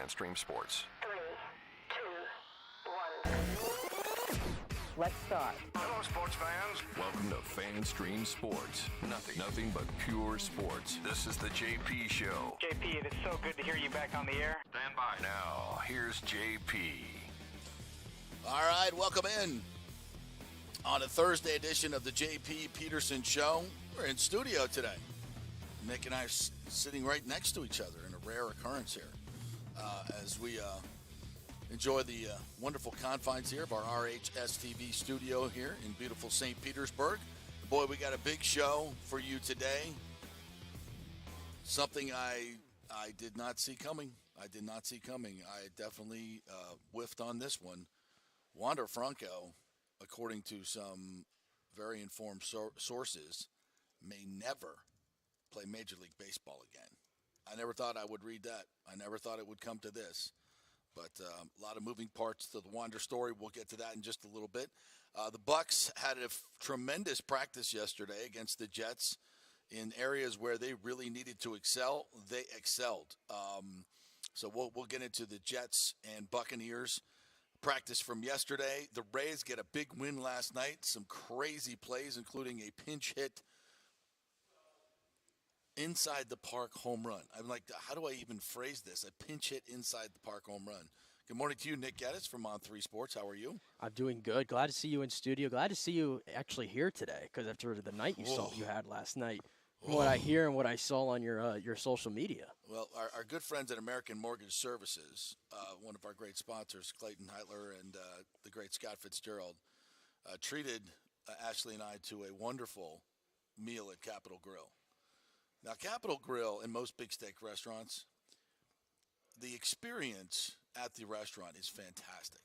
FanStream Sports. 3, 2, 1. Let's start. Hello, sports fans. Welcome to FanStream Sports. Nothing but pure sports. This is the JP Show. JP, it is so good to hear you back on the air. Stand by. Now, here's JP. All right, welcome in on a Thursday edition of the JP Peterson Show. We're in studio today. Nick and I are sitting right next to each other in a rare occurrence here as we enjoy the wonderful confines here of our RHS-TV studio here in beautiful St. Petersburg. Boy, we got a big show for you today. Something I did not see coming. I definitely whiffed on this one. Wander Franco, according to some very informed sources, may never play Major League Baseball again. I never thought I would read that. I never thought it would come to this. But a lot of moving parts to the Wander story. We'll get to that in just a little bit. The Bucks had a tremendous practice yesterday against the Jets in areas where they really needed to excel. They excelled. So we'll get into the Jets and Buccaneers practice from yesterday. The Rays get a big win last night. Some crazy plays, including a pinch hit inside the park home run. I'm like, how do I even phrase this? A pinch hit inside the park home run. Good morning to you, Nick Geddes from On3 Sports. How are you? I'm doing good. Glad to see you in studio. Glad to see you actually here today because after the night you had last night, from what I hear and what I saw on your social media. Well, our good friends at American Mortgage Services, one of our great sponsors, Clayton Heitler and the great Scott Fitzgerald, treated Ashley and I to a wonderful meal at Capitol Grill. Now, Capitol Grill in most big steak restaurants, the experience at the restaurant is fantastic.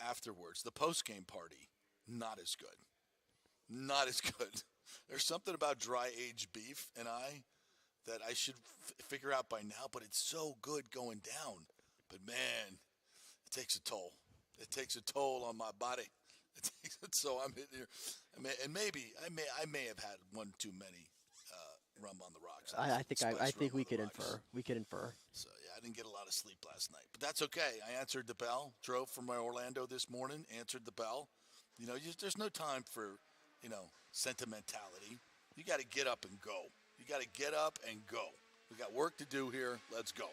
Afterwards, the post-game party, not as good. Not as good. There's something about dry-aged beef that I should figure out by now, but it's so good going down. But, man, it takes a toll. It takes a toll on my body. So I'm hitting here, and maybe I may have had one too many rum on the rocks. I think we could infer. We could infer. So yeah, I didn't get a lot of sleep last night, but that's okay. I answered the bell. Drove from Orlando this morning. Answered the bell. You know, there's no time for sentimentality. You got to get up and go. We got work to do here. Let's go.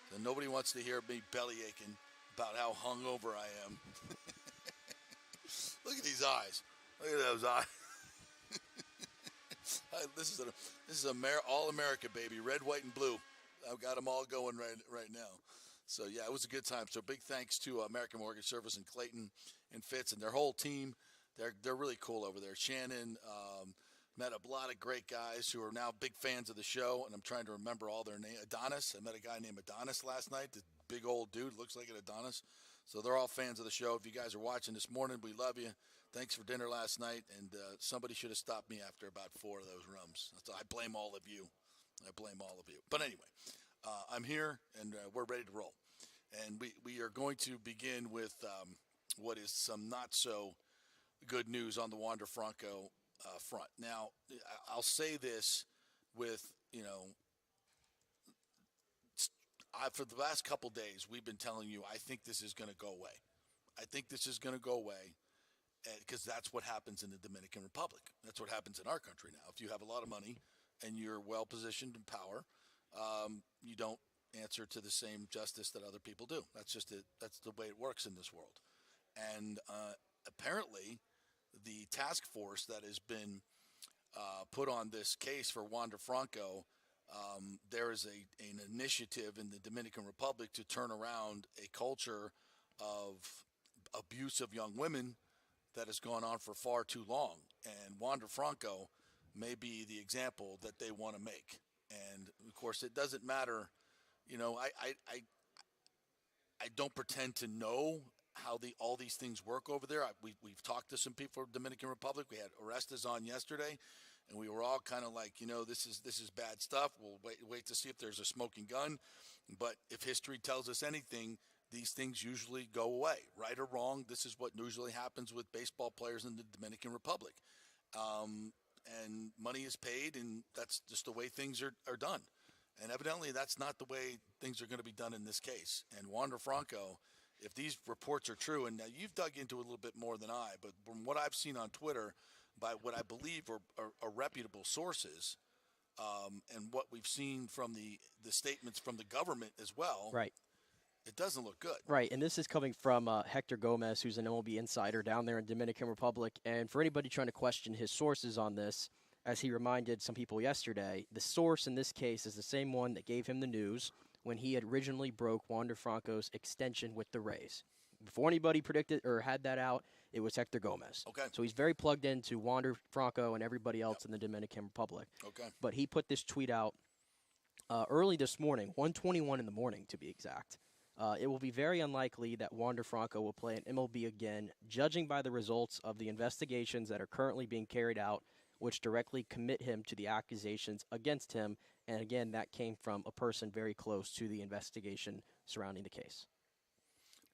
So nobody wants to hear me belly aching about how hungover I am. Look at these eyes. Look at those eyes. This is all America, baby. Red, white, and blue. I've got them all going right now. So, yeah, it was a good time. So, big thanks to American Mortgage Service and Clayton and Fitz and their whole team. They're really cool over there. Shannon met a lot of great guys who are now big fans of the show, and I'm trying to remember all their names. Adonis. I met a guy named Adonis last night. The big old dude looks like an Adonis. So they're all fans of the show. If you guys are watching this morning, we love you. Thanks for dinner last night. And somebody should have stopped me after about 4 of those rums. So I blame all of you. But anyway, I'm here, and we're ready to roll. And we are going to begin with what is some not-so-good news on the Wander Franco front. Now, I'll say this with, for the last couple days, we've been telling you, I think this is going to go away. Because that's what happens in the Dominican Republic. That's what happens in our country now. If you have a lot of money and you're well-positioned in power, you don't answer to the same justice that other people do. That's the way it works in this world. And apparently, the task force that has been put on this case for Wander Franco, there is an initiative in the Dominican Republic to turn around a culture of abuse of young women that has gone on for far too long. And Wander Franco may be the example that they want to make. And, of course, it doesn't matter. I don't pretend to know how all these things work over there. We've talked to some people from the Dominican Republic. We had Orestes on yesterday, and we were all kind of like, this is bad stuff. We'll wait to see if there's a smoking gun. But if history tells us anything, these things usually go away. Right or wrong, this is what usually happens with baseball players in the Dominican Republic. And money is paid, and that's just the way things are done. And evidently that's not the way things are going to be done in this case. And Wander Franco, if these reports are true, and now you've dug into it a little bit more than I, but from what I've seen on Twitter by what I believe are reputable sources, and what we've seen from the statements from the government as well, Right. it doesn't look good. Right, and this is coming from Hector Gomez, who's an MLB insider down there in Dominican Republic. And for anybody trying to question his sources on this, as he reminded some people yesterday, the source in this case is the same one that gave him the news when he had originally broke Wander Franco's extension with the Rays. Before anybody predicted or had that out, it was Hector Gomez. Okay. So he's very plugged into Wander Franco and everybody else in the Dominican Republic. Okay. But he put this tweet out early this morning, 1:21 in the morning to be exact. It will be very unlikely that Wander Franco will play in MLB again, judging by the results of the investigations that are currently being carried out, which directly commit him to the accusations against him. And again, that came from a person very close to the investigation surrounding the case.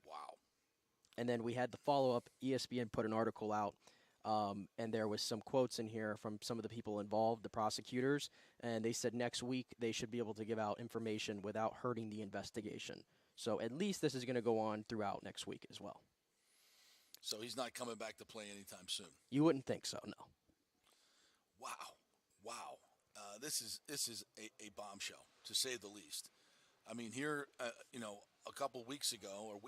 Wow. And then we had the follow-up. ESPN put an article out, and there was some quotes in here from some of the people involved, the prosecutors, and they said next week they should be able to give out information without hurting the investigation. So at least this is going to go on throughout next week as well. So he's not coming back to play anytime soon. You wouldn't think so, no. Wow. This is a bombshell, to say the least. I mean, here, a couple weeks ago,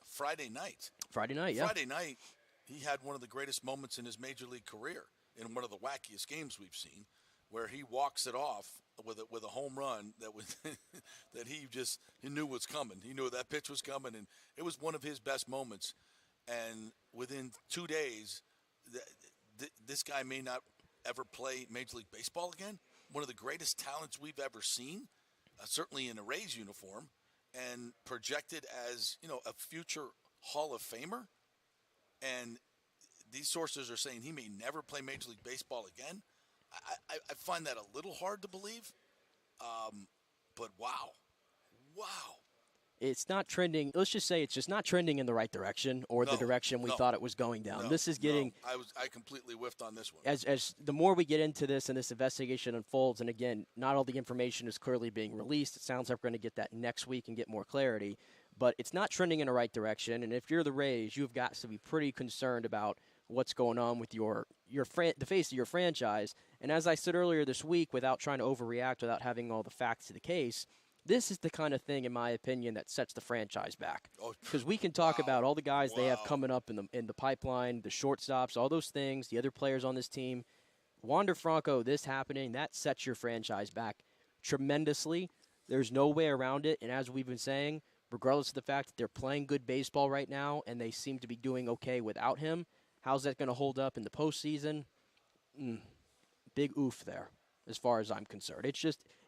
Friday night. Friday night, yeah. Friday night, he had one of the greatest moments in his major league career in one of the wackiest games we've seen, where he walks it off with a home run that was that he knew was coming. He knew that pitch was coming, and it was one of his best moments. And within 2 days, this guy may not ever play Major League Baseball again. One of the greatest talents we've ever seen, certainly in a Rays uniform, and projected as a future Hall of Famer. And these sources are saying he may never play Major League Baseball again. I find that a little hard to believe, but wow. It's not trending. Let's just say it's just not trending in the right direction or the direction we thought it was going down. This is getting. I completely whiffed on this one. As the more we get into this and this investigation unfolds, and again, not all the information is clearly being released. It sounds like we're going to get that next week and get more clarity. But it's not trending in the right direction. And if you're the Rays, you've got to be pretty concerned about what's going on with the face of your franchise. And as I said earlier this week, without trying to overreact, without having all the facts to the case, this is the kind of thing, in my opinion, that sets the franchise back. Because we can talk about all the guys they have coming up in the pipeline, the shortstops, all those things, the other players on this team. Wander Franco, this happening, that sets your franchise back tremendously. There's no way around it. And as we've been saying, regardless of the fact that they're playing good baseball right now and they seem to be doing okay without him, how's that going to hold up in the postseason? Big oof there, as far as I'm concerned.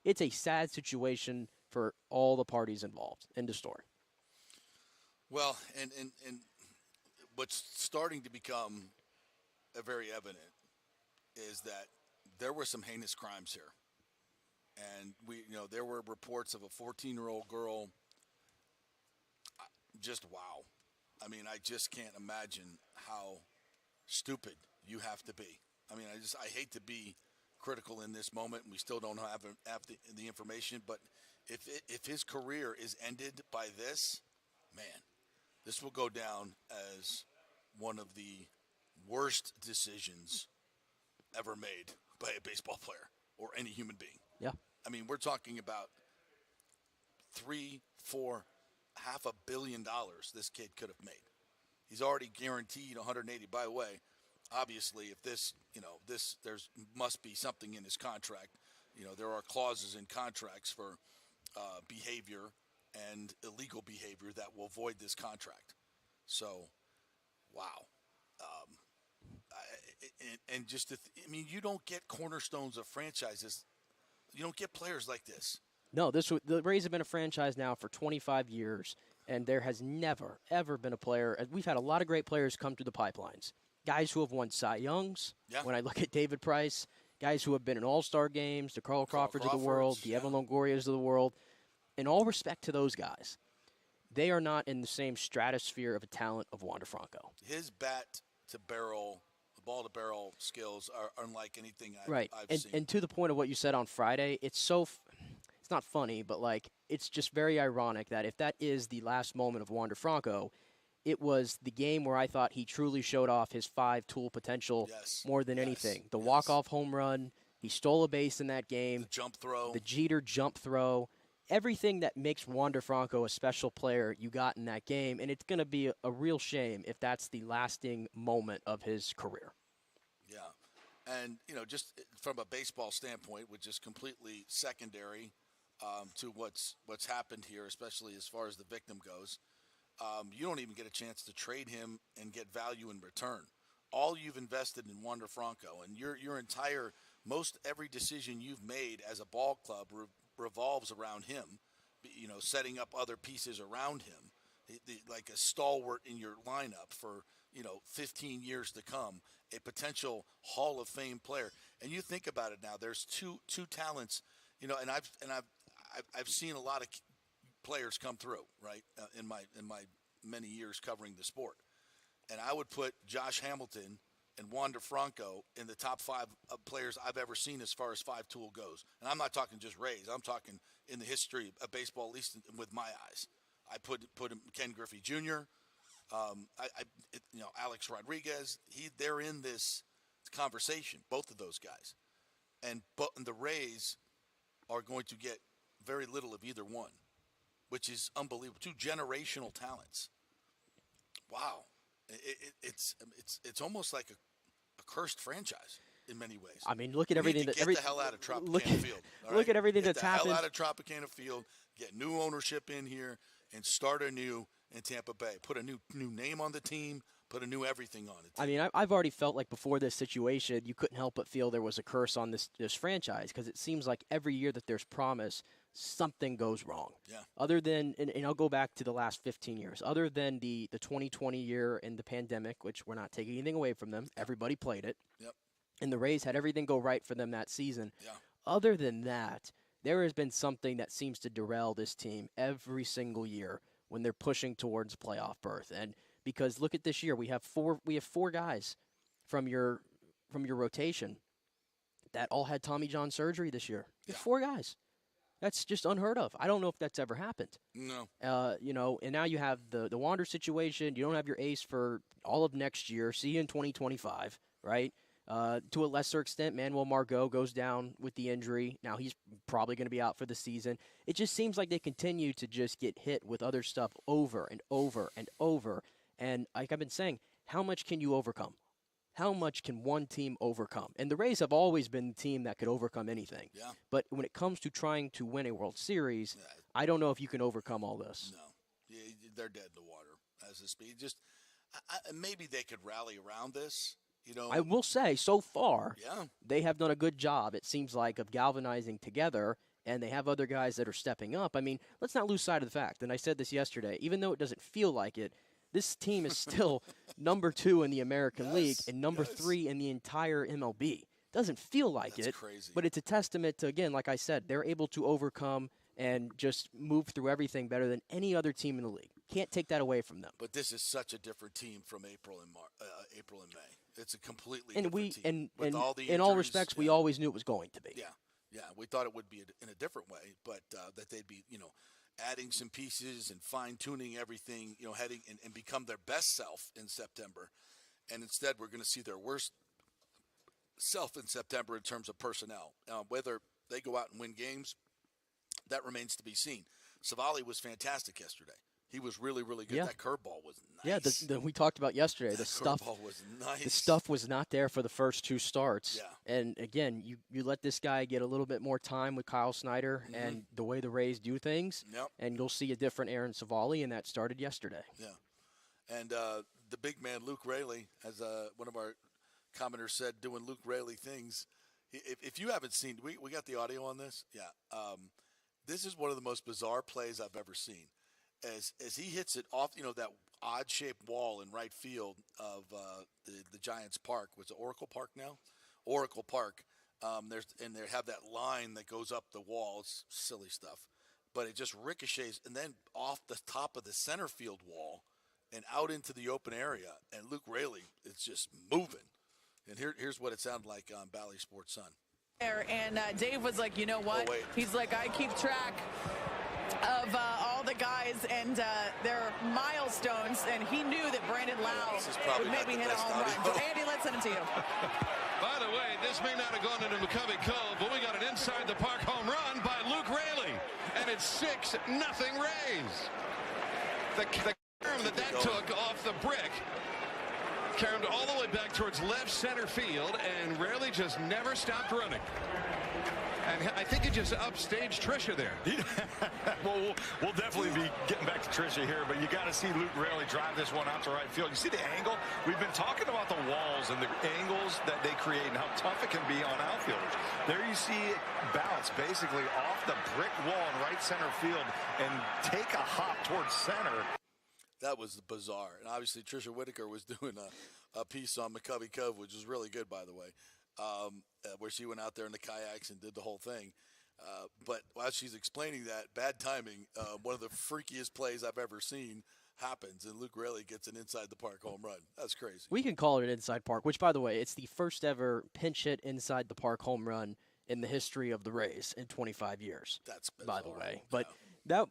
It's a sad situation for all the parties involved. End of story. Well, and what's starting to become very evident is that there were some heinous crimes here. And there were reports of a 14-year-old girl. Just wow. I mean, I just can't imagine how stupid you have to be. I mean, I hate to be critical in this moment, and we still don't have the information, but if his career is ended by this, man, this will go down as one of the worst decisions ever made by a baseball player or any human being. Yeah. I mean, we're talking about $3, $4, $500 million this kid could have made. He's already guaranteed 180. By the way, obviously, if this must be something in his contract. There are clauses in contracts for behavior and illegal behavior that will void this contract. So, wow. You don't get cornerstones of franchises. You don't get players like this. No, the Rays have been a franchise now for 25 years, and there has never, ever been a player. We've had a lot of great players come through the pipelines. Guys who have won Cy Youngs. Yeah. When I look at David Price, guys who have been in All-Star games, the Carl Crawfords of the world, the Evan Longorias of the world. In all respect to those guys, they are not in the same stratosphere of a talent of Wander Franco. His bat-to-barrel, ball-to-barrel skills are unlike anything I've seen. And to the point of what you said on Friday, it's not funny, but like it's just very ironic that if that is the last moment of Wander Franco, it was the game where I thought he truly showed off his 5-tool potential more than anything. The walk-off home run, he stole a base in that game. The jump throw. The Jeter jump throw. Everything that makes Wander Franco a special player you got in that game, and it's going to be a real shame if that's the lasting moment of his career. Yeah. And, just from a baseball standpoint, which is completely secondary to what's happened here, especially as far as the victim goes, you don't even get a chance to trade him and get value in return. All you've invested in Wander Franco, and your entire every decision you've made as a ball club revolves around him, setting up other pieces around him, like a stalwart in your lineup for 15 years to come, a potential Hall of Fame player. And you think about it now, there's two talents, and I've seen a lot of players come through, right, in my many years covering the sport. And I would put Josh Hamilton and Wander Franco in the top 5 players I've ever seen as far as 5-tool goes. And I'm not talking just Rays. I'm talking in the history of baseball, at least with my eyes. I put him, Ken Griffey Jr., Alex Rodriguez. They're in this conversation, both of those guys. And the Rays are going to get very little of either one, which is unbelievable. 2 generational talents. Wow. It's almost like a cursed franchise in many ways. I mean, look at everything that. Get the hell out of Tropicana Field. Look at everything that's happened. Get the hell out of Tropicana Field. Get new ownership in here and start anew in Tampa Bay. Put a new name on the team. Put a new everything on it. I mean, I've already felt like before this situation, you couldn't help but feel there was a curse on this franchise because it seems like every year that there's promise, something goes wrong. Yeah. Other than, and I'll go back to the last 15 years, other than the 2020 year and the pandemic, which we're not taking anything away from them. Everybody played it. Yep. And the Rays had everything go right for them that season. Yeah. Other than that, there has been something that seems to derail this team every single year when they're pushing towards playoff berth. And because look at this year, we have 4 guys from your rotation that all had Tommy John surgery this year. Yeah. 4 guys. That's just unheard of. I don't know if that's ever happened. No. And now you have the Wander situation. You don't have your ace for all of next year. See you in 2025, right? To a lesser extent, Manuel Margot goes down with the injury. Now he's probably going to be out for the season. It just seems like they continue to just get hit with other stuff over and over and over. And like I've been saying, how much can you overcome? How much can one team overcome? And the Rays have always been the team that could overcome anything. Yeah. But when it comes to trying to win a World Series, I don't know if you can overcome all this. No. Yeah, they're dead in the water as a speed. Just maybe they could rally around this. I will say, so far, yeah, they have done a good job, it seems like, of galvanizing together, and they have other guys that are stepping up. I mean, let's not lose sight of the fact, and I said this yesterday, even though it doesn't feel like it, this team is still number 2 in the American League and number 3 in the entire MLB. Doesn't feel like That's it, crazy. But it's a testament to, again, like I said, they're able to overcome and just move through everything better than any other team in the league. Can't take that away from them. But this is such a different team from April and May. It's a completely and different team. And all the in all injuries, respects, we always knew it was going to be. Yeah, we thought it would be in a different way, but that they'd be, adding some pieces and fine-tuning everything, heading and become their best self in September. And instead, we're going to see their worst self in September in terms of personnel. Whether they go out and win games, that remains to be seen. Civale was fantastic yesterday. He was really, really good. Yeah. That curveball was nice. Yeah, we talked about yesterday. The curveball was nice. The stuff was not there for the first 2 starts. Yeah. And again, you let this guy get a little bit more time with Kyle Snyder and the way the Rays do things, and you'll see a different Aaron Civale, and that started yesterday. Yeah. And the big man, Luke Raley, as one of our commenters said, doing Luke Raley things. If you haven't seen, we got the audio on this? Yeah. This is one of the most bizarre plays I've ever seen. As he hits it off, that odd-shaped wall in right field of the Giants' park. Was it Oracle Park now? Oracle Park. They have that line that goes up the wall. It's silly stuff. But it just ricochets, and then off the top of the center field wall and out into the open area. And Luke Raley is just moving. And here's what it sounded like on Bally Sports Sun. And Dave was like, you know what? Oh, wait. He's like, I keep track of all the guys and their milestones, and he knew that Brandon Lau would maybe hit a home run. So, Andy, let's send it to you. By the way, this may not have gone into McCovey Cove, but we got an inside the park home run by Luke Raley, and it's 6-0 Rays. The carom that took off the brick caromed all the way back towards left center field, and Raley just never stopped running. And I think he just upstaged Tricia there. Well, we'll definitely be getting back to Tricia here, but you got to see Luke Raley drive this one out to right field. You see the angle? We've been talking about the walls and the angles that they create and how tough it can be on outfielders. There you see it bounce basically off the brick wall in right center field and take a hop towards center. That was bizarre. And obviously Tricia Whitaker was doing a piece on McCovey Cove, which was really good, by the way, where she went out there in the kayaks and did the whole thing. But while she's explaining that, bad timing, one of the freakiest plays I've ever seen happens, and Luke Raley gets an inside-the-park home run. That's crazy. We can call it an inside park, which, by the way, it's the first ever pinch hit inside-the-park home run in the history of the Rays in 25 years. That's bizarre. By the way. But that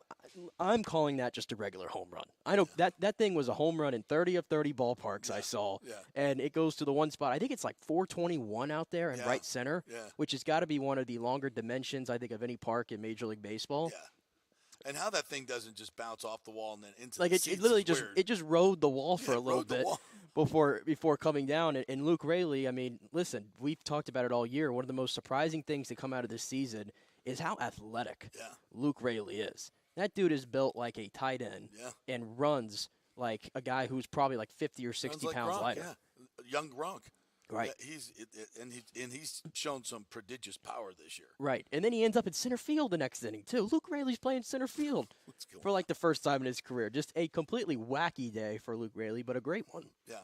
I'm calling that just a regular home run. I know that thing was a home run in 30 of 30 ballparks I saw, and it goes to the one spot. I think it's like 421 out there in right center, which has got to be one of the longer dimensions, I think, of any park in Major League Baseball. Yeah. And how that thing doesn't just bounce off the wall and then into like the it seats literally is weird. it just rode the wall for a little bit wall. before coming down. And Luke Raley, I mean, listen, we've talked about it all year. One of the most surprising things to come out of this season is how athletic Luke Raley is. That dude is built like a tight end and runs like a guy who's probably like 50 or 60 pounds Gronk, lighter. Yeah. Young Gronk. Right. Yeah, he's shown some prodigious power this year. Right. And then he ends up in center field the next inning, too. Luke Raley's playing center field for like the first time in his career. Just a completely wacky day for Luke Raley, but a great one. Yeah.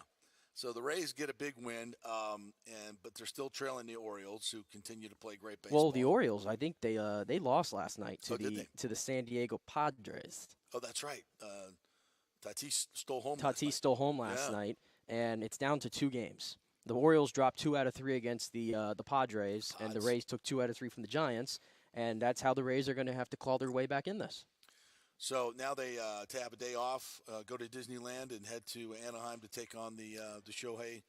So the Rays get a big win, but they're still trailing the Orioles, who continue to play great baseball. Well, the Orioles, I think they lost last night to the San Diego Padres. Oh, that's right. Tatis stole home. Stole home last night, and it's down to 2 games. The Orioles dropped 2 out of 3 against the Padres, and the Rays took 2 out of 3 from the Giants, and that's how the Rays are going to have to claw their way back in this. So now they have a day off, go to Disneyland, and head to Anaheim to take on the Shohei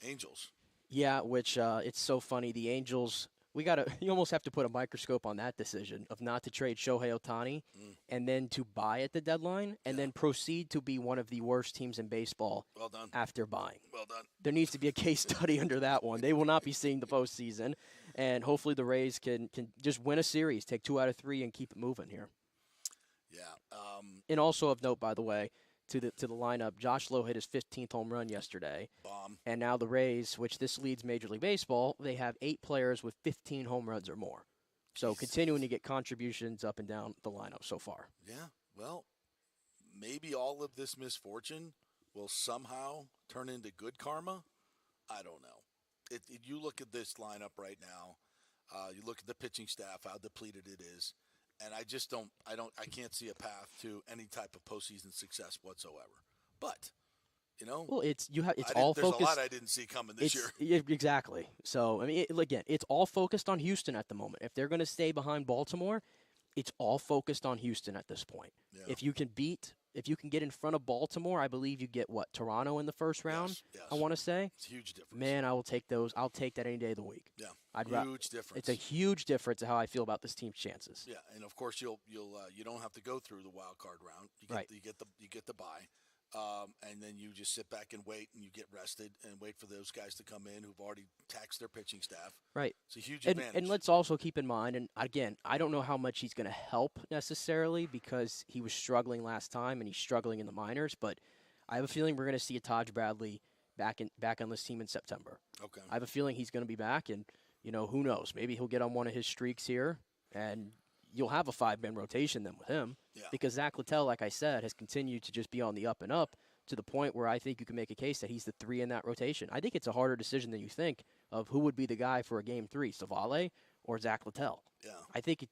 Angels. Yeah, which it's so funny. The Angels, you almost have to put a microscope on that decision of not to trade Shohei Ohtani and then to buy at the deadline and then proceed to be one of the worst teams in baseball after buying. Well done. There needs to be a case study under that one. They will not be seeing the postseason, and hopefully the Rays can just win a series, take 2 out of 3, and keep it moving here. Yeah. And also of note, by the way, to the lineup, Josh Lowe hit his 15th home run yesterday. Bomb. And now the Rays, which this leads Major League Baseball, they have 8 players with 15 home runs or more. So continuing to get contributions up and down the lineup so far. Yeah. Well, maybe all of this misfortune will somehow turn into good karma. I don't know. You look at this lineup right now. You look at the pitching staff, how depleted it is. And I just I can't see a path to any type of postseason success whatsoever. But, well, it's there's focused. a lot I didn't see coming this year. Exactly. So I mean, again, it's all focused on Houston at the moment. If they're going to stay behind Baltimore, it's all focused on Houston at this point. Yeah. If you can get in front of Baltimore, I believe you get Toronto in the first round. Yes. I want to say it's a huge difference. Man, I will take those. I'll take that any day of the week. Yeah, huge difference. It's a huge difference to how I feel about this team's chances. Yeah, and of course you don't have to go through the wild card round. You get the bye, and then you just sit back and wait, and you get rested and wait for those guys to come in who've already taxed their pitching staff. Right. It's a huge advantage. And let's also keep in mind, and again, I don't know how much he's going to help necessarily because he was struggling last time and he's struggling in the minors, but I have a feeling we're going to see a Taj Bradley back on this team in September. Okay. I have a feeling he's going to be back, and who knows? Maybe he'll get on one of his streaks here, and you'll have a 5-man rotation then with him. Yeah. Because Zach Littell, like I said, has continued to just be on the up and up to the point where I think you can make a case that he's the 3 in that rotation. I think it's a harder decision than you think of who would be the guy for a Game 3, Civale or Zach Littell. Yeah. I think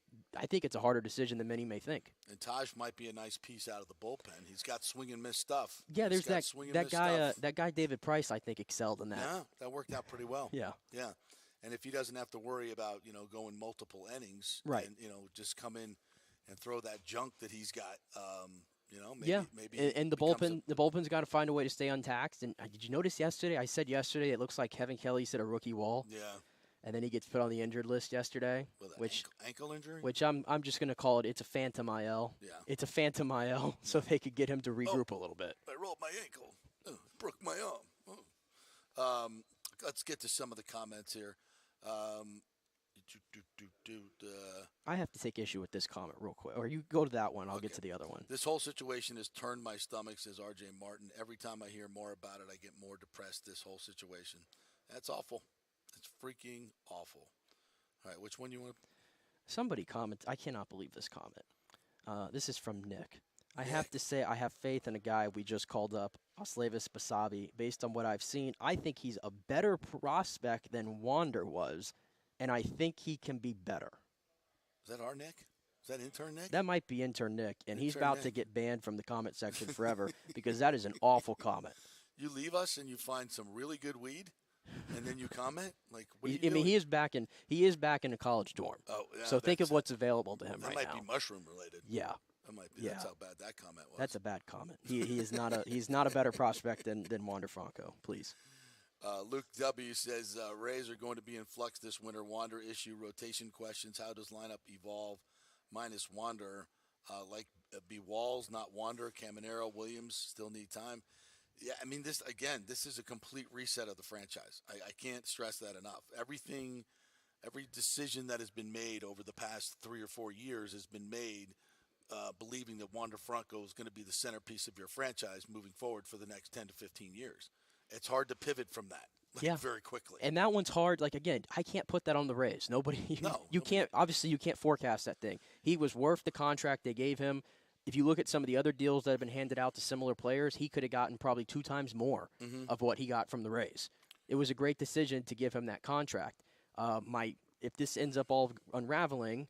it's a harder decision than many may think. And Taj might be a nice piece out of the bullpen. He's got swing and miss stuff. Yeah, there's that guy David Price. I think excelled in that. Yeah, that worked out pretty well. Yeah. Yeah, And if he doesn't have to worry about, going multiple innings, right. and, just come in and throw that junk that he's got, maybe. And the bullpen's got to find a way to stay untaxed. And did you notice yesterday? I said yesterday it looks like Kevin Kelly's hit a rookie wall. Yeah. And then he gets put on the injured list yesterday, with ankle injury. Which I'm just going to call it's a phantom IL. Yeah. It's a phantom IL, so they could get him to regroup a little bit. I rolled my ankle. Broke my arm. Let's get to some of the comments here. I have to take issue with this comment real quick. Or you go to that one. I'll get to the other one. This whole situation has turned my stomach, says R.J. Martin. Every time I hear more about it, I get more depressed, this whole situation. That's awful. It's freaking awful. All right, which one you want? Somebody comment. I cannot believe this comment. This is from Nick. I have to say I have faith in a guy we just called up, Oslevis Basavi. Based on what I've seen, I think he's a better prospect than Wander was, and I think he can be better. Is that our Nick? Is that intern Nick? That might be intern Nick, and he's about to get banned from the comment section forever because that is an awful comment. You leave us and you find some really good weed, and then you comment? Like, what are you doing? Mean, he is back in a college dorm. Oh, yeah, so think of what's available to him right now. That might be mushroom related. Yeah. That might be. Yeah. That's how bad that comment was. That's a bad comment. He is not a better prospect than Wander Franco. Please. Luke W. says Rays are going to be in flux this winter. Wander issue, rotation questions. How does lineup evolve? Minus Wander, be Walls, not Wander. Caminero, Williams still need time. Yeah, I mean this is a complete reset of the franchise. I can't stress that enough. Every decision that has been made over the past 3 or 4 years has been made believing that Wander Franco is going to be the centerpiece of your franchise moving forward for the next 10 to 15 years. It's hard to pivot from that very quickly. And that one's hard. Again, I can't put that on the Rays. You can't. Obviously, you can't forecast that thing. He was worth the contract they gave him. If you look at some of the other deals that have been handed out to similar players, he could have gotten probably 2 times more of what he got from the Rays. It was a great decision to give him that contract. If this ends up all unraveling,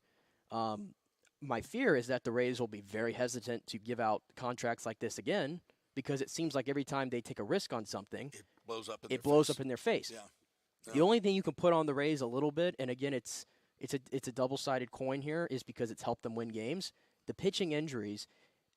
my fear is that the Rays will be very hesitant to give out contracts like this again because it seems like every time they take a risk on something, it blows up in their face. Yeah. The only thing you can put on the Rays a little bit, and again, it's a double-sided coin here, is because it's helped them win games. The pitching injuries,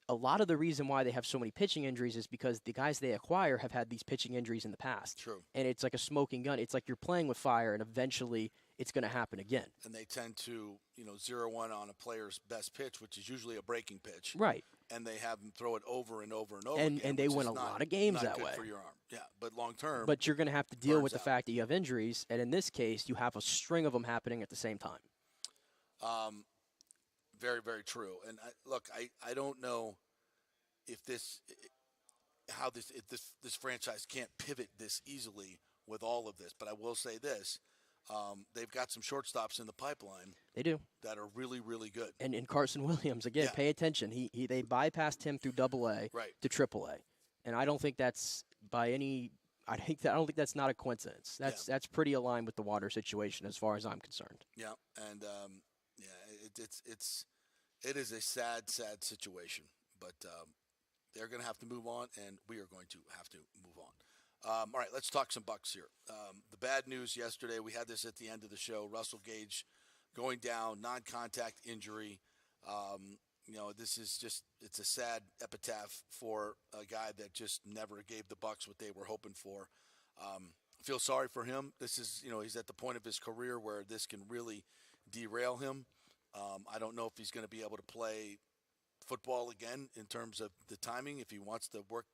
a lot of the reason why they have so many pitching injuries is because the guys they acquire have had these pitching injuries in the past. True. And it's like a smoking gun. It's like you're playing with fire, and eventually it's going to happen again. And they tend to, 0-1 on a player's best pitch, which is usually a breaking pitch. Right. And they have them throw it over and over and over again. And they win a lot of games that way. Not good for your arm. Yeah, but long term. But you're going to have to deal with the fact that you have injuries, and in this case, you have a string of them happening at the same time. Very, very true. And I don't know if this franchise can't pivot this easily with all of this. But I will say this: they've got some shortstops in the pipeline. They do that are really, really good. And in Carson Williams, again, pay attention. They bypassed him through AA to AAA, and I don't think that's by any. I don't think that's not a coincidence. That's pretty aligned with the Water situation as far as I'm concerned. Yeah, and it is a sad situation, but they're going to have to move on, and we are going to have to move on. All right, let's talk some Bucks here. The bad news yesterday, we had this at the end of the show. Russell Gage going down, non-contact injury. This is it's a sad epitaph for a guy that just never gave the Bucks what they were hoping for. I feel sorry for him. This is, he's at the point of his career where this can really derail him. I don't know if he's going to be able to play football again in terms of the timing. If he wants to work,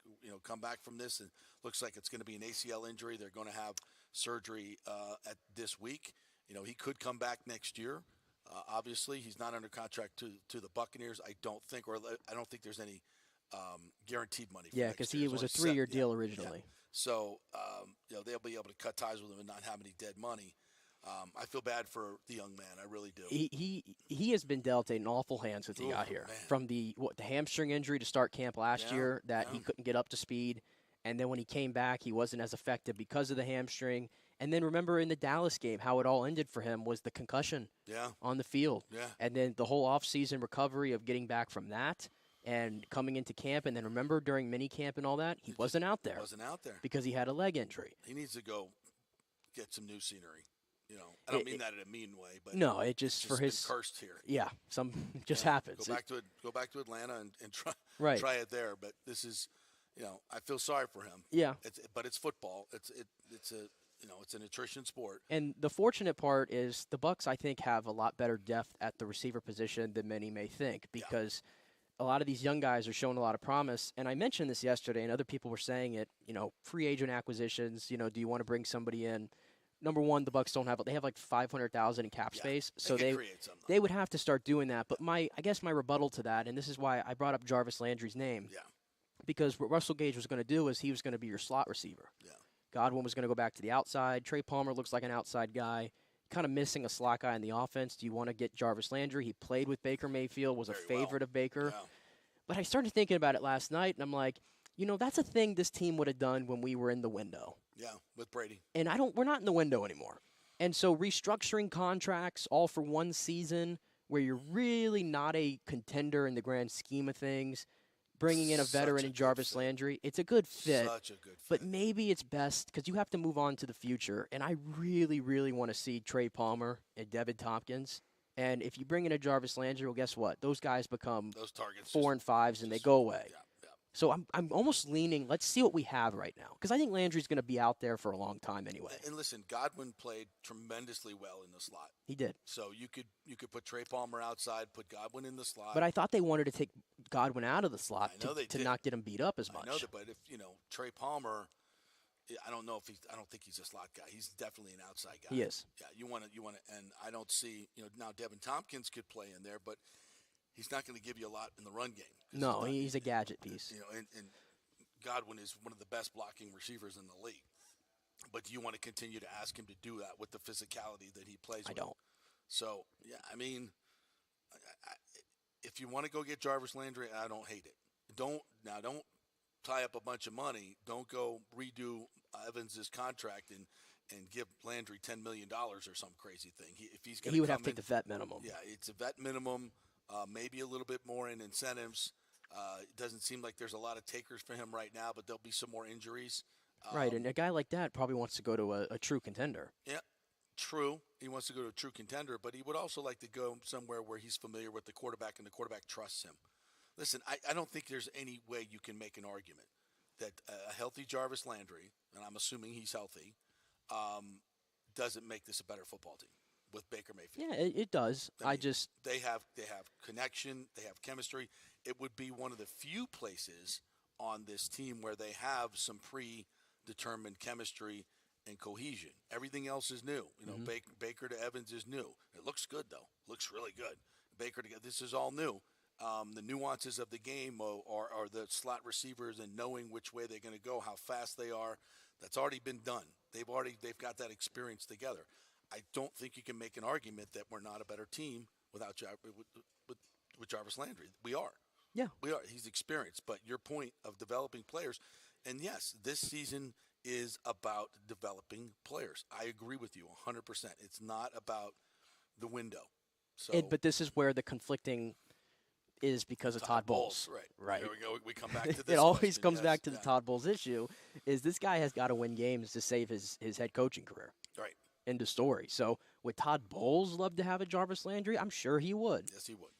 come back from this, and looks like it's going to be an ACL injury. They're going to have surgery at this week. He could come back next year. Obviously, he's not under contract to the Buccaneers. I don't think there's any guaranteed money. Yeah, because he was a 3-year deal originally. Yeah. So they'll be able to cut ties with him and not have any dead money. I feel bad for the young man. I really do. He has been dealt in awful hands since he got here. Man. From the hamstring injury to start camp last year that he couldn't get up to speed. And then when he came back, he wasn't as effective because of the hamstring. And then remember in the Dallas game, how it all ended for him was the concussion on the field. Yeah. And then the whole offseason recovery of getting back from that and coming into camp. And then remember during mini camp and all that, he wasn't out there. Wasn't out there. Because he had a leg injury. He needs to go get some new scenery. You know, I don't mean that in a mean way, but no, it just for been his cursed here. Yeah, some just happens. Go back to Atlanta and Right. try it there. But this is, you know, I feel sorry for him. Yeah. But it's football. It's an attrition sport. And the fortunate part is the Bucs, I think, have a lot better depth at the receiver position than many may think, because a lot of these young guys are showing a lot of promise. And I mentioned this yesterday, and other people were saying it. You know, free agent acquisitions. You know, do you want to bring somebody in? Number one, the Bucs don't have. They have like $500,000 in cap space, so they would have to start doing that. But I guess my rebuttal to that, and this is why I brought up Jarvis Landry's name, because what Russell Gage was going to do is he was going to be your slot receiver. Yeah. Godwin was going to go back to the outside. Trey Palmer looks like an outside guy, kind of missing a slot guy in the offense. Do you want to get Jarvis Landry? He played with Baker Mayfield, was a favorite of Baker. Yeah. But I started thinking about it last night, and I'm like, you know, that's a thing this team would have done when we were in the window. Yeah, with Brady. And we're not in the window anymore. And so restructuring contracts all for one season where you're really not a contender in the grand scheme of things, bringing in a veteran in Jarvis Landry, it's a good fit. Such a good fit. But maybe it's best because you have to move on to the future. And I really, really want to see Trey Palmer and Devin Tompkins. And if you bring in a Jarvis Landry, well, guess what? Those guys become those targets 4 and 5s, and they go away. Yeah. So I'm almost leaning, let's see what we have right now. Because I think Landry's going to be out there for a long time anyway. And listen, Godwin played tremendously well in the slot. He did. So you could put Trey Palmer outside, put Godwin in the slot. But I thought they wanted to take Godwin out of the slot to not get him beat up as much. I know that, but if, you know, Trey Palmer, I don't think he's a slot guy. He's definitely an outside guy. He is. Yeah, you want to, and I don't see, you know, now Devin Tompkins could play in there, but he's not going to give you a lot in the run game. No, he's a gadget piece. You know, and Godwin is one of the best blocking receivers in the league. But do you want to continue to ask him to do that with the physicality that he plays with? I don't. So, yeah, I mean, if you want to go get Jarvis Landry, I don't hate it. Don't tie up a bunch of money. Don't go redo Evans' contract and give Landry $10 million or some crazy thing. He would have to take the vet minimum. Yeah, it's a vet minimum. Maybe a little bit more in incentives. It doesn't seem like there's a lot of takers for him right now, but there'll be some more injuries. Right, and a guy like that probably wants to go to a true contender. Yeah, true. He wants to go to a true contender, but he would also like to go somewhere where he's familiar with the quarterback and the quarterback trusts him. Listen, I don't think there's any way you can make an argument that a healthy Jarvis Landry, and I'm assuming he's healthy, doesn't make this a better football team with Baker Mayfield. Yeah, it does. They have connection, they have chemistry. It would be one of the few places on this team where they have some predetermined chemistry and cohesion. Everything else is new. You know, Baker to Evans is new. It looks good though. Looks really good. Baker to this is all new. The nuances of the game are the slot receivers and knowing which way they're going to go, how fast they are. That's already been done. They've got that experience together. I don't think you can make an argument that we're not a better team without with Jarvis Landry. We are. Yeah. We are. He's experienced. But your point of developing players, and yes, this season is about developing players. I agree with you 100%. It's not about the window. So, but this is where the conflicting is because of Todd Bowles. Right. Here we go. We come back to this. It always comes back to the Todd Bowles issue, is this guy has got to win games to save his head coaching career. Right. End of story. So would Todd Bowles love to have a Jarvis Landry? I'm sure he would. Yes, he would.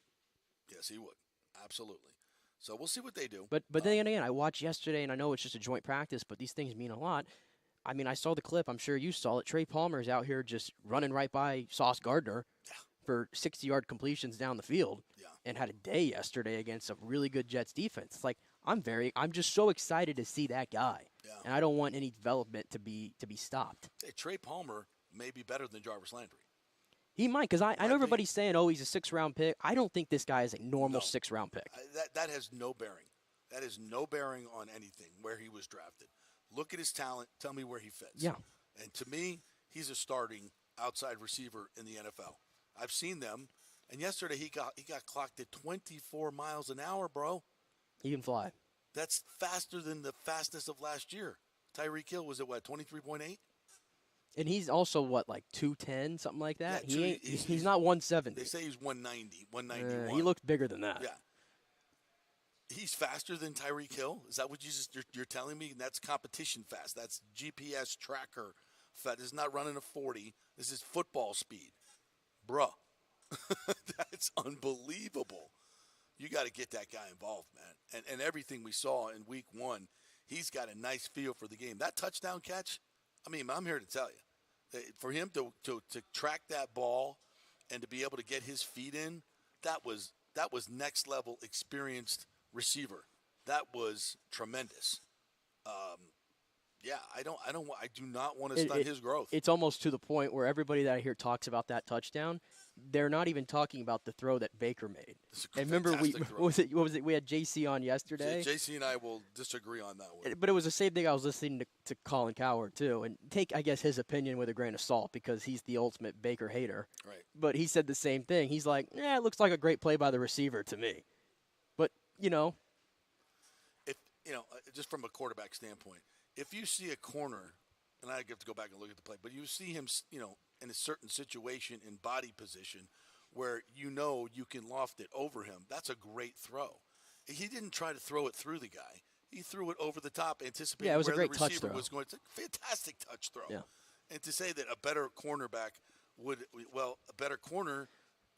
Yes, he would. Absolutely. So we'll see what they do. But then again, I watched yesterday, and I know it's just a joint practice, but these things mean a lot. I mean, I saw the clip. I'm sure you saw it. Trey Palmer's out here just running right by Sauce Gardner for 60-yard completions down the field and had a day yesterday against a really good Jets defense. It's like, I'm just so excited to see that guy. Yeah. And I don't want any development to be stopped. Hey, Trey Palmer may be better than Jarvis Landry. He might, because I know everybody's saying, oh, he's a 6th-round pick. I don't think this guy is a normal 6th-round pick. That has no bearing. That has no bearing on anything, where he was drafted. Look at his talent. Tell me where he fits. Yeah. And to me, he's a starting outside receiver in the NFL. I've seen them. And yesterday he got clocked at 24 miles an hour, bro. He can fly. That's faster than the fastest of last year. Tyreek Hill was at, 23.8? And he's also, like 210, something like that? Yeah, he's not 170. They say he's 190, 191. He looked bigger than that. Yeah. He's faster than Tyreek Hill? Is that what you're telling me? That's competition fast. That's GPS tracker This is not running a 40. This is football speed. Bruh. That's unbelievable. You got to get that guy involved, man. And everything we saw in week 1, he's got a nice feel for the game. That touchdown catch, I mean, I'm here to tell you. For him to track that ball and to be able to get his feet in, that was next level experienced receiver. That was tremendous. I do not want to stunt his growth. It's almost to the point where everybody that I hear talks about that touchdown, they're not even talking about the throw that Baker made. And remember, what was it? We had JC on yesterday. JC and I will disagree on that one. But it was the same thing I was listening to Colin Cowherd too, and take, I guess, his opinion with a grain of salt because he's the ultimate Baker hater. Right. But he said the same thing. He's like, it looks like a great play by the receiver to me. But just from a quarterback standpoint, if you see a corner, and I have to go back and look at the play, but you see him, in a certain situation in body position where you can loft it over him, that's a great throw. He didn't try to throw it through the guy. He threw it over the top, anticipating it was where a great the touch receiver throw. was going. It's a fantastic touch throw. Yeah. And to say that a better cornerback a better corner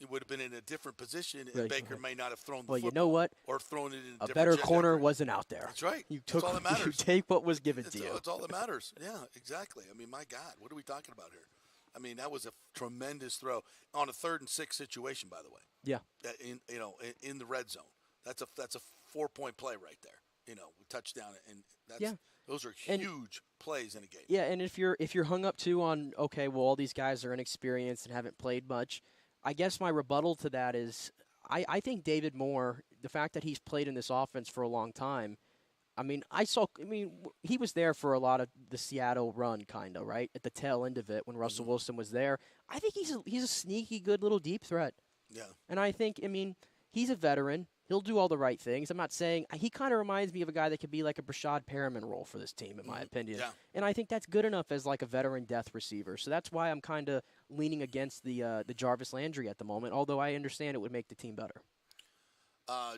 would have been in a different position, and Baker may not have thrown the football. Well, you know what? Or thrown it in a different better corner trajectory. Wasn't out there. That's right. That's all that matters. You take what was given to you. That's all that matters. Yeah, exactly. I mean, my God, what are we talking about here? I mean, that was a tremendous throw on a 3rd and 6 situation, by the way. Yeah. In the red zone. That's a 4-point play right there. Touchdown, and those are huge plays in a game. Yeah, and if you're hung up too on all these guys are inexperienced and haven't played much, I guess my rebuttal to that is I think David Moore, the fact that he's played in this offense for a long time, he was there for a lot of the Seattle run, kind of, right? At the tail end of it when Russell Wilson was there. I think he's a sneaky good little deep threat. Yeah. And I think, he's a veteran. He'll do all the right things. I'm not saying – he kind of reminds me of a guy that could be like a Brashad Perriman role for this team, in my opinion. Yeah. And I think that's good enough as like a veteran death receiver. So that's why I'm kind of leaning against the Jarvis Landry at the moment, although I understand it would make the team better.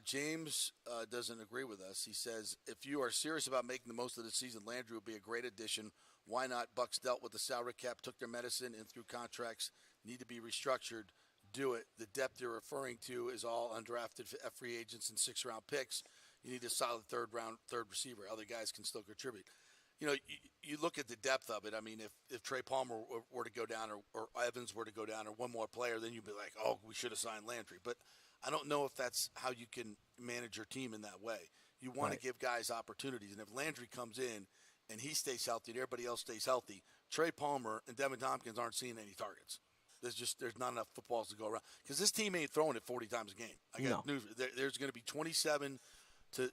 James doesn't agree with us. He says, if you are serious about making the most of the season, Landry would be a great addition. Why not? Bucks dealt with the salary cap, took their medicine, and through contracts need to be restructured. Do it. The depth you're referring to is all undrafted free agents and 6th-round picks. You need a solid third receiver. Other guys can still contribute. You look at the depth of it. I mean, if Trey Palmer were to go down or Evans were to go down or one more player, then you'd be like, oh, we should have signed Landry. But I don't know if that's how you can manage your team in that way. You want to give guys opportunities. And if Landry comes in and he stays healthy and everybody else stays healthy, Trey Palmer and Devin Tompkins aren't seeing any targets. There's not enough footballs to go around because this team ain't throwing it 40 times a game. I got news. There's going to be 27 to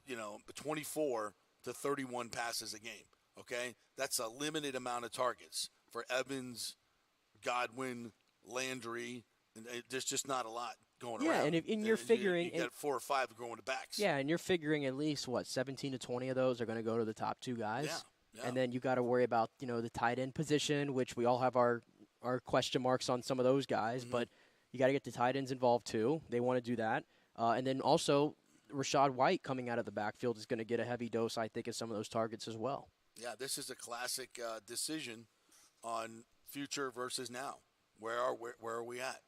24 to 31 passes a game. Okay, that's a limited amount of targets for Evans, Godwin, Landry. And there's just not a lot going around. Yeah, and you're figuring you got 4 or 5 going to backs. Yeah, and you're figuring at least 17 to 20 of those are going to go to the top 2 guys. Yeah. And then you got to worry about the tight end position, which we all have our question marks on some of those guys, but you got to get the tight ends involved too. They want to do that. And then also Rachaad White coming out of the backfield is going to get a heavy dose, I think, of some of those targets as well. Yeah, this is a classic decision on future versus now. Where are we at?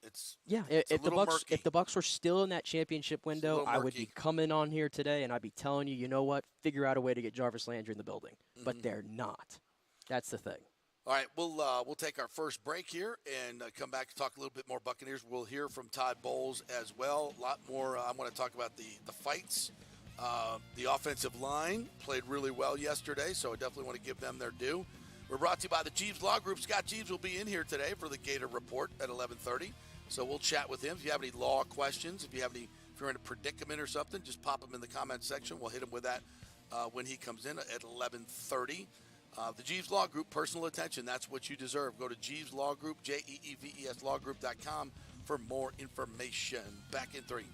If the Bucks were still in that championship window, I would be coming on here today and I'd be telling you, you know what, figure out a way to get Jarvis Landry in the building. But they're not. That's the thing. All right, we'll take our first break here and come back to talk a little bit more Buccaneers. We'll hear from Todd Bowles as well. A lot more. I want to talk about the fights. The offensive line played really well yesterday, so I definitely want to give them their due. We're brought to you by the Jeeves Law Group. Scott Jeeves will be in here today for the Gator Report at 11:30. So we'll chat with him. If you have any law questions, if you're in a predicament or something, just pop them in the comment section. We'll hit him with that when he comes in at 11:30. The Jeeves Law Group, personal attention, that's what you deserve. Go to Jeeves Law Group, JEEVES lawgroup.com for more information. Back in 3.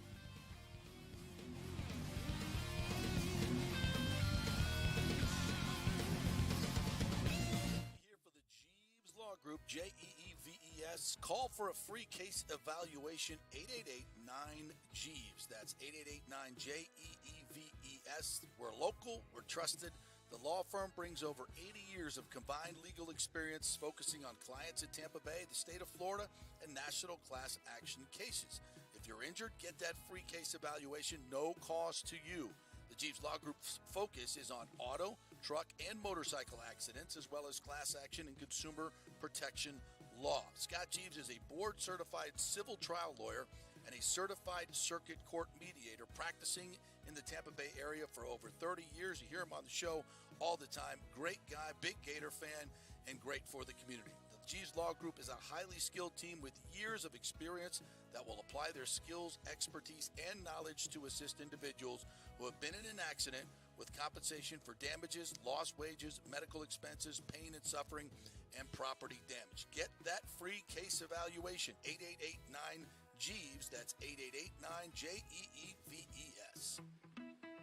Here for the Jeeves Law Group, JEEVES. Call for a free case evaluation, 888-9-JEEVES. That's 888-9-JEEVES. We're local, we're trusted. The law firm brings over 80 years of combined legal experience focusing on clients in Tampa Bay, the state of Florida, and national class action cases. If you're injured, get that free case evaluation, no cost to you. The Jeeves Law Group's focus is on auto, truck, and motorcycle accidents, as well as class action and consumer protection law. Scott Jeeves is a board-certified civil trial lawyer and a certified circuit court mediator practicing in the Tampa Bay area for over 30 years. You hear him on the show all the time. Great guy, big Gator fan, and great for the community. The Jeeves Law Group is a highly skilled team with years of experience that will apply their skills, expertise, and knowledge to assist individuals who have been in an accident with compensation for damages, lost wages, medical expenses, pain and suffering, and property damage. Get that free case evaluation, 8889-JEEVES. That's 8889-JEEVES.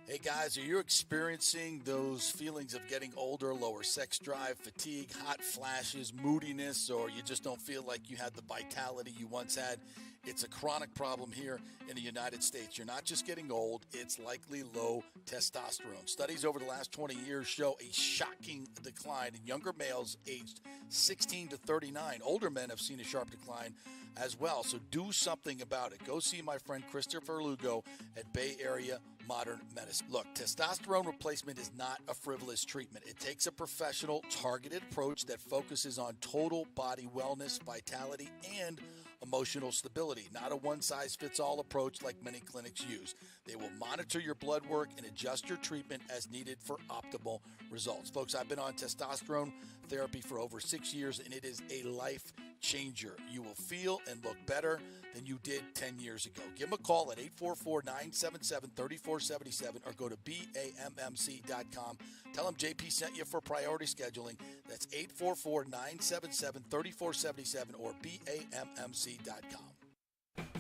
Hey guys, are you experiencing those feelings of getting older, lower sex drive, fatigue, hot flashes, moodiness, or you just don't feel like you had the vitality you once had? It's a chronic problem here in the United States. You're not just getting old, it's likely low testosterone. Studies over the last 20 years show a shocking decline in younger males aged 16 to 39. Older men have seen a sharp decline as well, so do something about it. Go see my friend Christopher Lugo at Bay Area Modern Medicine. Look, testosterone replacement is not a frivolous treatment. It takes a professional, targeted approach that focuses on total body wellness, vitality, and emotional stability, not a one-size-fits-all approach like many clinics use. They will monitor your blood work and adjust your treatment as needed for optimal results. Folks, I've been on testosterone therapy for over 6 years, and it is a life changer. You will feel and look better than you did 10 years ago. Give them a call at 844-977-3477 or go to BAMMC.com. Tell them JP sent you for priority scheduling. That's 844-977-3477 or BAMMC.com.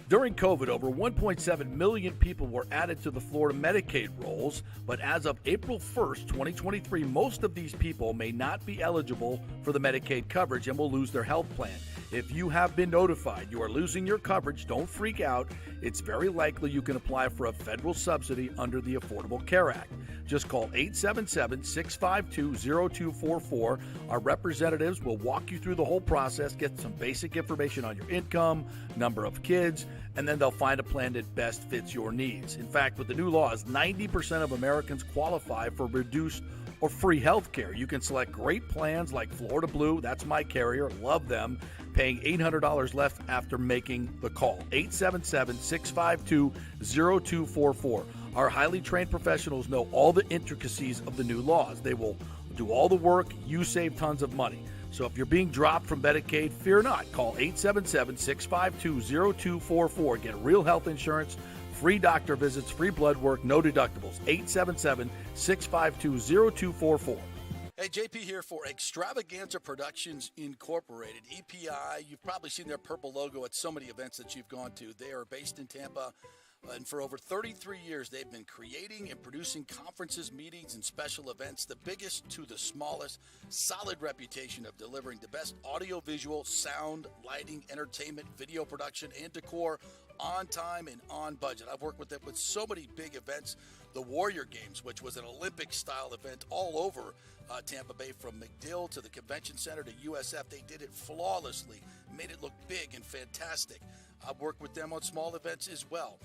During COVID, over 1.7 million people were added to the Florida Medicaid rolls, but as of April 1st, 2023, most of these people may not be eligible for the Medicaid coverage and will lose their health plan. If you have been notified you are losing your coverage, don't freak out. It's very likely you can apply for a federal subsidy under the Affordable Care Act. Just call 877-652-0244. Our representatives will walk you through the whole process, get some basic information on your income, number of kids, and then they'll find a plan that best fits your needs. In fact, with the new laws, 90% of Americans qualify for reduced or free health care. You can select great plans like Florida Blue, that's my carrier, love them, paying $800 left after making the call. 877-652-0244. Our highly trained professionals know all the intricacies of the new laws. They will do all the work, you save tons of money. So if you're being dropped from Medicaid, fear not. Call 877-652-0244. Get real health insurance, free doctor visits, free blood work, no deductibles. 877-652-0244. Hey, JP here for Extravaganza Productions Incorporated, EPI. You've probably seen their purple logo at so many events that you've gone to. They are based in Tampa, and for over 33 years, they've been creating and producing conferences, meetings, and special events, the biggest to the smallest. Solid reputation of delivering the best audio-visual, sound, lighting, entertainment, video production, and decor on time and on budget. I've worked with them with so many big events. The Warrior Games, which was an Olympic-style event all over Tampa Bay, from McDill to the Convention Center to USF. They did it flawlessly, made it look big and fantastic. I've worked with them on small events as well,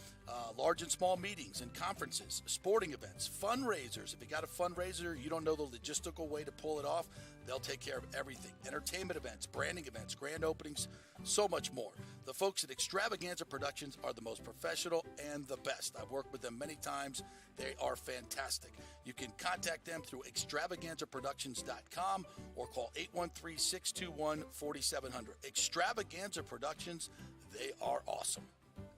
large and small meetings and conferences, sporting events, fundraisers. If you got a fundraiser, you don't know the logistical way to pull it off, they'll take care of everything. Entertainment events, branding events, grand openings, so much more. The folks at Extravaganza Productions are the most professional and the best. I've worked with them many times. They are fantastic. You can contact them through extravaganzaproductions.com or call 813-621-4700. Extravaganza Productions, they are awesome.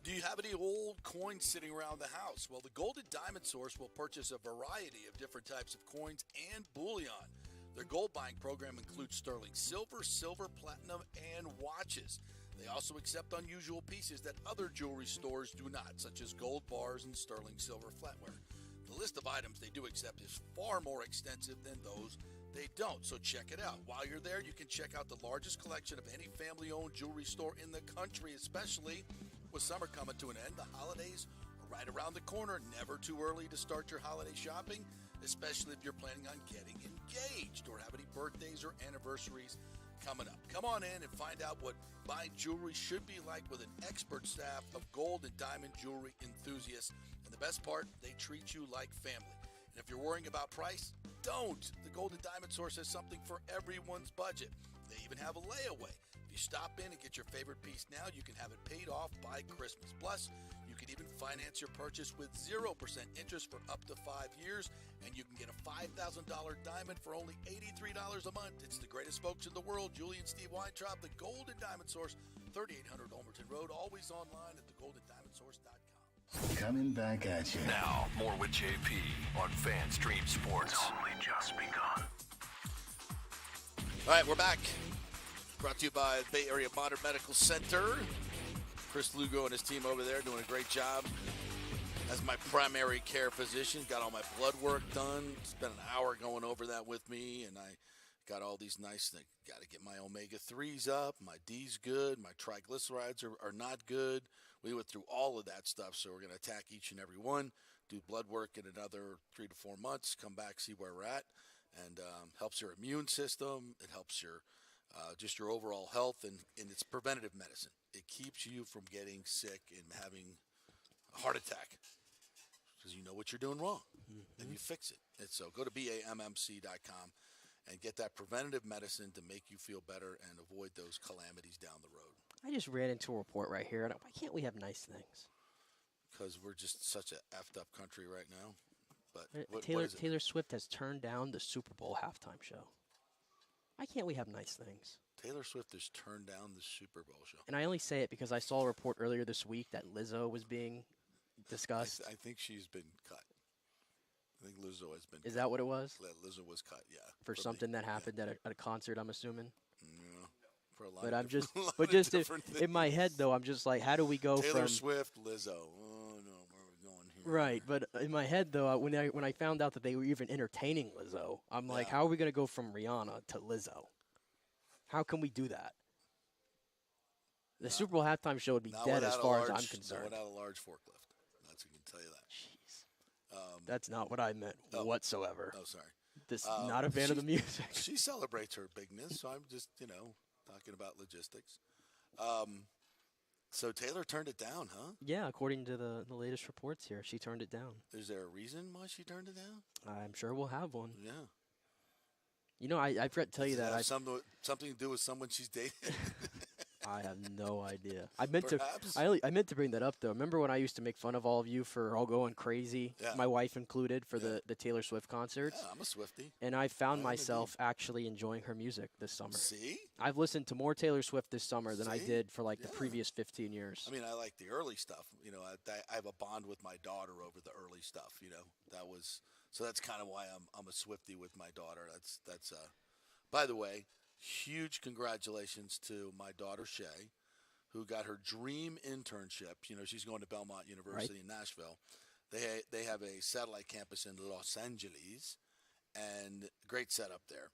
Do you have any old coins sitting around the house? Well, the Gold and Diamond Source will purchase a variety of different types of coins and bullion. Their gold buying program includes sterling silver, silver, platinum, and watches. They also accept unusual pieces that other jewelry stores do not, such as gold bars and sterling silver flatware. The list of items they do accept is far more extensive than those they don't, so check it out. While you're there, you can check out the largest collection of any family-owned jewelry store in the country, especially with summer coming to an end. The holidays are right around the corner. Never too early to start your holiday shopping. especially if you're planning on getting engaged or have any birthdays or anniversaries coming up. Come on in and find out what buying jewelry should be like with an expert staff of gold and diamond jewelry enthusiasts. And the best part, they treat you like family. And if you're worrying about price, don't. The Gold and Diamond Source has something for everyone's budget. They even have a layaway. If you stop in and get your favorite piece now, you can have it paid off by Christmas. Plus, you can even finance your purchase with 0% interest for up to 5 years, and you can get a $5,000 diamond for only $83 a month. It's the greatest folks in the world, Julie and Steve Weintraub, the Gold and Diamond Source, 3800 Olmerton Road, always online at thegoldendiamondsource.com. Coming back at you. Now, more with JP on FanStream Sports. It's only just begun. All right, we're back. Brought to you by Bay Area Modern Medical Center. Chris Lugo and his team over there doing a great job as my primary care physician. Got all my blood work done. Spent an hour going over that with me, and I got all these nice things. Got to get my omega-3s up. My D's good. My triglycerides are not good. We went through all of that stuff, so we're going to attack each and every one, do blood work in another 3 to 4 months, come back, see where we're at, and helps your immune system. It helps your just your overall health, and it's preventative medicine. It keeps you from getting sick and having a heart attack because you know what you're doing wrong, and you fix it. And so go to BAMMC.com and get that preventative medicine to make you feel better and avoid those calamities down the road. I just ran into a report right here. Why can't we have nice things? Because we're just such a effed up country right now. But Taylor Swift has turned down the Super Bowl halftime show. Why can't we have nice things? Taylor Swift has turned down the Super Bowl show. And I only say it because I saw a report earlier this week that Lizzo was being discussed. I think she's been cut. I think Lizzo has been Is cut. that what it was? Lizzo was cut, yeah. For something that happened at a concert, I'm assuming? Yeah. For a lot But of I'm just, different, just different in my head, though, I'm just like, how do we go Taylor from Swift, Lizzo. Oh, no, where are we going here? Right, but in my head, though, when I found out that they were even entertaining Lizzo, I'm like, how are we going to go from Rihanna to Lizzo? How can we do that? The Super Bowl halftime show would be dead as far as I'm concerned. Not without a large forklift. That's I can tell you that. Jeez. That's not what I meant whatsoever. Oh, sorry. Not a fan of the music. She celebrates her bigness, so I'm just, talking about logistics. So Taylor turned it down, huh? Yeah, according to the latest reports here, she turned it down. Is there a reason why she turned it down? I'm sure we'll have one. Yeah. I forgot to tell you that. Does it have something to do with someone she's dating? I have no idea. I meant Perhaps. I meant to bring that up though. Remember when I used to make fun of all of you for all going crazy, my wife included, for the Taylor Swift concerts? Yeah, I'm a Swiftie. And I found myself actually enjoying her music this summer. See? I've listened to more Taylor Swift this summer than I did for the previous 15 years. I mean, I like the early stuff. I have a bond with my daughter over the early stuff. So that's kind of why I'm a Swiftie with my daughter. That's by the way, huge congratulations to my daughter Shay, who got her dream internship. She's going to Belmont University in Nashville. They have a satellite campus in Los Angeles, and great setup there.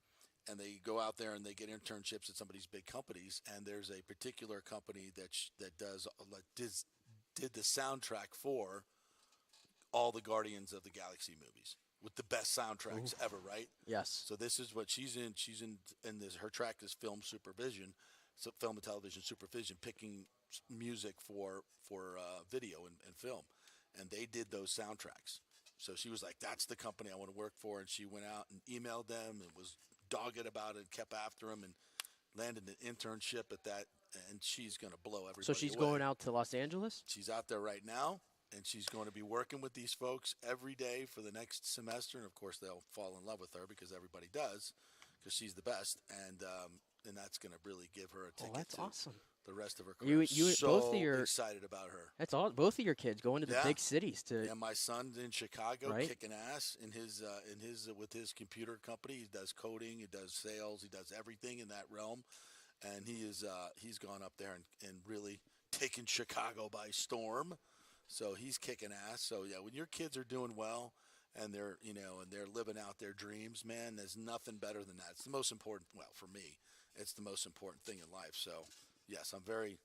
And they go out there and they get internships at some of these big companies. And there's a particular company that did the soundtrack for all the Guardians of the Galaxy movies, with the best soundtracks ever, right? Yes. So this is what she's in. She's in this. Her track is film supervision, so film and television supervision, picking music for video and film, and they did those soundtracks. So she was like, "That's the company I want to work for," and she went out and emailed them and was dogged about it, kept after them, and landed an internship at that. And she's going to blow everybody So she's away. going out to Los Angeles? She's out there right now. And she's going to be working with these folks every day for the next semester. And, of course, they'll fall in love with her because everybody does, because she's the best. And that's going to really give her a ticket to awesome. The rest of her career. Both of your, excited about her. That's all. Both of your kids going to the big cities to. Yeah, my son's in Chicago, kicking ass in his with his computer company. He does coding, he does sales, he does everything in that realm. And he's gone up there and really taken Chicago by storm. So he's kicking ass. So yeah, when your kids are doing well and they're living out their dreams, man, there's nothing better than that. It's the most important. Well, for me, it's the most important thing in life. So yes, I'm very,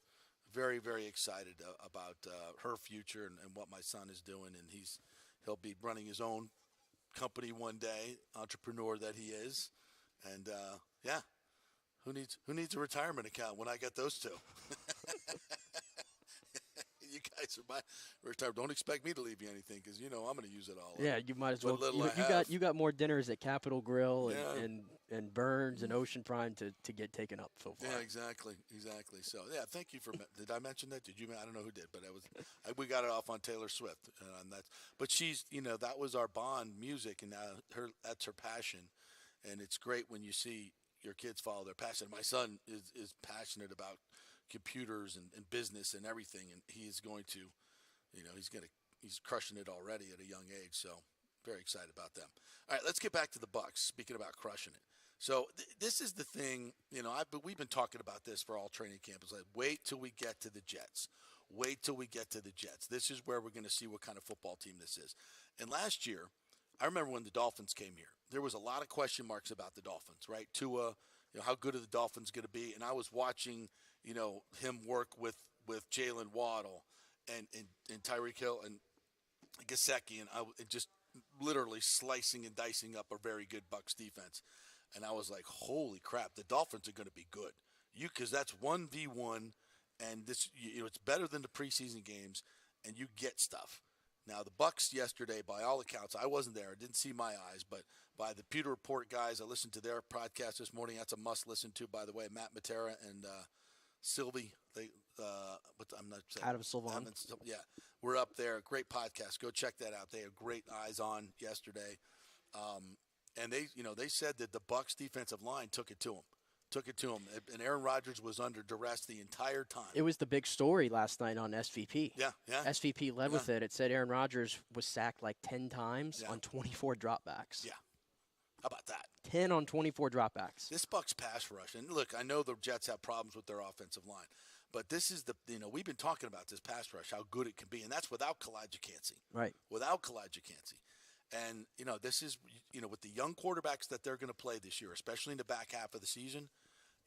very, very excited about her future and what my son is doing, and he'll be running his own company one day, entrepreneur that he is. And, who needs a retirement account when I got those two? You guys are my retired. Don't expect me to leave you anything because, I'm going to use it all. Yeah, you might as well. You got more dinners at Capitol Grill and Burns and Ocean Prime to get taken up so far. Yeah, exactly. So, thank you for. Did I mention that? Did you? I don't know who did, but we got it off on Taylor Swift, and that's. But she's, that was our bond, music, and now that's her passion, and it's great when you see your kids follow their passion. My son is passionate about computers and business and everything, and he's going to, he's crushing it already at a young age. So very excited about them. All right, let's get back to the Bucs. Speaking about crushing it, so this is the thing. We've been talking about this for all training camp. It's like wait till we get to the Jets. Wait till we get to the Jets. This is where we're going to see what kind of football team this is. And last year, I remember when the Dolphins came here, there was a lot of question marks about the Dolphins, right? Tua, how good are the Dolphins going to be? And I was watching, him work with Jalen Waddle and Tyreek Hill and Gesicki, and just literally slicing and dicing up a very good Bucs defense. And I was like, holy crap, the Dolphins are going to be good. Because that's 1v1, and this, it's better than the preseason games, and you get stuff. Now, the Bucs yesterday, by all accounts, I wasn't there. I didn't see my eyes, but by the Pewter Report guys, I listened to their podcast this morning. That's a must-listen to, by the way. Matt Matera and Sylvie, I'm not saying. Adam Sylvan. Yeah, we're up there. Great podcast. Go check that out. They had great eyes on yesterday. And they said that the Bucs defensive line took it to them. And Aaron Rodgers was under duress the entire time. It was the big story last night on SVP. Yeah. SVP led with it. It said Aaron Rodgers was sacked like 10 times on 24 dropbacks. Yeah. How about that? 10 on 24 dropbacks. This Bucs pass rush, and look, I know the Jets have problems with their offensive line, but this is we've been talking about this pass rush, how good it can be, and that's without Kalijah Kancey. Right. Without Kalijah Kancey. And, this is, with the young quarterbacks that they're going to play this year, especially in the back half of the season,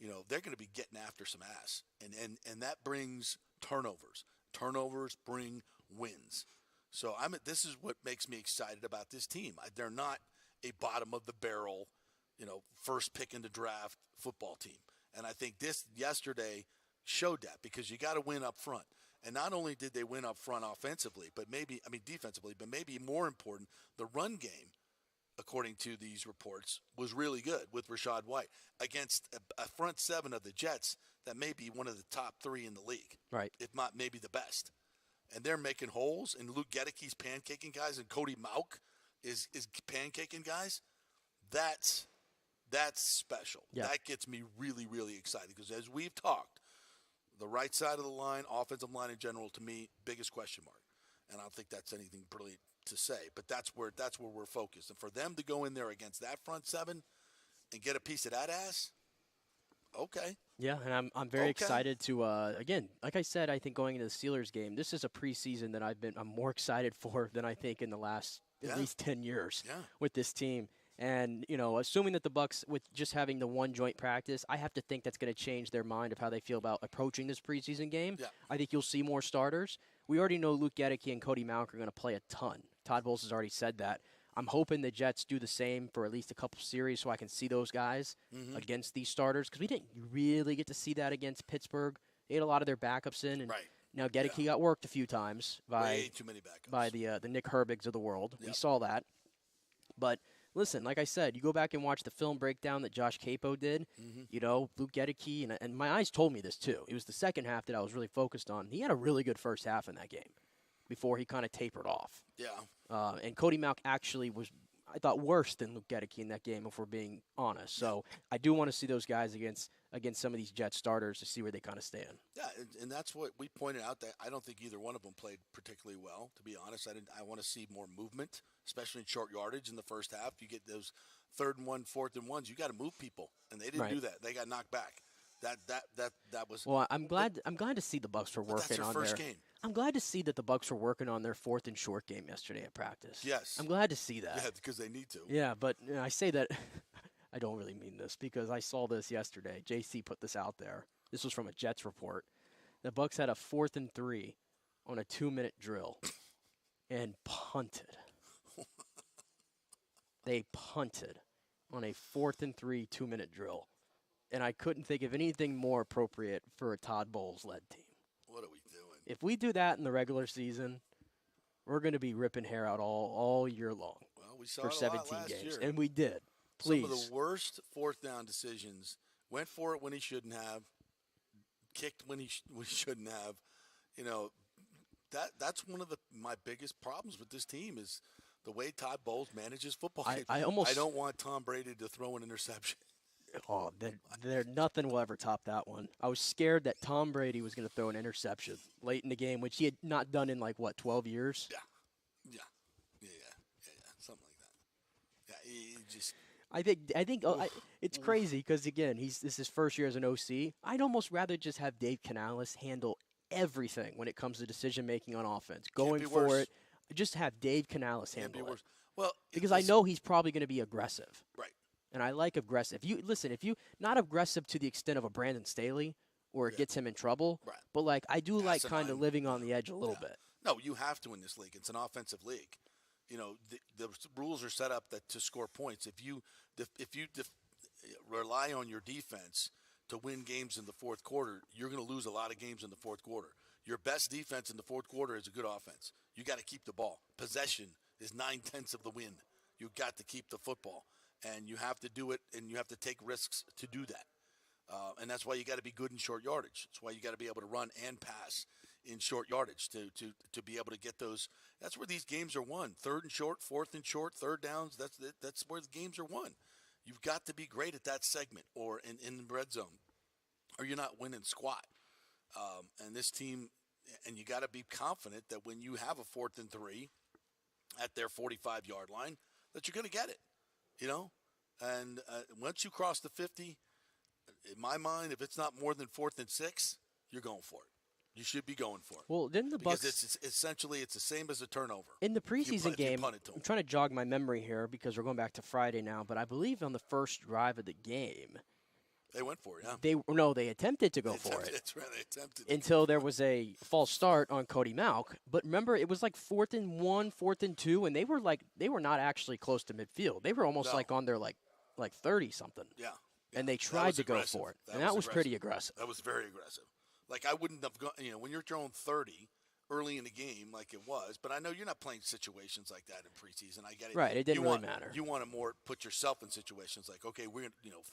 they're going to be getting after some ass. And that brings turnovers. Turnovers bring wins. So this is what makes me excited about this team. They're not a bottom of the barrel, first pick in the draft football team. And I think this yesterday showed that because you got to win up front. And not only did they win up front offensively, but defensively, but maybe more important, the run game, according to these reports, was really good with Rachaad White against a front seven of the Jets that may be one of the top 3 in the league. Right. If not maybe the best. And they're making holes, and Luke Gedicke's pancaking guys, and Cody Mauch is pancaking guys. That's special. Yeah. That gets me really, really excited because as we've talked, the right side of the line, offensive line in general, to me, biggest question mark. And I don't think that's anything brilliant to say, but that's where we're focused. And for them to go in there against that front seven and get a piece of that ass, okay. Yeah, and I'm very excited to again, like I said, I think going into the Steelers game, this is a preseason that I'm more excited for than I think in the last at least 10 years with this team. And, assuming that the Bucs, with just having the one joint practice, I have to think that's going to change their mind of how they feel about approaching this preseason game. Yeah. I think you'll see more starters. We already know Luke Gedicke and Cody Mauch are going to play a ton. Todd Bowles has already said that. I'm hoping the Jets do the same for at least a couple series so I can see those guys against these starters because we didn't really get to see that against Pittsburgh. They had a lot of their backups in. And now Gedicke got worked a few times by way too many backups. By the Nick Herbigs of the world. Yep. We saw that. But listen, like I said, you go back and watch the film breakdown that Josh Capo did. Luke Gedicke, and my eyes told me this too. It was the second half that I was really focused on. He had a really good first half in that game before he kind of tapered off. Yeah. And Cody Mauch actually was, I thought, worse than Luke Gedicke in that game, if we're being honest. So I do want to see those guys against some of these Jets starters to see where they kind of stand. Yeah, and that's what we pointed out. That I don't think either one of them played particularly well, to be honest. I want to see more movement, especially in short yardage in the first half. You get those 3rd and 1, 4th and 1s. You got to move people, and they didn't do that. They got knocked back. That was. Well, I'm glad to see the Bucs were working on their first game. I'm glad to see that the Bucs were working on their 4th and short game yesterday at practice. Yes, I'm glad to see that. Yeah, because they need to. Yeah, but I say that. I don't really mean this because I saw this yesterday. JC put this out there. This was from a Jets report. The Bucs had a 4th and 3 on a 2-minute drill and punted. they punted on a 4th and 3 2-minute drill. And I couldn't think of anything more appropriate for a Todd Bowles-led team. What are we doing? If we do that in the regular season, we're going to be ripping hair out all year long. Well, we saw for it a 17 lot last games. year. And we did. Please. Some of the worst fourth down decisions. Went for it when he shouldn't have. Kicked when he shouldn't have. You know, that's one of my biggest problems with this team is the way Todd Bowles manages football. I don't want Tom Brady to throw an interception. Oh, nothing will ever top that one. I was scared that Tom Brady was going to throw an interception late in the game, which he had not done in 12 years. Yeah, something like that. Yeah, he just. I think it's crazy because again, this is his first year as an OC. I'd almost rather just have Dave Canales handle everything when it comes to decision making on offense, going for it. Just have Dave Canales handle it. Well, because I know he's probably going to be aggressive. Right. And I like aggressive. If you not aggressive to the extent of a Brandon Staley or it gets him in trouble, right. But I do like kind of living on the edge a little bit. No, you have to in this league. It's an offensive league. You know, the rules are set up to score points. If you rely on your defense to win games in the fourth quarter, you're going to lose a lot of games in the fourth quarter. Your best defense in the fourth quarter is a good offense. You got to keep the ball. Possession is 9/10 of the win. You got to keep the football, and you have to do it, and you have to take risks to do that. And that's why you got to be good in short yardage. That's why you got to be able to run and pass in short yardage to be able to get those. That's where these games are won. 3rd and short, 4th and short, third downs. That's where the games are won. You've got to be great at that segment or in the red zone, or you're not winning squat. And this team, and you got to be confident that when you have a 4th and 3 at their 45-yard line, that you're going to get it. You know, and once you cross the 50. In my mind, if it's not more than 4th and 6, you're going for it. You should be going for it. Well, didn't the Bucs? Because it's essentially the same as a turnover. In the preseason game, I'm trying to jog my memory here because we're going back to Friday now, but I believe on the first drive of the game, they went for it. Yeah. They attempted to go for it. That's right. They attempted until there was a false start on Cody Malk. But remember, it was 4th and 1, 4th and 2, and they were not actually close to midfield. They were almost on their 30 something. Yeah. And they tried to go for it. And that was pretty aggressive. That was very aggressive. I wouldn't have gone, when you're throwing 30 early in the game like it was, but I know you're not playing situations like that in preseason. I get it. Right, it didn't really matter. You want to more put yourself in situations like, okay, we're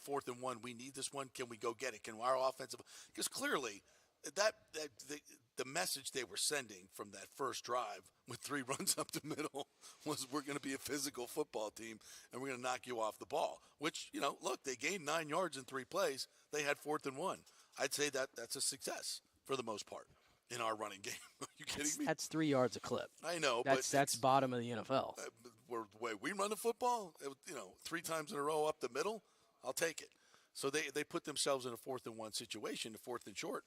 4th and 1, we need this one. Can we go get it? Can our offensive – because clearly the message they were sending from that first drive with 3 runs up the middle was we're going to be a physical football team and we're going to knock you off the ball, which, look, they gained 9 yards in 3 plays. They had 4th and 1. I'd say that's a success for the most part in our running game. Are you kidding me? That's 3 yards a clip. I know. That's bottom of the NFL. The way we run the football, 3 times in a row up the middle, I'll take it. So they put themselves in a 4th and 1 situation, a 4th and short.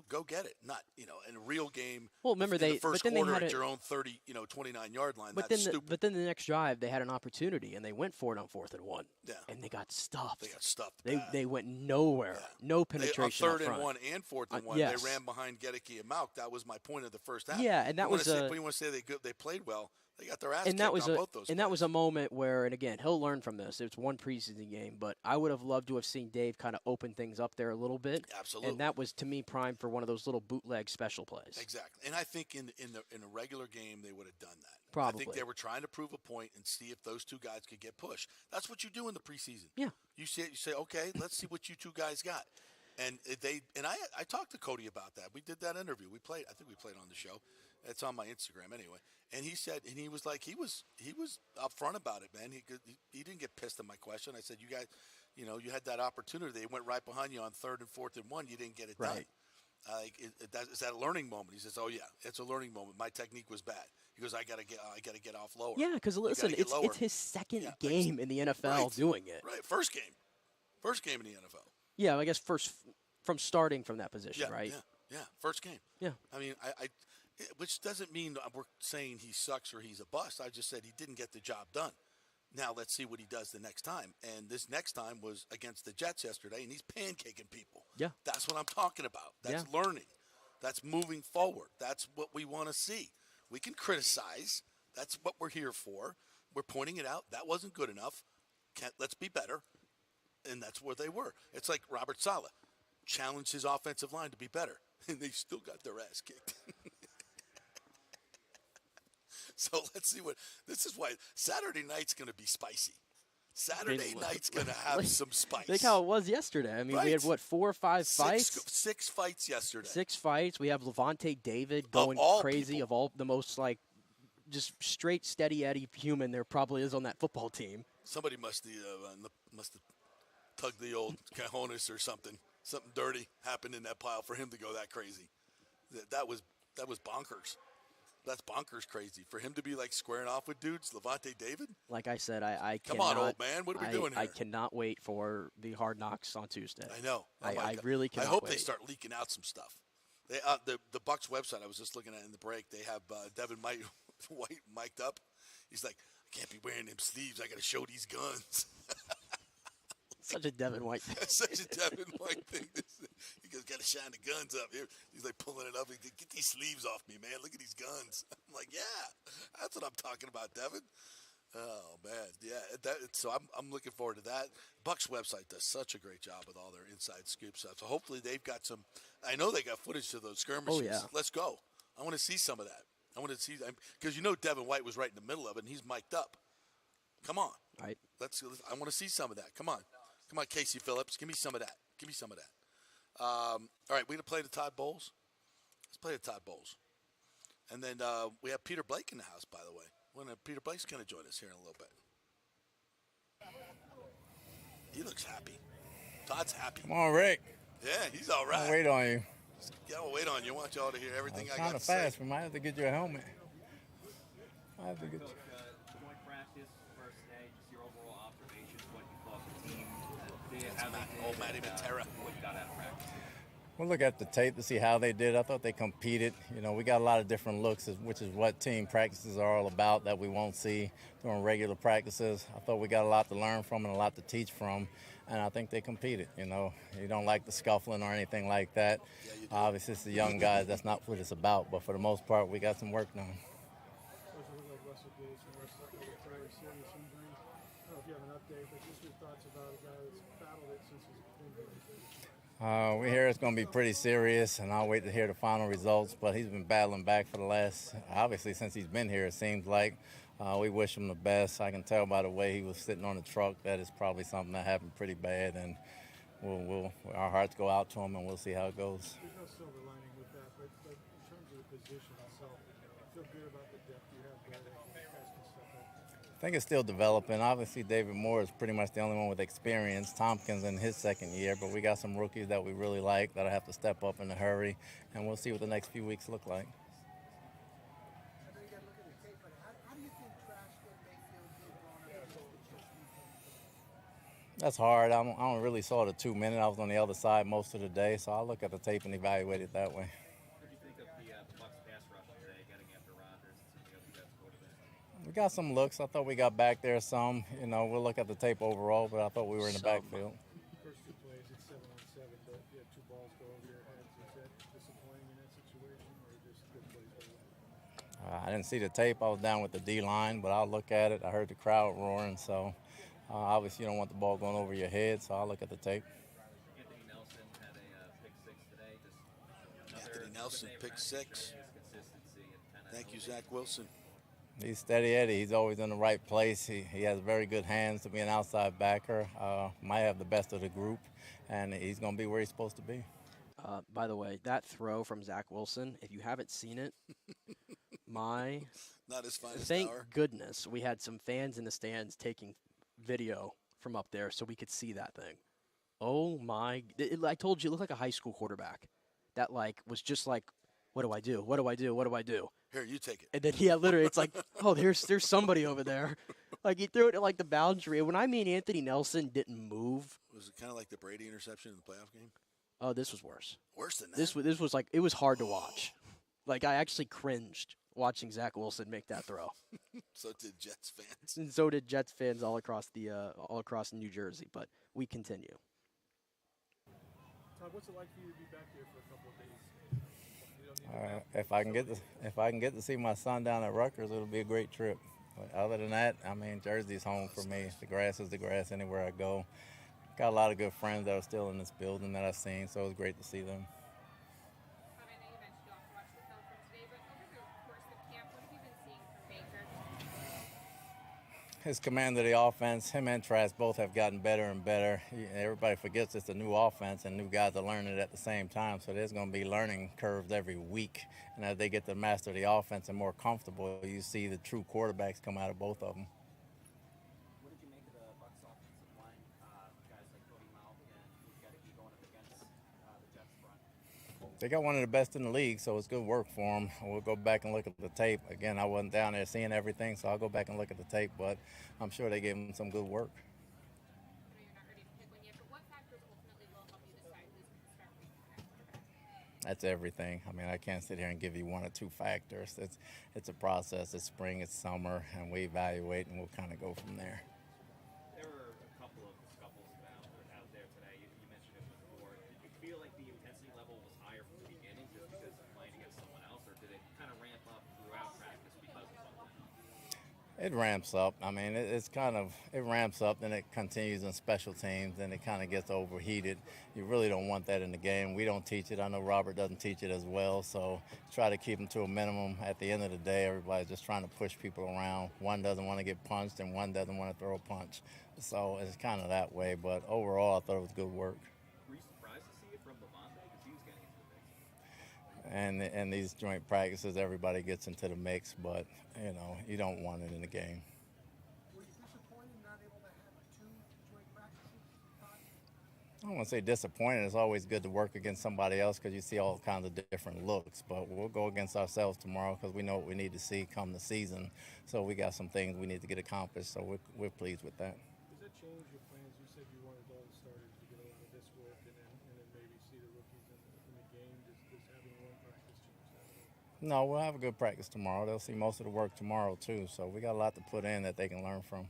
Go get it. Not, in a real game. Well, remember in the first quarter at your own 30, 29-yard line. That's stupid. But then the next drive, they had an opportunity, and they went for it on 4th and 1. Yeah. And they got stuffed. They went nowhere. Yeah. No penetration on 3rd and 1 and 4th and 1, yes. They ran behind Gedeke and Malk. That was my point of the first half. Yeah, and that was you want to say they played well. They got their ass kicked on both those plays. That was a moment where, and again, he'll learn from this. It's one preseason game, but I would have loved to have seen Dave kind of open things up there a little bit. Absolutely. And that was, to me, prime for one of those little bootleg special plays. Exactly. And I think in a regular game, they would have done that. Probably. I think they were trying to prove a point and see if those 2 guys could get pushed. That's what you do in the preseason. Yeah. You say, okay, let's see what you 2 guys got. And I talked to Cody about that. We did that interview. I think we played on the show. It's on my Instagram anyway. And he said, and he was upfront about it, man. He didn't get pissed at my question. I said, you guys, you had that opportunity. They went right behind you on 3rd and 4th and 1. You didn't get it done. Is that a learning moment? He says, oh yeah, it's a learning moment. My technique was bad. He goes, I gotta get off lower. Yeah, because listen, it's his second game in the NFL doing it. Right, first game in the NFL. Yeah, I guess first from starting from that position, right? Yeah, first game. Yeah. I mean, which doesn't mean we're saying he sucks or he's a bust. I just said he didn't get the job done. Now let's see what he does the next time. And this next time was against the Jets yesterday, and he's pancaking people. Yeah. That's what I'm talking about. That's learning. That's moving forward. That's what we want to see. We can criticize. That's what we're here for. We're pointing it out. That wasn't good enough. Let's be better. And that's where they were. It's like Robert Saleh challenged his offensive line to be better, and they still got their ass kicked. So let's see this is why Saturday night's going to be spicy. Saturday night's going to have some spice. Think how it was yesterday. I mean, we had, 4 or 5 fights? 6 fights yesterday. 6 fights. We have Levante David going crazy people. of all the most, just straight, steady Eddie human there probably is on that football team. Somebody must have tugged the old cojones or something. Something dirty happened in that pile for him to go that crazy. That was bonkers. That's bonkers crazy. For him to be squaring off with dudes, Levante David? Like I said, I Come cannot, on, old man. What are we doing here? I cannot wait for the Hard Knocks on Tuesday. I know. I really cannot I hope wait. they start leaking out some stuff. They the Bucks website, I was just looking at in the break, they have Devin White mic'd up. He's like, I can't be wearing them sleeves. I got to show these guns. Such a Devin White thing. Such a Devin White thing. He goes, got to shine the guns up. He's pulling it up. He's like, get these sleeves off me, man. Look at these guns. I'm like, yeah, that's what I'm talking about, Devin. Oh, man. Yeah. So I'm looking forward to that. Bucks website does such a great job with all their inside scoop stuff. So hopefully they've got some – I know they got footage of those skirmishes. Oh, yeah. Let's go. I want to see some of that. I want to see – because Devin White was right in the middle of it, and he's mic'd up. Come on. Right. I want to see some of that. Come on. Come on, Casey Phillips. Give me some of that. All right, we're going to play the Todd Bowles. Let's play the Todd Bowles. And then we have Peter Blake in the house, by the way. Peter Blake's going to join us here in a little bit. He looks happy. Todd's happy. Come on, Rick. Yeah, he's all right. I'll wait on you. Yeah, I'll wait on you. I want y'all to hear everything I got to say. Kind of fast. We might have to get you a helmet. I have to get you. Joint practice, first day, just your overall observations, what you thought the team did, how they did, Matty Matera. What you got out of practice. We'll look at the tape to see how they did. I thought they competed. We got a lot of different looks, which is what team practices are all about that we won't see during regular practices. I thought we got a lot to learn from and a lot to teach from, and I think they competed. You don't like the scuffling or anything like that. Yeah, you do. Obviously, it's the young guys. That's not what it's about, but for the most part, we got some work done. We hear it's going to be pretty serious, and I'll wait to hear the final results. But he's been battling back for the last, obviously, since he's been here, it seems like. We wish him the best. I can tell by the way he was sitting on the truck that it's probably something that happened pretty bad, and our hearts go out to him, and we'll see how it goes. There's no silver lining with that, but in terms of the position itself, I feel good about the depth you have there. I think it's still developing. Obviously, David Moore is pretty much the only one with experience. Tompkins in his second year, but we got some rookies that we really like that'll have to step up in a hurry, and we'll see what the next few weeks look like. That's hard. I don't really saw the 2 minute. I was on the other side most of the day, so I'll look at the tape and evaluate it that way. What do you think of the Bucks pass rush today, getting after Rodgers and some of the other guys? We got some looks. I thought we got back there some. We'll look at the tape overall, but I thought we were in the backfield. First 2 plays, it's 7-on-7, but you had 2 balls go over your heads. Is that disappointing in that situation, or just good plays? I didn't see the tape. I was down with the D-line, but I'll look at it. I heard the crowd roaring, so obviously you don't want the ball going over your head, so I'll look at the tape. Anthony Nelson had a pick 6 today. Anthony Nelson, pick 6. Thank you, Zach Wilson. He's steady Eddie. He's always in the right place. He has very good hands to be an outside backer. Might have the best of the group, and he's going to be where he's supposed to be. By the way, that throw from Zach Wilson, if you haven't seen it, not his finest thank hour. goodness we had some fans in the stands taking video from up there so we could see that thing. Oh, my. I told you, it looked like a high school quarterback that, was just like, what do I do? What do I do? What do I do? Here, you take it. And then, literally, it's like, oh, there's somebody over there. He threw it at, the boundary. When I mean Anthony Nelson didn't move. Was it kind of like the Brady interception in the playoff game? Oh, this was worse. Worse than that? This was it was hard to watch. I actually cringed watching Zach Wilson make that throw. So did Jets fans. And so did Jets fans all across New Jersey. But we continue. Todd, what's it like for you to be back here for a couple of days? If I can get to see my son down at Rutgers, it'll be a great trip. But other than that, I mean, Jersey's home for me. The grass is the grass anywhere I go. Got a lot of good friends that are still in this building that I've seen, so it's great to see them. His command of the offense, him and Trask both have gotten better and better. Everybody forgets it's a new offense and new guys are learning it at the same time, so there's going to be learning curves every week. And as they get to master the offense and more comfortable, you see the true quarterbacks come out of both of them. What did you make of the Bucs offensive line? Guys like Cody Mount and you've got to keep going up against the Jets front. They got one of the best in the league, so it's good work for them. We'll go back and look at the tape. Again, I wasn't down there seeing everything, so I'll go back and look at the tape, but I'm sure they gave them some good work. I know you're not ready to pick one yet, but what factors ultimately will help you decide who's going to start week for next quarterback? That's everything. I mean, I can't sit here and give you one or two factors. It's a process. It's spring, it's summer, and we evaluate, and we'll kind of go from there. There were a couple of scuffles out there today. You mentioned it before. Did you feel like the intensity level was higher from the beginning just because of playing against someone else, or did it kind of ramp up throughout practice because of something? It ramps up. I mean, it ramps up, then it continues in special teams, then it kind of gets overheated. You really don't want that in the game. We don't teach it. I know Robert doesn't teach it as well, so try to keep them to a minimum. At the end of the day, everybody's just trying to push people around. One doesn't want to get punched, and one doesn't want to throw a punch. So it's kind of that way, but overall, I thought it was good work. Were you surprised to see it from Levante because he was getting into the mix? And these joint practices, everybody gets into the mix, but, you don't want it in the game. Were you disappointed not able to have 2 joint practices? I don't want to say disappointed. It's always good to work against somebody else because you see all kinds of different looks. But we'll go against ourselves tomorrow because we know what we need to see come the season. So we got some things we need to get accomplished, so we're pleased with that. Does that change your plans? You said you wanted all the starters to get a lot of this work and then maybe see the rookies in the game. Does having one practice change that at all? No, we'll have a good practice tomorrow. They'll see most of the work tomorrow, too. So we got a lot to put in that they can learn from.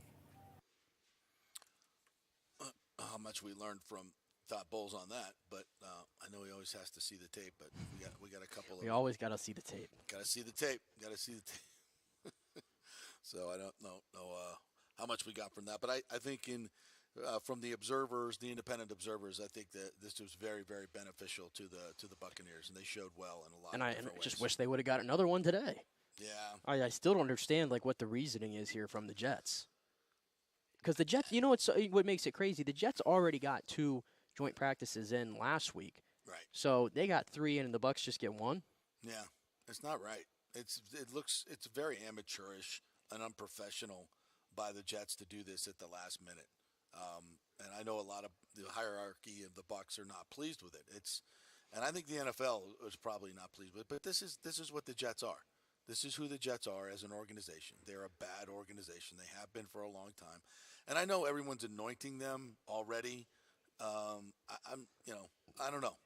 How much we learned from Todd Bowles on that, but I know he always has to see the tape, but we got a couple of... We always got to see the tape. Got to see the tape. So I don't know how much we got from that, but I think from the observers, the independent observers, I think that this was very, very beneficial to the Buccaneers, and they showed well in a lot of different ways. I just wish they would have got another one today. Yeah. I still don't understand what the reasoning is here from the Jets. Because the Jets, what makes it crazy? The Jets already got 2 joint practices in last week. Right. So they got 3 in, and the Bucs just get 1. Yeah, it's not right. It's very amateurish and unprofessional by the Jets to do this at the last minute. And I know a lot of the hierarchy of the Bucs are not pleased with it. And I think the NFL was probably not pleased with it. But this is what the Jets are. This is who the Jets are as an organization. They're a bad organization. They have been for a long time. And I know everyone's anointing them already. I don't know.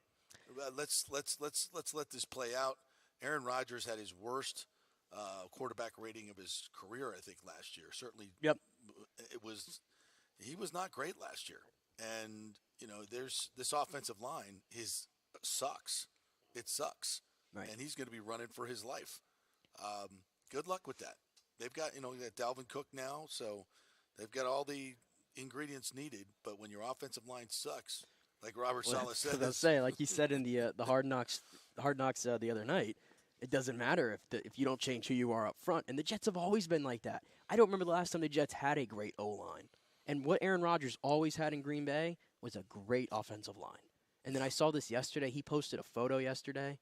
Let's let this play out. Aaron Rodgers had his worst quarterback rating of his career, I think, last year. Certainly, yep. He was not great last year. And there's this offensive line sucks. It sucks. Right. And he's going to be running for his life. Good luck with that. They've got Dalvin Cook now, so they've got all the ingredients needed. But when your offensive line sucks, like Robert Saleh said, I was saying, like he said in the Hard Knocks the other night, it doesn't matter if you don't change who you are up front. And the Jets have always been like that. I don't remember the last time the Jets had a great O-line. And what Aaron Rodgers always had in Green Bay was a great offensive line. And then I saw this yesterday. He posted a photo yesterday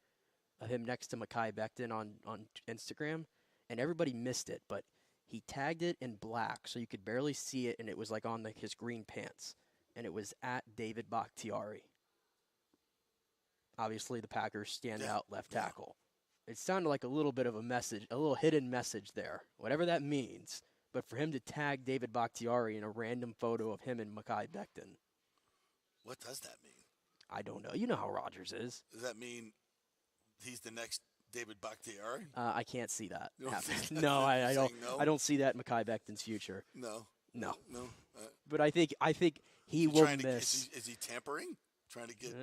of him next to Mekhi Becton on Instagram, and everybody missed it, but he tagged it in black so you could barely see it, and it was like on his green pants, and it was at David Bakhtiari. Obviously, the Packers standout left tackle. It sounded like a little bit of a message, a little hidden message there, whatever that means. But for him to tag David Bakhtiari in a random photo of him and Mekhi Becton. What does that mean? I don't know. You know how Rodgers is. Does that mean he's the next David Bakhtiari? I can't see that happening. No, I don't. No? I don't see that in Mekhi Becton's future. No. But I think he will miss. Is he tampering? Trying to get.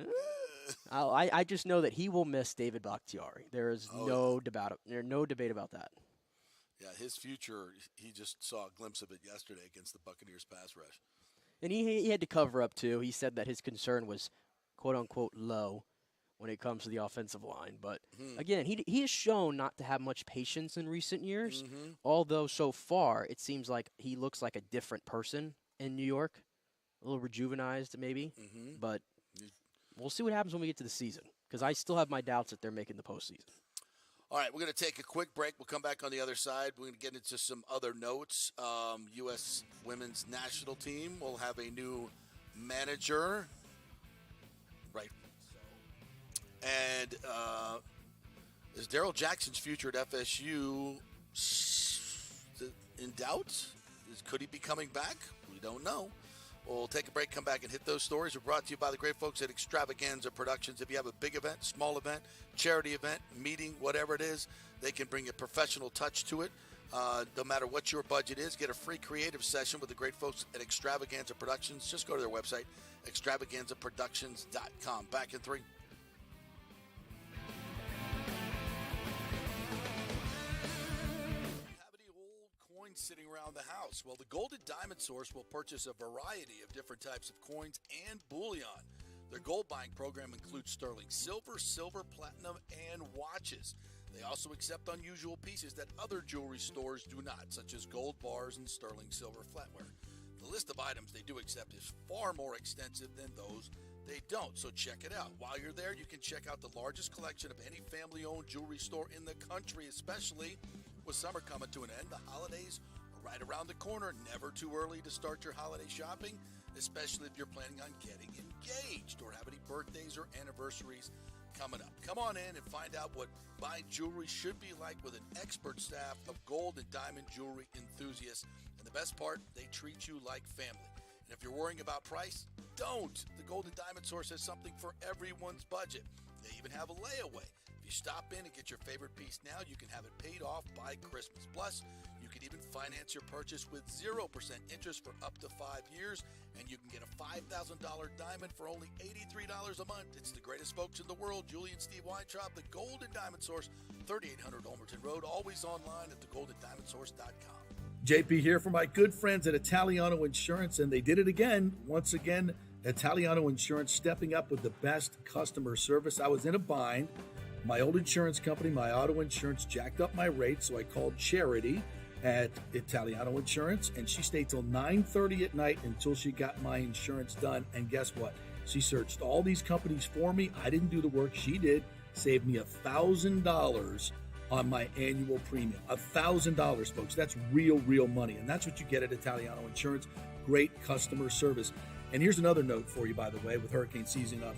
I just know that he will miss David Bakhtiari. There is no debate about that. Yeah, his future, he just saw a glimpse of it yesterday against the Buccaneers pass rush. And he had to cover up, too. He said that his concern was, quote-unquote, low when it comes to the offensive line. But, again, he has shown not to have much patience in recent years, although so far it seems like he looks like a different person in New York, a little rejuvenized maybe. But we'll see what happens when we get to the season, because I still have my doubts that they're making the postseason. All right, we're going to take a quick break. We'll come back on the other side. We're going to get into some other notes. U.S. women's national team will have a new manager. Right. And is Daryl Jackson's future at FSU in doubt? Could he be coming back? We don't know. We'll take a break, come back, and hit those stories. We're brought to you by the great folks at Extravaganza Productions. If you have a big event, small event, charity event, meeting, whatever it is, they can bring a professional touch to it. No matter what your budget is, get a free creative session with the great folks at Extravaganza Productions. Just go to their website, extravaganzaproductions.com. Back in 3. Sitting around the house. Well, the Golden Diamond Source will purchase a variety of different types of coins and bullion. Their gold buying program includes sterling silver, silver, platinum, and watches. They also accept unusual pieces that other jewelry stores do not, such as gold bars and sterling silver flatware. The list of items they do accept is far more extensive than those they don't, so check it out. While you're there, you can check out the largest collection of any family-owned jewelry store in the country, especially with summer coming to an end. The holidays are right around the corner. Never too early to start your holiday shopping, especially if you're planning on getting engaged or have any birthdays or anniversaries coming up. Come on in and find out what buying jewelry should be like with an expert staff of gold and diamond jewelry enthusiasts. And the best part, they treat you like family. And if you're worrying about price, don't. The Golden Diamond Source has something for everyone's budget. They even have a layaway. If you stop in and get your favorite piece now, you can have it paid off by Christmas. Plus, you can even finance your purchase with 0% interest for up to 5 years, and you can get a $5,000 diamond for only $83 a month. It's the greatest folks in the world, Julie and Steve Weintraub, the Golden Diamond Source, 3800 Olmerton Road, always online at thegoldendiamondsource.com. JP here for my good friends at Italiano Insurance, and they did it again. Once again, Italiano Insurance stepping up with the best customer service. I was in a bind. My old insurance company, my auto insurance, jacked up my rates, so I called Charity at Italiano Insurance, and she stayed till 9:30 at night until she got my insurance done. And guess what? She searched all these companies for me. I didn't do the work. She did. Saved me $1,000 on my annual premium. $1,000, folks. That's real money. And that's what you get at Italiano Insurance. Great customer service. And here's another note for you, by the way, with hurricane season up.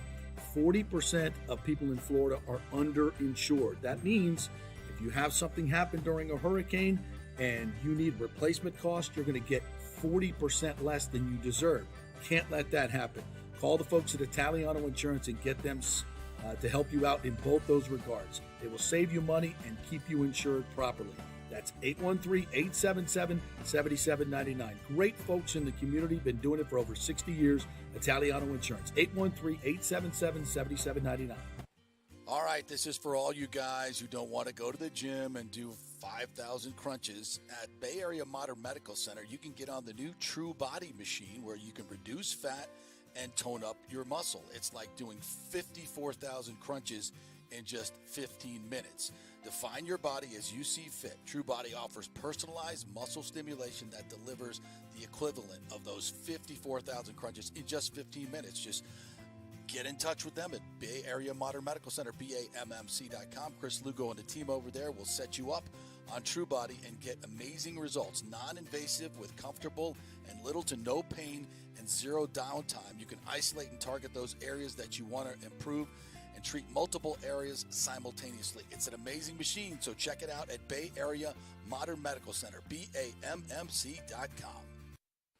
40% of people in Florida are underinsured. That means if you have something happen during a hurricane and you need replacement costs, you're going to get 40% less than you deserve. Can't let that happen. Call the folks at Italiano Insurance and get them to help you out in both those regards. They will save you money and keep you insured properly. That's 813-877-7799. Great folks in the community, been doing it for over 60 years. Italiano Insurance, 813-877-7799. All right, this is for all you guys who don't want to go to the gym and do 5,000 crunches. At Bay Area Modern Medical Center, you can get on the new True Body machine where you can reduce fat and tone up your muscle. It's like doing 54,000 crunches in just 15 minutes. Define your body as you see fit. True Body offers personalized muscle stimulation that delivers the equivalent of those 54,000 crunches in just 15 minutes. Just get in touch with them at Bay Area Modern Medical Center, BAMMC.com. Chris Lugo and the team over there will set you up on True Body and get amazing results. Non-invasive with comfortable and little to no pain and zero downtime. You can isolate and target those areas that you want to improve and treat multiple areas simultaneously. It's an amazing machine, so check it out at Bay Area Modern Medical Center, BAMMC.com.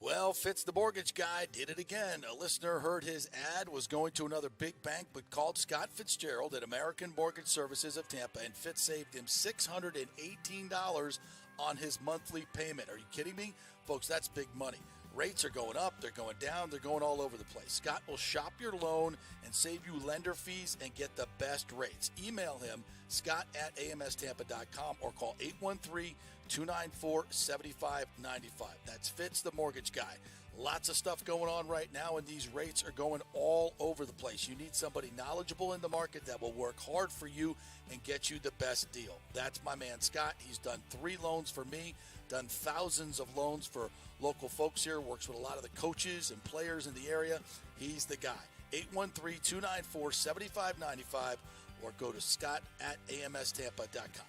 Well, Fitz the mortgage guy did it again. A listener heard his ad, was going to another big bank, but called Scott Fitzgerald at American Mortgage Services of Tampa, and Fitz saved him $618 on his monthly payment. Are you kidding me? Folks, that's big money. Rates are going up, they're going down, they're going all over the place. Scott will shop your loan and save you lender fees and get the best rates. Email him, scott@amstampa.com, or call 813-294-7595. That's Fitz, the mortgage guy. Lots of stuff going on right now, and these rates are going all over the place. You need somebody knowledgeable in the market that will work hard for you and get you the best deal. That's my man, Scott. He's done 3 loans for me, done thousands of loans for local folks here, works with a lot of the coaches and players in the area. He's the guy. 813-294-7595, or go to scott@amstampa.com.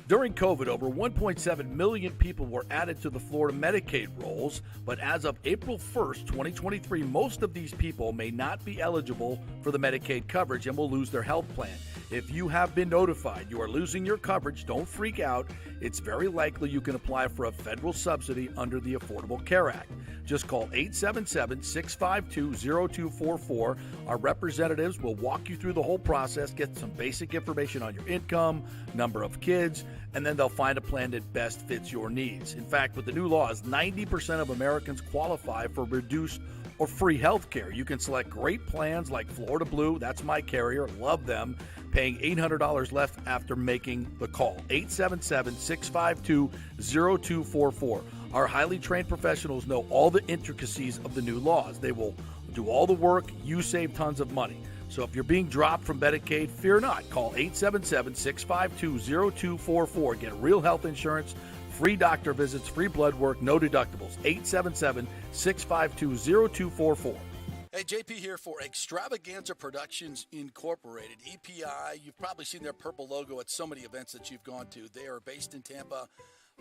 During COVID, over 1.7 million people were added to the Florida Medicaid rolls, but as of April 1st, 2023, most of these people may not be eligible for the Medicaid coverage and will lose their health plan. If you have been notified you are losing your coverage, don't freak out. It's very likely you can apply for a federal subsidy under the Affordable Care Act. Just call 877-652-0244. Our representatives will walk you through the whole process, get some basic information on your income, number of kids, and then they'll find a plan that best fits your needs. In fact, with the new laws, 90% of Americans qualify for reduced or free health care. You can select great plans like Florida Blue, that's my carrier, love them, paying $800 left after making the call. 877-652-0244. Our highly trained professionals know all the intricacies of the new laws. They will do all the work. You save tons of money. So if you're being dropped from Medicaid, fear not. Call 877-652-0244. Get real health insurance, free doctor visits, free blood work, no deductibles. 877-652-0244. Hey, JP here for Extravaganza Productions Incorporated, EPI. You've probably seen their purple logo at so many events that you've gone to. They are based in Tampa,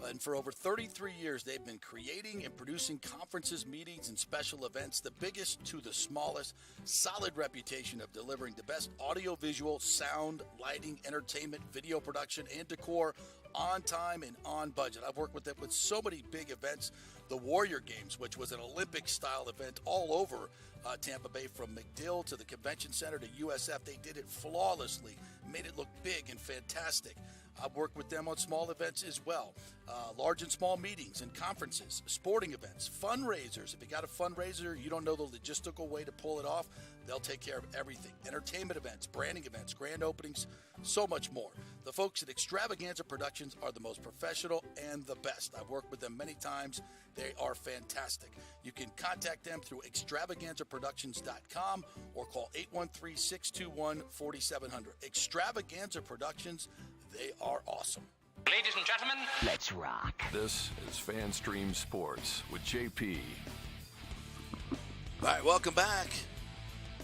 and for over 33 years, they've been creating and producing conferences, meetings, and special events, the biggest to the smallest. Solid reputation of delivering the best audio-visual, sound, lighting, entertainment, video production, and decor on time and on budget. I've worked with them with so many big events. The Warrior Games, which was an Olympic-style event all over Tampa Bay, from McDill to the Convention Center to USF. They did it flawlessly, made it look big and fantastic. I've worked with them on small events as well, large and small meetings and conferences, sporting events, fundraisers. If you got a fundraiser, you don't know the logistical way to pull it off, they'll take care of everything. Entertainment events, branding events, grand openings, so much more. The folks at Extravaganza Productions are the most professional and the best. I've worked with them many times. They are fantastic. You can contact them through extravaganzaproductions.com or call 813-621-4700. Extravaganza Productions, they are awesome. Ladies and gentlemen, let's rock. This is FanStream Sports with JP. All right, welcome back.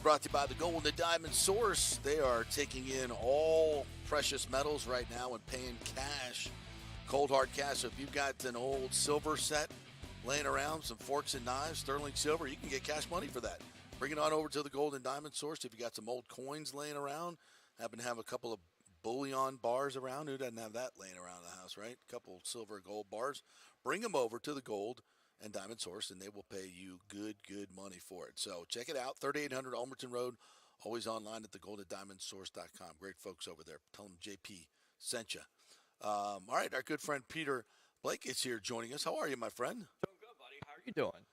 Brought to you by the Gold and Diamond Source. They are taking in all precious metals right now and paying cash, cold hard cash. So if you've got an old silver set laying around, some forks and knives, sterling silver, you can get cash money for that. Bring it on over to the Gold and Diamond Source. If you got some old coins laying around, happen to have a couple of bullion bars around. Who doesn't have that laying around the house, right? A couple silver gold bars. Bring them over to the Gold and Diamond Source, and they will pay you good money for it. So check it out, 3800 Almerton Road, always online at thegoldendiamondsource.com. Great folks over there. Tell them JP sent you. All right, our good friend Peter Blake is here joining us. How are you, my friend? Doing good, buddy. How are you doing?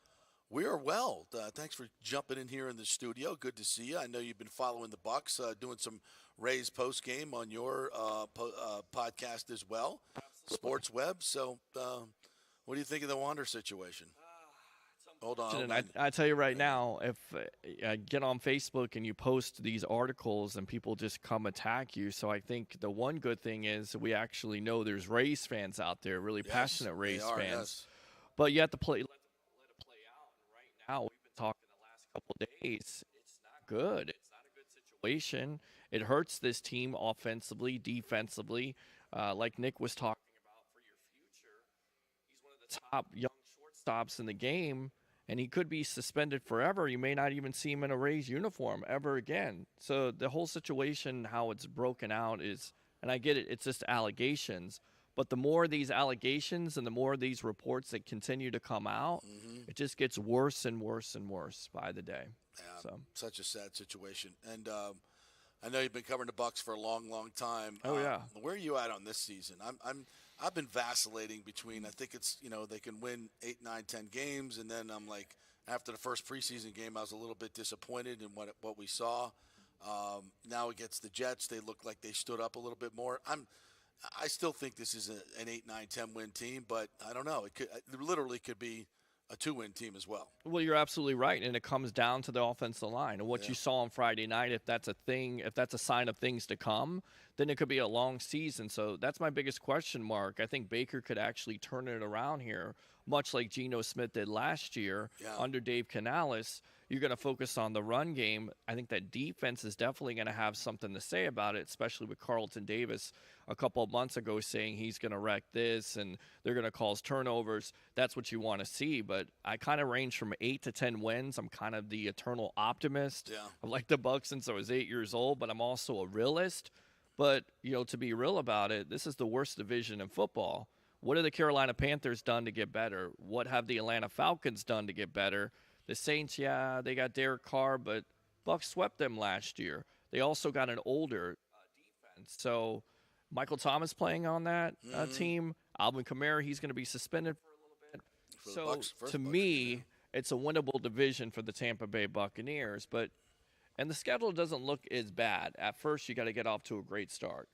We are well. Thanks for jumping in here in the studio. Good to see you. I know you've been following the Bucks, doing some Rays post game on your podcast as well, Sports Web. So, what do you think of the Wander situation? Hold on. I tell you right now, if get on Facebook and you post these articles and people just come attack you. So I think the one good thing is we actually know there's Rays fans out there, really passionate Rays fans. Yes. But you have to let it play out. And right now, we've been talking the last couple of days. It's not good. It's not a good situation. It hurts this team offensively, defensively. Like Nick was talking about, for your future, he's one of the top young shortstops in the game, and he could be suspended forever. You may not even see him in a Rays uniform ever again. So the whole situation, how it's broken out is, and I get it, it's just allegations. But the more these allegations and the more these reports that continue to come out, it just gets worse and worse and worse by the day. Yeah, so such a sad situation. And I know you've been covering the Bucks for a long time. Oh yeah. Where are you at on this season? I've been vacillating between, I think it's, they can win 8, 9, 10 games, and then I'm like, after the first preseason game, I was a little bit disappointed in what we saw. Now against the Jets, they look like they stood up a little bit more. I still think this is an 8, 9, 10 win team, but I don't know. It literally could be a 2-win team as well. Well, you're absolutely right, and it comes down to the offensive line. And what you saw on Friday night, if that's a sign of things to come, then it could be a long season. So that's my biggest question mark. I think Baker could actually turn it around here, much like Geno Smith did last year under Dave Canales. You're going to focus on the run game. I think that defense is definitely going to have something to say about it, especially with Carlton Davis a couple of months ago saying he's going to wreck this and they're going to cause turnovers. That's what you want to see. But I kind of range from 8 to 10 wins. I'm kind of the eternal optimist. Yeah. I've liked the Bucs since I was 8 years old, but I'm also a realist. But, to be real about it, this is the worst division in football. What have the Carolina Panthers done to get better? What have the Atlanta Falcons done to get better? The Saints, they got Derek Carr, but Bucs swept them last year. They also got an older defense. So Michael Thomas playing on that team. Alvin Kamara, he's going to be suspended for a little bit. To me, it's a winnable division for the Tampa Bay Buccaneers. And the schedule doesn't look as bad. At first, you got to get off to a great start.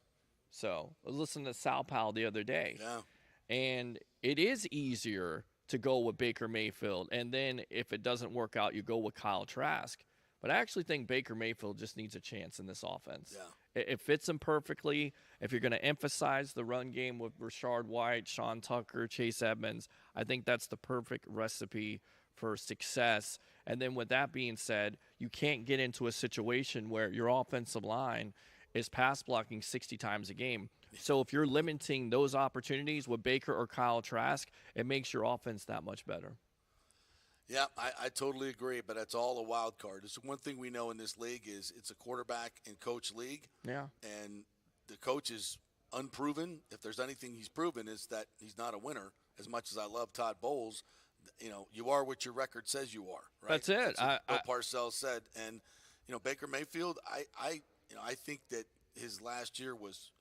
So I was listening to Sal Powell the other day. Yeah. And it is easier to go with Baker Mayfield. And then if it doesn't work out, you go with Kyle Trask. But I actually think Baker Mayfield just needs a chance in this offense. Yeah. It fits him perfectly. If you're going to emphasize the run game with Rashard White, Sean Tucker, Chase Edmonds, I think that's the perfect recipe for success. And then with that being said, you can't get into a situation where your offensive line is pass blocking 60 times a game. So if you're limiting those opportunities with Baker or Kyle Trask, it makes your offense that much better. Yeah, I totally agree, but it's all a wild card. It's one thing we know in this league is it's a quarterback and coach league. Yeah. And the coach is unproven. If there's anything he's proven is that he's not a winner. As much as I love Todd Bowles, you are what your record says you are, right? That's it. That's what Bill Parcells said. And, Baker Mayfield, I think that his last year was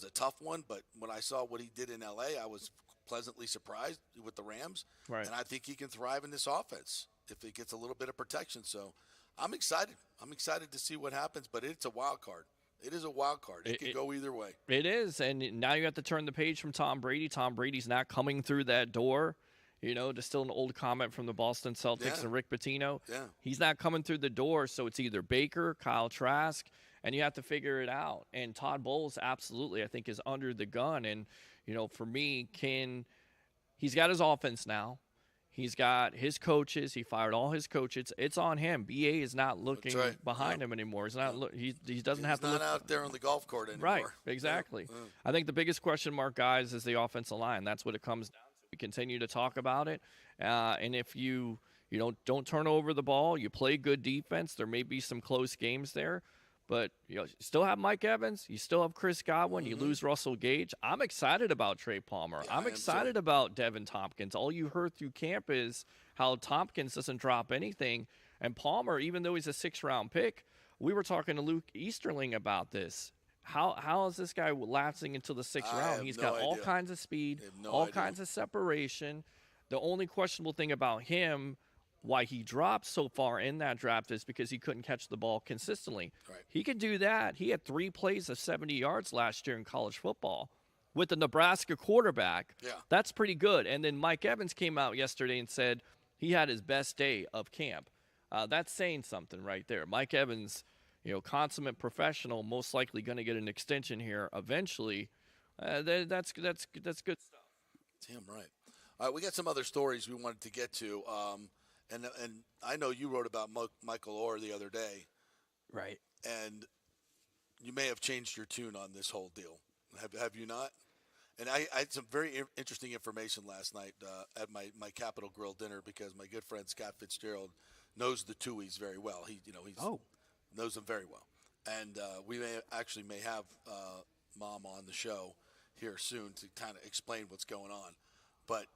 a tough one, but when I saw what he did in L.A., I was pleasantly surprised with the Rams. Right. And I think he can thrive in this offense if he gets a little bit of protection. So I'm excited. I'm excited to see what happens, but it's a wild card. It is a wild card. It could go either way. It is, and now you have to turn the page from Tom Brady. Tom Brady's not coming through that door. To still an old comment from the Boston Celtics and Rick Pitino. Yeah. He's not coming through the door, so it's either Baker, Kyle Trask, and you have to figure it out. And Todd Bowles absolutely, I think, is under the gun. And, for me, he's got his offense now. He's got his coaches. He fired all his coaches. It's on him. BA is not looking behind him anymore. He's not. He doesn't have to look. He's not out there on the golf court anymore. Right, exactly. Yeah. I think the biggest question mark, guys, is the offensive line. That's what it comes down to. We continue to talk about it. And if you don't turn over the ball, you play good defense, there may be some close games there. But you still have Mike Evans. You still have Chris Godwin. You lose Russell Gage. I'm excited about Trey Palmer. Yeah, I'm excited about Devin Tompkins. All you heard through camp is how Tompkins doesn't drop anything. And Palmer, even though he's a 6th-round pick, we were talking to Luke Easterling about this. How is this guy lasting until the 6th round? He's got all kinds of speed, all kinds of separation. The only questionable thing about him, why he dropped so far in that draft, is because he couldn't catch the ball consistently. Right. He could do that. He had 3 plays of 70 yards last year in college football with the Nebraska quarterback. Yeah. That's pretty good. And then Mike Evans came out yesterday and said he had his best day of camp. That's saying something right there. Mike Evans, consummate professional, most likely going to get an extension here eventually. That's good stuff. Damn right. All right, we got some other stories we wanted to get to. And I know you wrote about Michael Orr the other day. Right. And you may have changed your tune on this whole deal. Have you not? And I had some very interesting information last night at my Capitol Grill dinner because my good friend Scott Fitzgerald knows the Tuohys very well. He knows them very well. And we may have Mom on the show here soon to kind of explain what's going on. But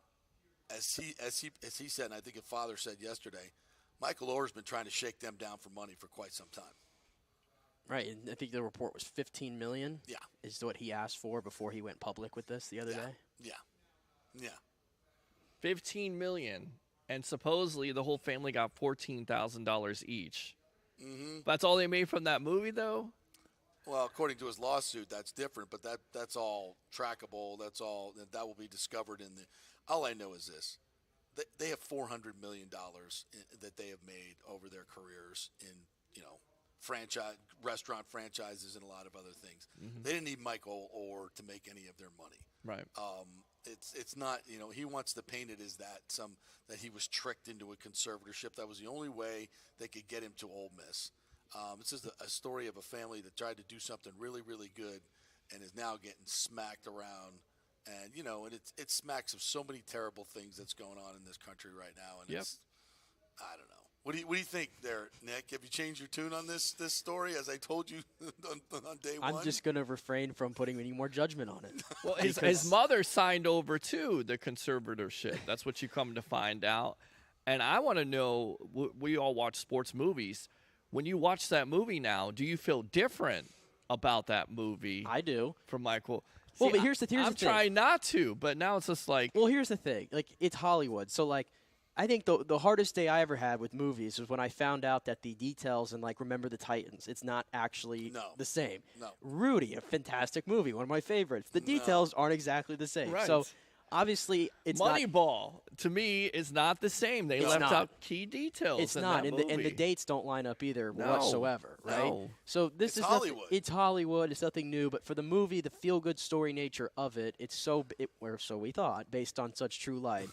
as he said, and I think a father said yesterday, Michael Orr's been trying to shake them down for money for quite some time. Right, and I think the report was $15 million. Yeah. Is what he asked for before he went public with this the other day. Yeah. $15 million, and supposedly the whole family got $14,000 each. Mm-hmm. That's all they made from that movie, though? Well, according to his lawsuit, that's different, but that's all trackable. That will be discovered in the. All I know is this: they have $400 million that they have made over their careers in restaurant franchises and a lot of other things. Mm-hmm. They didn't need Michael Orr to make any of their money. Right. It's not, he wants to paint it as that he was tricked into a conservatorship. That was the only way they could get him to Ole Miss. This is a story of a family that tried to do something really, really good and is now getting smacked around. And, it smacks of so many terrible things that's going on in this country right now. And I don't know. What do you think there, Nick? Have you changed your tune on this story, as I told you on day one? I'm just going to refrain from putting any more judgment on it. Well, his mother signed over to the conservatorship. That's what you come to find out. And I want to know, we all watch sports movies. When you watch that movie now, do you feel different about that movie? I do. From Michael. Well, but here's the thing. I'm trying not to, but now it's just like. Well, here's the thing. Like, it's Hollywood. So, like, I think the hardest day I ever had with movies was when I found out that the details in, like, Remember the Titans, it's not actually the same. No. Rudy, a fantastic movie, one of my favorites. The details aren't exactly the same. Right. So, obviously, it's Moneyball, to me, is not the same. They left out key details. It's in not, that and the dates don't line up either whatsoever, right? No. So this is Hollywood. It's Hollywood. It's nothing new. But for the movie, the feel-good story nature of it, or so we thought, based on such true life.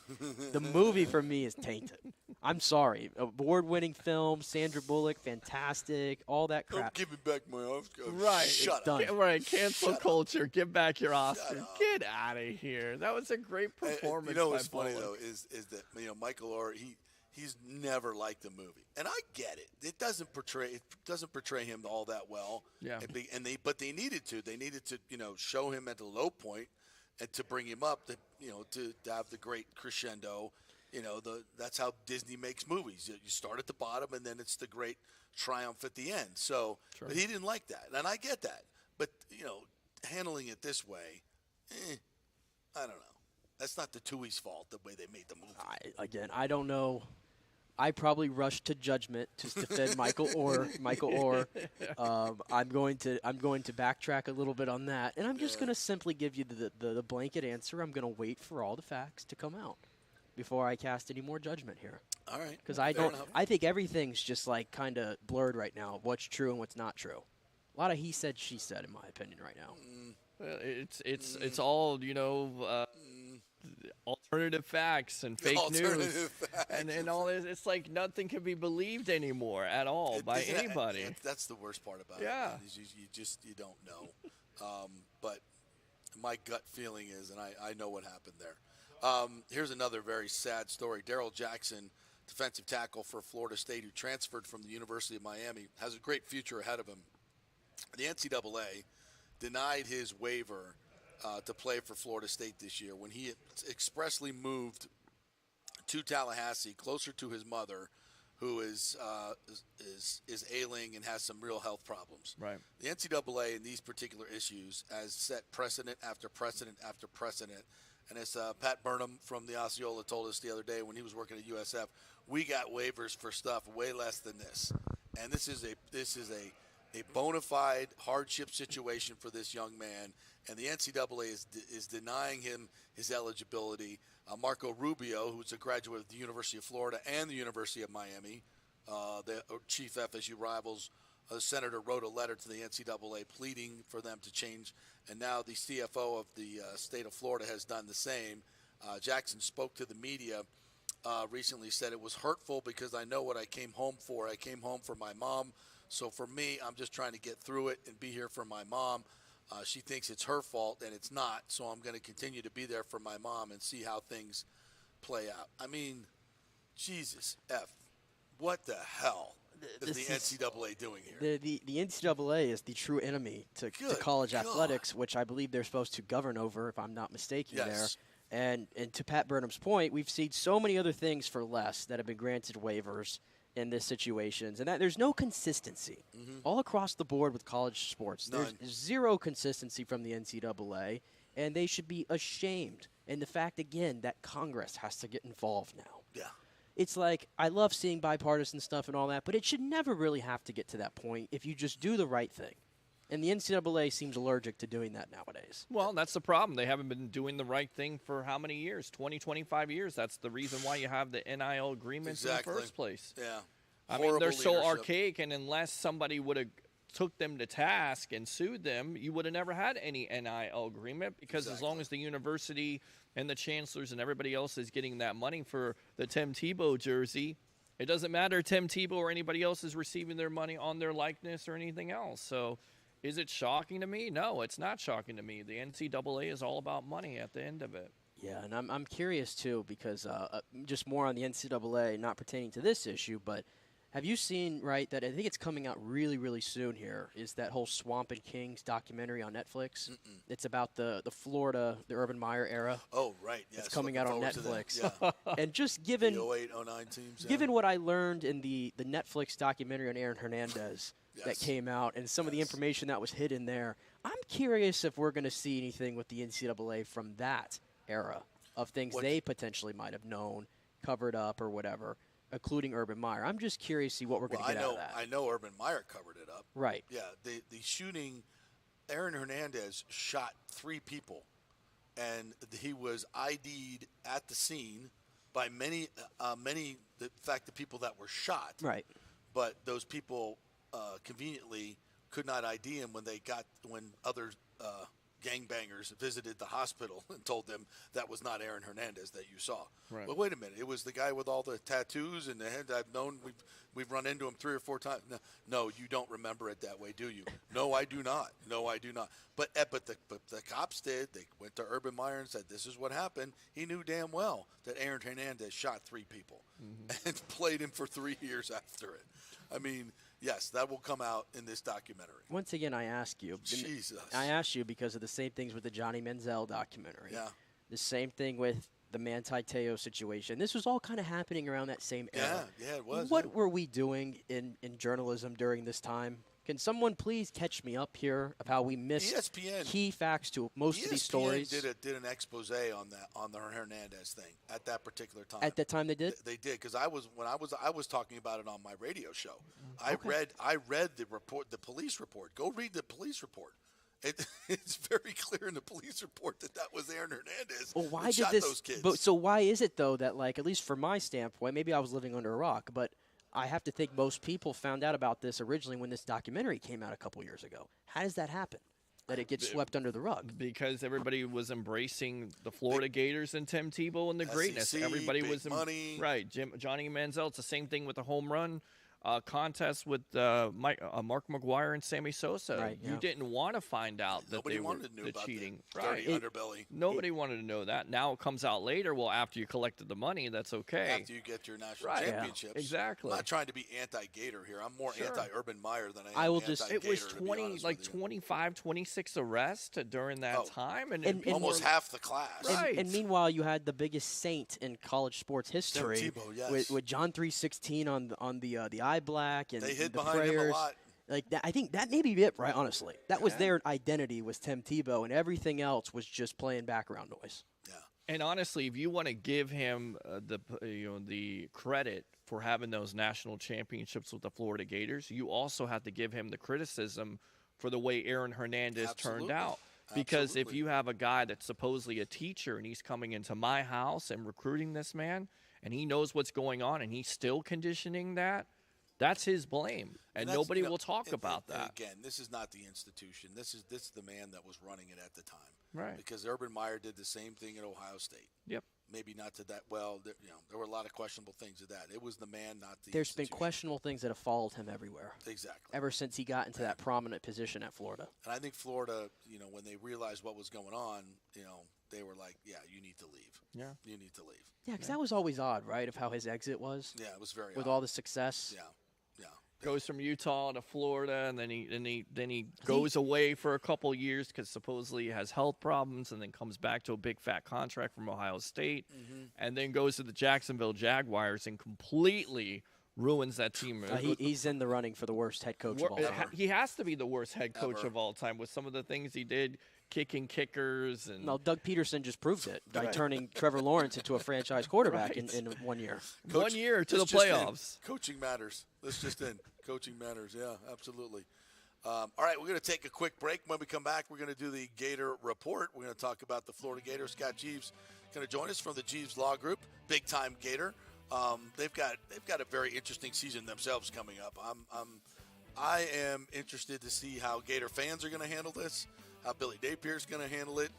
The movie for me is tainted. I'm sorry. Award-winning film, Sandra Bullock, fantastic, all that crap. Don't give me back my Oscar. Right. Shut up. Right. Cancel culture. Give back your Oscar. Get out of here. That was a great performance. What's by funny Bullock. though is that Michael Orr he's never liked the movie, and I get it. It doesn't portray him all that well. Yeah. But they needed to show him at the low point and to bring him up to have the great crescendo. That's how Disney makes movies. You start at the bottom and then it's the great triumph at the end. So, Sure. But he didn't like that, and I get that. But handling it this way, I don't know. That's not the Tui's fault, the way they made the movie. I don't know. I probably rushed to judgment to defend Michael Orr. I'm going to backtrack a little bit on that, and I'm just going to simply give you the blanket answer. I'm going to wait for all the facts to come out before I cast any more judgment here. All right. Because I think everything's just like kind of blurred right now. What's true and what's not true. A lot of he said, she said, in my opinion, right now. Well, it's all alternative facts and fake news and all this. It's like nothing can be believed anymore at all by anybody. That's the worst part about it. You don't know. But my gut feeling is, and I know what happened there. Here's another very sad story. Darrell Jackson, defensive tackle for Florida State, who transferred from the University of Miami, has a great future ahead of him. The NCAA denied his waiver to play for Florida State this year when he expressly moved to Tallahassee, closer to his mother, who is ailing and has some real health problems. Right. The NCAA in these particular issues has set precedent after precedent after precedent. And as Pat Burnham from the Osceola told us the other day when he was working at USF, we got waivers for stuff way less than this. And this is a bona fide hardship situation for this young man, and the NCAA is denying him his eligibility. Marco Rubio, who's a graduate of the University of Florida and the University of Miami, the chief FSU rivals, the senator wrote a letter to the NCAA pleading for them to change, and now the CFO of the state of Florida has done the same. Jackson spoke to the media recently, said it was hurtful because I know what I came home for. I came home for my mom. So for me, I'm just trying to get through it and be here for my mom. She thinks it's her fault, and it's not. So I'm going to continue to be there for my mom and see how things play out. I mean, Jesus F. What the hell is the NCAA doing here? The NCAA is the true enemy to college athletics, which I believe they're supposed to govern over, if I'm not mistaken there. And to Pat Burnham's point, we've seen so many other things for less that have been granted waivers. in this situations, and that there's no consistency all across the board with college sports. None. There's zero consistency from the NCAA, and they should be ashamed. And the fact, again, that Congress has to get involved now. Yeah. It's like, I love seeing bipartisan stuff and all that, but it should never really have to get to that point if you just do the right thing. And the NCAA seems allergic to doing that nowadays. Well, that's the problem. They haven't been doing the right thing for how many years? 20, 25 years. That's the reason why you have the NIL agreements in the first place. Yeah. I mean, they're so leadership. archaic, and unless somebody would have took them to task and sued them, you would have never had any NIL agreement, because as long as the university and the chancellors and everybody else is getting that money for the Tim Tebow jersey, it doesn't matter if Tim Tebow or anybody else is receiving their money on their likeness or anything else. So is it shocking to me? No, it's not shocking to me. The NCAA is all about money at the end of it. Yeah, and I'm curious, too, because just more on the NCAA, not pertaining to this issue, but have you seen, right, that I think it's coming out really, really soon here, is that whole Swamp and Kings documentary on Netflix? It's about the Florida, the Urban Meyer era. Oh, right. Yeah, it's coming out on Netflix. Yeah. And just given the 08, 09 teams. Yeah. Given what I learned in the Netflix documentary on Aaron Hernandez that came out and some of the information that was hidden there, I'm curious if we're going to see anything with the NCAA from that era of things they potentially might have known, covered up or whatever, including Urban Meyer. I'm just curious to see what we're going to get out of that. I know Urban Meyer covered it up. Right. Yeah, the shooting, Aaron Hernandez shot 3 people, and he was ID'd at the scene by many, in fact, the people that were shot. Right. But those people conveniently could not ID him when other gangbangers visited the hospital and told them that was not Aaron Hernandez that you saw. Right. But wait a minute, it was the guy with all the tattoos and the head. I've known, we've run into him 3 or 4 times. No, you don't remember it that way, do you? No, I do not. No, I do not. But the cops did. They went to Urban Meyer and said, this is what happened. He knew damn well that Aaron Hernandez shot 3 people and played him for 3 years after it. I mean, yes, that will come out in this documentary. Once again, I ask you. Jesus. I ask you because of the same things with the Johnny Manziel documentary. Yeah. The same thing with the Manti Te'o situation. This was all kind of happening around that same era. Yeah, it was. What were we doing in journalism during this time? Can someone please catch me up here of how we missed ESPN, key facts to most of these stories? ESPN did an expose on the Hernandez thing at that particular time. At that time, they did. They did, because I was talking about it on my radio show. I read the report, the police report. Go read the police report. It's very clear in the police report that was Aaron Hernandez. Well, why who did shot this? Those kids. But so why is it though that, like, at least from my standpoint, maybe I was living under a rock, but I have to think most people found out about this originally when this documentary came out a couple years ago. How does that happen? That it gets swept under the rug? Because everybody was embracing the Florida Gators and Tim Tebow and the greatness. SEC, Everybody big was money. Right. Johnny Manziel. It's the same thing with the home run contest with Mark McGuire and Sammy Sosa. Right, You didn't want to find out that Nobody they were wanted to know about cheating. the dirty underbelly. Nobody wanted to know that. Now it comes out later. Well, after you collected the money, that's okay. After you get your national Right. championships. Yeah, exactly. I'm not trying to be anti-Gator here. I'm more anti-Urban Meyer than I am will just- anti-Gator. It was to be 20, honest like with you. 25, 26 arrests during that time, and almost half the class. Right. And meanwhile, you had the biggest saint in college sports history Tebow, yes. with John 3:16 on the eye black and They hid the behind prayers. him a lot. Like that, I think that may be it, right? Honestly, that was their identity, was Tim Tebow, and everything else was just playing background noise. And honestly, if you want to give him the credit for having those national championships with the Florida Gators, you also have to give him the criticism for the way Aaron Hernandez turned out. Because if you have a guy that's supposedly a teacher and he's coming into my house and recruiting this man, and he knows what's going on, and he's still conditioning that's his blame, and nobody will talk about that. Again, this is not the institution. This is the man that was running it at the time. Right. Because Urban Meyer did the same thing at Ohio State. Yep. Maybe not to that. Well, there were a lot of questionable things of that. It was the man, not the There's been institution. questionable things that have followed him everywhere. Exactly. Ever since he got into that prominent position at Florida. And I think Florida, when they realized what was going on, they were like, yeah, you need to leave. Yeah. You need to leave. Yeah, because that was always odd, right, of how his exit was? Yeah, it was very with odd. all the success. Yeah. Goes from Utah to Florida, and then he goes away for a couple years because supposedly he has health problems, and then comes back to a big fat contract from Ohio State, and then goes to the Jacksonville Jaguars and completely ruins that team. He's in the running for the worst head coach of all time. He has to be the worst head coach Ever. of all time with some of the things he did, kicking kickers. And No, Doug Peterson just proved it by turning Trevor Lawrence into a franchise quarterback in 1 year. Coach, 1 year to the this just playoffs. in. Coaching matters. This just in. Coaching matters. Yeah, absolutely. All right, we're going to take a quick break. When we come back, we're going to do the Gator Report. We're going to talk about the Florida Gators. Scott Jeeves going to join us from the Jeeves Law Group, big-time Gator. They've got a very interesting season themselves coming up. I am interested to see how Gator fans are going to handle this, how Billy Napier's going to handle it.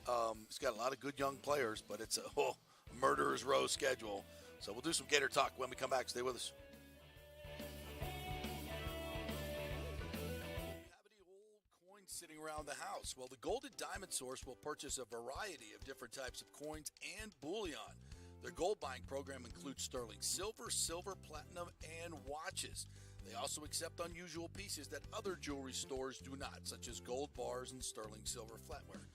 He's got a lot of good young players, but it's a murderer's row schedule. So we'll do some Gator talk when we come back. Stay with us. Sitting around the house. Well, the Golden Diamond Source will purchase a variety of different types of coins and bullion. Their gold buying program includes sterling silver, silver, platinum, and watches. They also accept unusual pieces that other jewelry stores do not, such as gold bars and sterling silver flatware.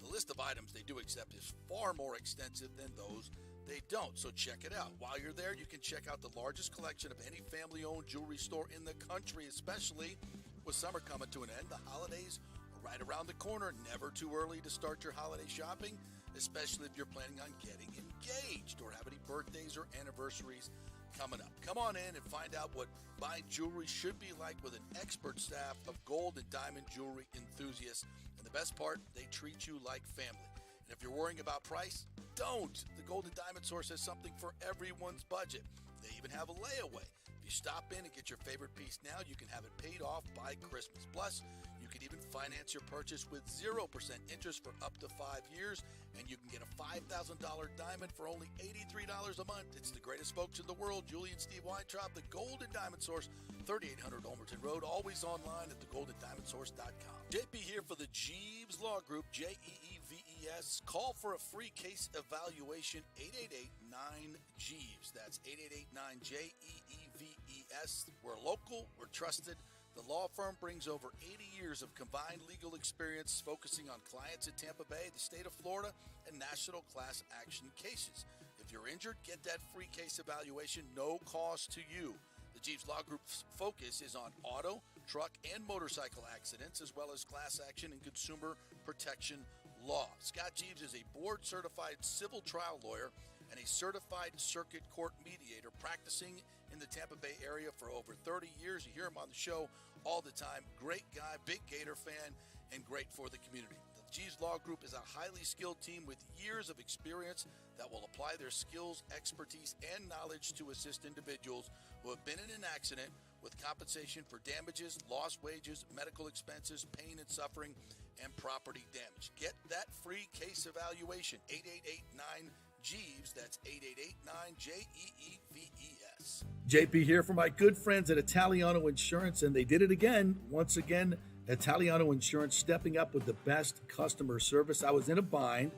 The list of items they do accept is far more extensive than those they don't, so check it out. While you're there, you can check out the largest collection of any family-owned jewelry store in the country, especially with summer coming to an end. The holidays are right around the corner. Never too early to start your holiday shopping, especially if you're planning on getting engaged or have any birthdays or anniversaries coming up. Come on in and find out what buying jewelry should be like with an expert staff of gold and diamond jewelry enthusiasts. And the best part, they treat you like family. And if you're worrying about price, don't. The Golden Diamond Source has something for everyone's budget. They even have a layaway. If you stop in and get your favorite piece now, you can have it paid off by Christmas. Plus, you can even finance your purchase with 0% interest for up to 5 years, and you can get a $5,000 diamond for only $83 a month. It's the greatest folks in the world, Julie and Steve Weintraub, the Golden Diamond Source, 3800 Olmerton Road, always online at thegoldendiamondsource.com. JP here for the Jeeves Law Group, Jeeves. Call for a free case evaluation, 888-9-JEEVES. That's 888-9-JEEVES. We're local, we're trusted. The law firm brings over 80 years of combined legal experience focusing on clients in Tampa Bay, the state of Florida, and national class action cases. If you're injured, get that free case evaluation, no cost to you. The Jeeves Law Group's focus is on auto, truck, and motorcycle accidents, as well as class action and consumer protection law. Scott Jeeves is a board-certified civil trial lawyer and a certified circuit court mediator practicing in the Tampa Bay area for over 30 years. You hear him on the show all the time. Great guy, big Gator fan, and great for the community. The Jeeves Law Group is a highly skilled team with years of experience that will apply their skills, expertise, and knowledge to assist individuals who have been in an accident with compensation for damages, lost wages, medical expenses, pain and suffering, and property damage. Get that free case evaluation, 888-9-JEEVES. That's 888-9-JEEVES. JP here for my good friends at Italiano Insurance, and they did it again. Once again, Italiano Insurance stepping up with the best customer service. I was in a bind.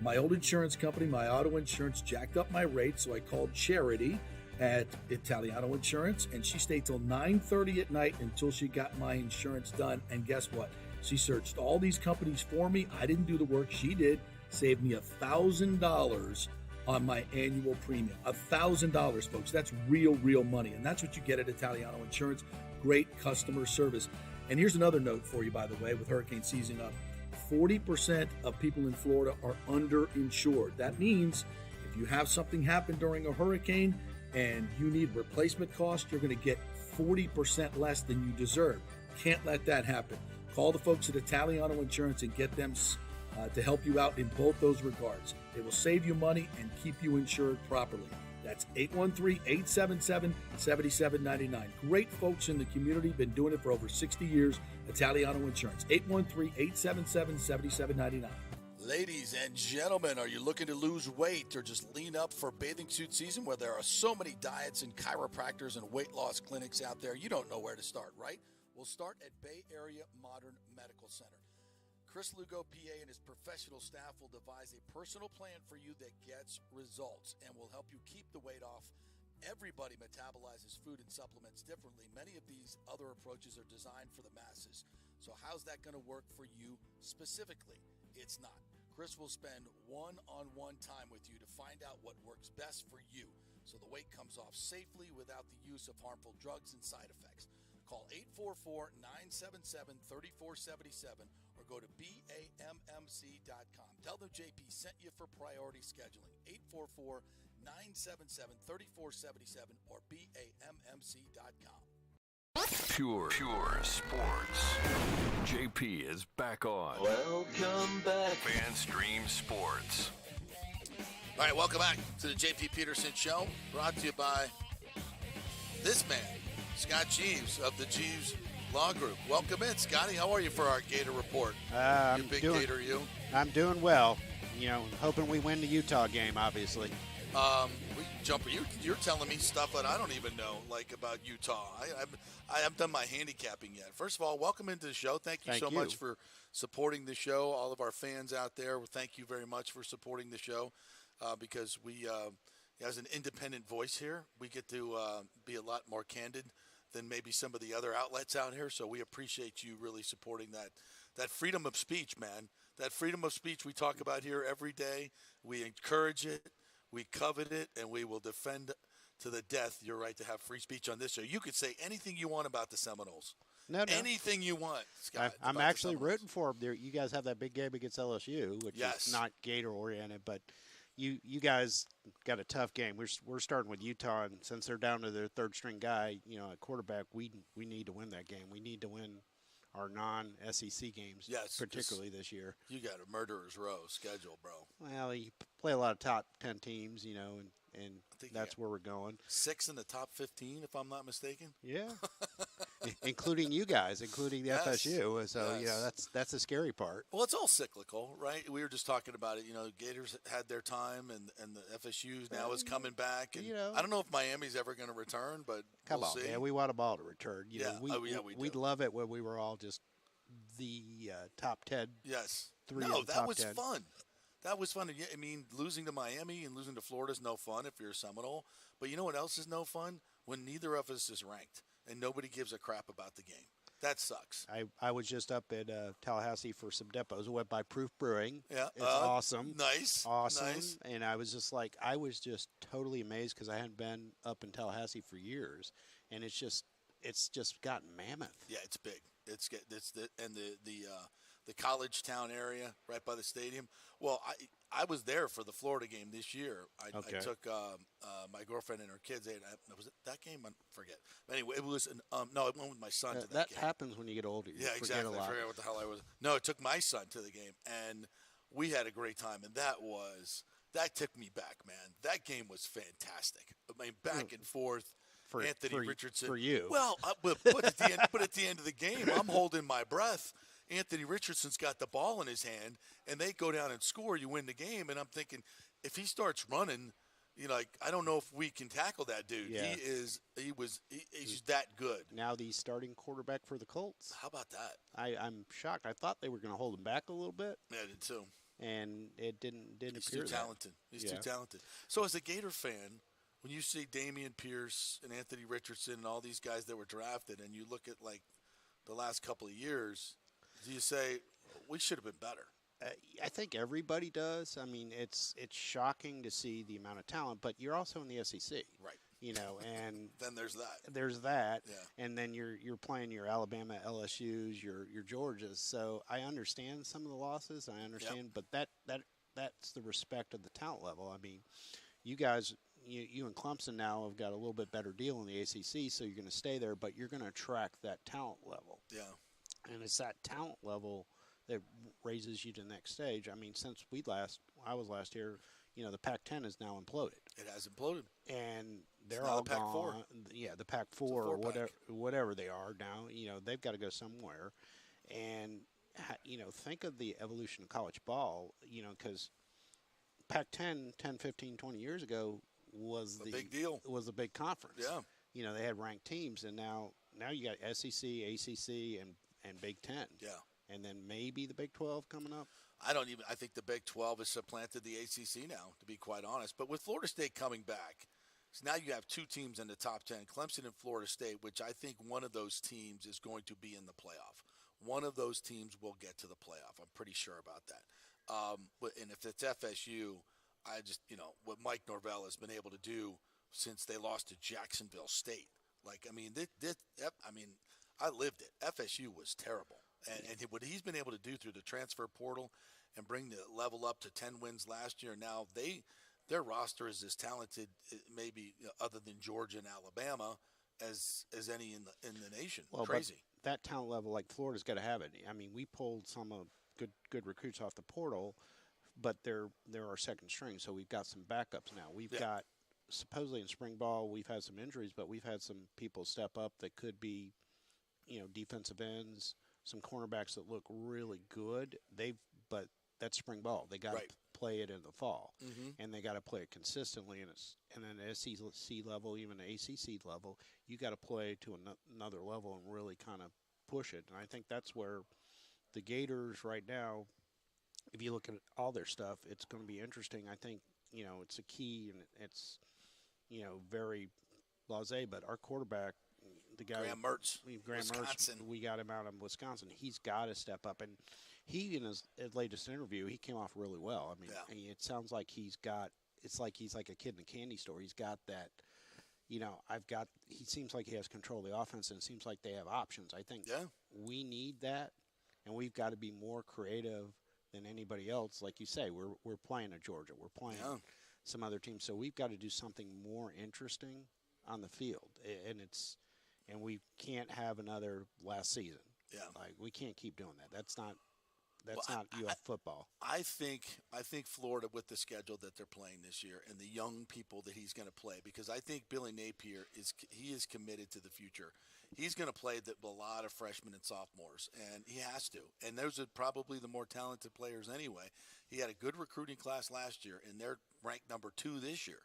My old insurance company, my auto insurance, jacked up my rates, so I called Charity at Italiano Insurance, and she stayed till 9:30 at night until she got my insurance done. And guess what? She searched all these companies for me. I didn't do the work. She did. Saved me $1,000 on my annual premium. $1,000, folks. That's real money. And that's what you get at Italiano Insurance. Great customer service. And here's another note for you, by the way, with hurricane season up. 40% of people in Florida are underinsured. That means if you have something happen during a hurricane and you need replacement costs, you're going to get 40% less than you deserve. Can't let that happen. Call the folks at Italiano Insurance and get them to help you out in both those regards. They will save you money and keep you insured properly. That's 813-877-7799. Great folks in the community, been doing it for over 60 years. Italiano Insurance, 813-877-7799. Ladies and gentlemen, are you looking to lose weight or just lean up for bathing suit season where there are so many diets and chiropractors and weight loss clinics out there? You don't know where to start, right? We'll start at Bay Area Modern Medical Center. Chris Lugo, PA, and his professional staff will devise a personal plan for you that gets results and will help you keep the weight off. Everybody metabolizes food and supplements differently. Many of these other approaches are designed for the masses. So how's that going to work for you specifically? It's not. Chris will spend one-on-one time with you to find out what works best for you. so the weight comes off safely without the use of harmful drugs and side effects. Call 844-977-3477 or go to BAMMC.com. Tell them JP sent you for priority scheduling. 844-977-3477 or BAMMC.com. Pure sports. JP is back on. Welcome back. FanStream Sports. All right, welcome back to the JP Peterson Show, brought to you by this man, Scott Jeeves of the Jeeves Law Group. Welcome in, Scotty. How are you for our Gator report? I'm you big doing, Gator, you? I'm doing well. You know, hoping we win the Utah game, obviously. Jumper, you're telling me stuff that I don't even know, like about Utah. I haven't done my handicapping yet. First of all, welcome into the show. Thank you so much for supporting the show. All of our fans out there, thank you very much for supporting the show because we, as an independent voice here, we get to be a lot more candid than maybe some of the other outlets out here. So we appreciate you really supporting that freedom of speech, man. That freedom of speech we talk about here every day. We encourage it. We covet it, and we will defend to the death your right to have free speech on this show. You could say anything you want about the Seminoles. No. Anything you want, Scott. I'm actually rooting for them. You guys have that big game against LSU, which is not Gator-oriented, but you guys got a tough game. We're starting with Utah, and since they're down to their third-string guy, at quarterback, we need to win that game. We need to win our non-SEC games, particularly this year. You got a murderer's row schedule, bro. Well, you play a lot of top 10 teams, and that's where we're going. 6 in the top 15, if I'm not mistaken. Yeah, including you guys, including the FSU. So that's the scary part. Well, it's all cyclical, right? We were just talking about it. Gators had their time, and the FSU now is coming back. And I don't know if Miami's ever going to return, but we'll see. Man, we want them all to return. We'd love it when we were all just the top 10. Yes. That was 10. fun. That was fun. I mean, losing to Miami and losing to Florida is no fun if you're a Seminole. But you know what else is no fun? When neither of us is ranked and nobody gives a crap about the game. That sucks. I was just up at Tallahassee for some depots. I went by Proof Brewing. Yeah. It's awesome. Nice. Awesome. Nice. And I was just totally amazed because I hadn't been up in Tallahassee for years. And it's just gotten mammoth. Yeah, it's big. The college town area right by the stadium. Well, I was there for the Florida game this year. I took my girlfriend and her kids. Was it that game? I forget. Anyway, it was I went with my son to that game. That happens when you get older. You forget a lot. I forget what the hell I was. No, it took my son to the game, and we had a great time. And that took me back, man. That game was fantastic. I mean, back and forth. For Anthony Richardson. For you. Well, but at the end of the game, I'm holding my breath. Anthony Richardson's got the ball in his hand, and they go down and score. You win the game, and I'm thinking, if he starts running, I don't know if we can tackle that dude. Yeah. He's that good. Now the starting quarterback for the Colts. How about that? I'm shocked. I thought they were going to hold him back a little bit. Yeah, I did too. And it didn't He's appear too talented. He's too talented. So as a Gator fan, when you see Damian Pierce and Anthony Richardson and all these guys that were drafted, and you look at the last couple of years, do you say we should have been better? I think everybody does. I mean, it's shocking to see the amount of talent, but you're also in the SEC, right? And then there's that. There's that, yeah. And then you're playing your Alabama, LSU's, your Georgias. So I understand some of the losses. I understand, but that's the respect of the talent level. I mean, you guys. You and Clemson now have got a little bit better deal in the ACC, so you're going to stay there, but you're going to attract that talent level. Yeah. And it's that talent level that raises you to the next stage. I mean, since I was last here, the Pac-10 is now imploded. It has imploded. And they're all the Pac-4. gone. Yeah, the Pac-4 or whatever they are now. They've got to go somewhere. And, think of the evolution of college ball, because Pac-10, 10, 15, 20 years ago, was the big deal. Was a big conference. Yeah. They had ranked teams, and now you got SEC, ACC, and Big Ten. Yeah. And then maybe the Big 12 coming up. I think the Big 12 has supplanted the ACC now, to be quite honest. But with Florida State coming back, so now you have two teams in the top 10, Clemson and Florida State, which I think one of those teams is going to be in the playoff. One of those teams will get to the playoff. I'm pretty sure about that. And if it's FSU, I just, what Mike Norvell has been able to do since they lost to Jacksonville State. Like, I mean, I lived it. FSU was terrible. And what he's been able to do through the transfer portal and bring the level up to 10 wins last year, now their roster is as talented, maybe other than Georgia and Alabama, as any in the nation. Well, Crazy. But that talent level, like Florida's got to have it. I mean, we pulled some of good recruits off the portal, but they're our second string, so we've got some backups now. We've got supposedly in spring ball we've had some injuries, but we've had some people step up that could be, defensive ends, some cornerbacks that look really good. But that's spring ball. They got to play it in the fall, and they got to play it consistently. And then at SEC level, even the ACC level, you got to play to another level and really kind of push it. And I think that's where the Gators right now, if you look at all their stuff, it's going to be interesting. I think it's a key, and it's very blasé. But our quarterback, the guy Graham Mertz, we got him out of Wisconsin. He's got to step up, and he in his latest interview, he came off really well. I mean, it sounds like he's like a kid in a candy store. He's got that. He seems like he has control of the offense, and it seems like they have options. I think we need that, and we've got to be more creative than anybody else. Like you say, we're playing at Georgia. We're playing some other teams, so we've got to do something more interesting on the field, and we can't have another last season. Yeah, like we can't keep doing that. That's not UF football. I think Florida, with the schedule that they're playing this year and the young people that he's going to play, because I think Billy Napier is committed to the future. He's going to play a lot of freshmen and sophomores, and he has to. And those are probably the more talented players anyway. He had a good recruiting class last year, and they're ranked number 2 this year.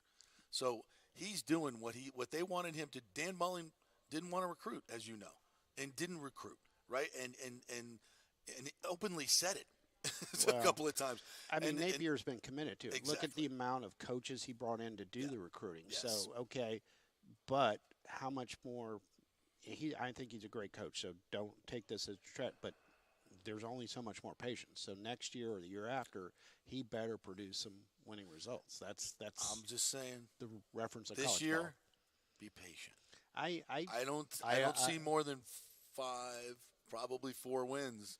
So he's doing what they wanted him to. Dan Mullen didn't want to recruit, as you know, and didn't recruit, right? And he openly said it a couple of times. I mean, Napier's been committed to it. Exactly. Look at the amount of coaches he brought in to do the recruiting. Yes. So, okay, but how much more I think he's a great coach, so don't take this as a threat, but there's only so much more patience. So next year or the year after, he better produce some winning results. That's I'm just saying the reference of this year, ball. Be patient. I don't see more than 5, probably 4 wins.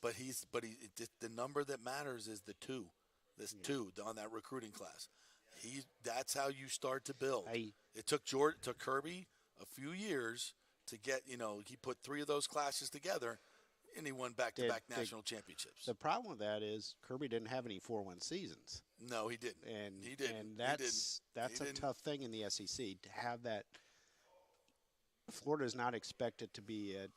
But the number that matters is the 2. This 2 on that recruiting class. That's how you start to build. It took Kirby a few years to get, he put 3 of those classes together, and he won back-to-back national championships. The problem with that is Kirby didn't have any 4-1 seasons. No, he didn't. And that's a tough thing in the SEC to have that. Florida is not expected to be at,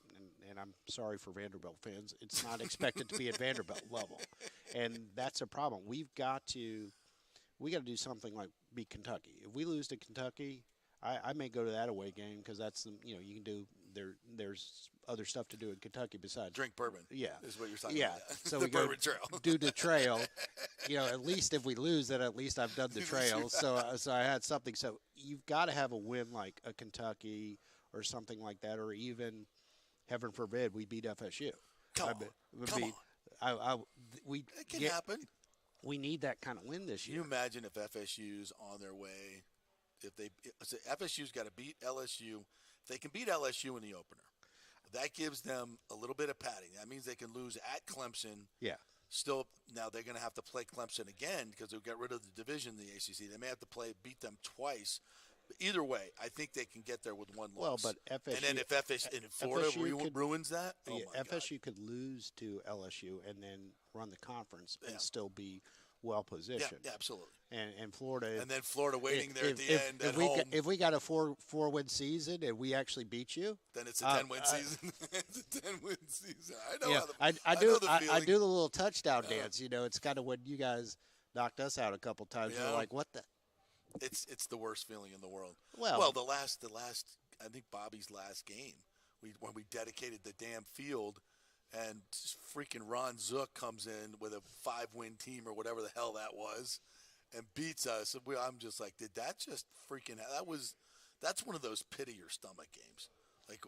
and I'm sorry for Vanderbilt fans, it's not expected to be at Vanderbilt level, and that's a problem. We got to do something like beat Kentucky. If we lose to Kentucky, I may go to that away game because that's you can do there's other stuff to do in Kentucky besides drink bourbon. Yeah, is what you're talking about. So the we bourbon trail. Do the trail. At least if we lose, then at least I've done the trail. So I had something. So you've got to have a win like a Kentucky or something like that, or even, heaven forbid, we beat FSU. Come on. It can happen. We need that kind of win this year. Can you imagine if FSU's on their way? FSU's got to beat LSU. If they can beat LSU in the opener, that gives them a little bit of padding. That means they can lose at Clemson. Yeah. Still, now they're going to have to play Clemson again because they'll get rid of the division in the ACC. They may have to beat them twice. But either way, I think they can get there with 1 loss. Well, but FSU, and then if Florida ruins that, FSU could lose to LSU and then run the conference and still be well positioned. Yeah, absolutely. And Florida, and then Florida waiting there at the end at home. If we got a 4-win season and we actually beat you, then it's a 10-win season. It's a 10-win season. I do the little touchdown dance. It's kind of when you guys knocked us out a couple times. You're like, what the. It's the worst feeling in the world. Well, the last I think Bobby's last game, when we dedicated the damn field, and freaking Ron Zook comes in with a 5-win team or whatever the hell that was, and beats us. I'm just like, did that just freaking? That's one of those pit of your stomach games. Like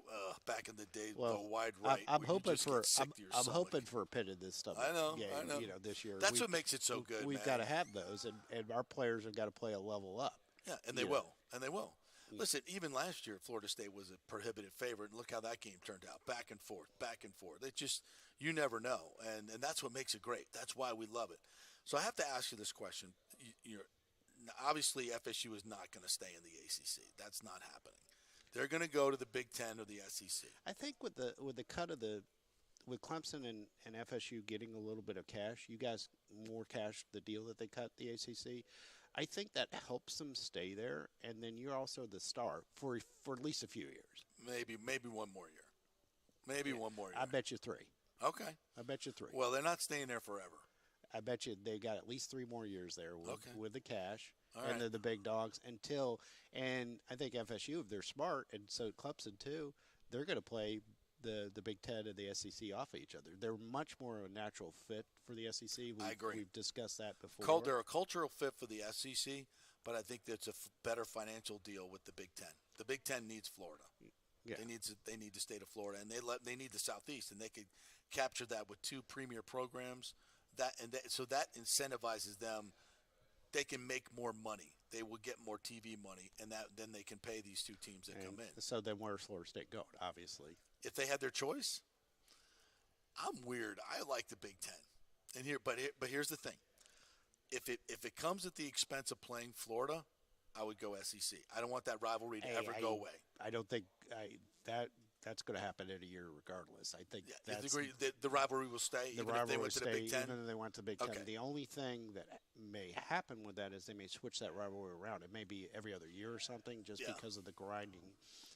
back in the day, the wide right. I'm hoping for a pit of this stuff. I know. This year. That's what makes it so good. We've got to have those, and our players have got to play a level up. Yeah, and they will. and they will. Listen, even last year, Florida State was a prohibitive favorite, and look how that game turned out. Back and forth, back and forth. It just, you never know, and that's what makes it great. That's why we love it. So I have to ask you this question. Obviously, FSU is not going to stay in the ACC. That's not happening. They're going to go to the Big Ten or the SEC. I think with the cut of with Clemson and FSU getting a little bit of cash, you guys more cash the deal that they cut the ACC. I think that helps them stay there, and then you're also the star for at least a few years. Maybe one more year. Maybe one more year. I bet you 3. Okay. I bet you 3. Well, they're not staying there forever. I bet you they got at least 3 more years there with the cash, All they're the big dogs and I think FSU, if they're smart, and so Clemson too, they're going to play the Big Ten and the SEC off of each other. They're much more a natural fit for the SEC. I agree. We've discussed that before. They're a cultural fit for the SEC, but I think that's a better financial deal with the Big Ten. The Big Ten needs Florida. Yeah. They need the state of Florida, and they need the Southeast, and they could capture that with 2 premier programs. So that incentivizes them. They can make more money. They will get more TV money, and then they can pay these 2 teams that come in. So then where's Florida State going, obviously? If they had their choice, I'm weird. I like the Big Ten. But here's the thing. If it comes at the expense of playing Florida, I would go SEC. I don't want that rivalry to ever go away. I don't think that's going to happen in a year regardless. I think the rivalry will stay even if they went to the Big Ten? Even if they went to the Big Ten. The only thing that may happen with that is they may switch that rivalry around. It may be every other year or something just because of the grinding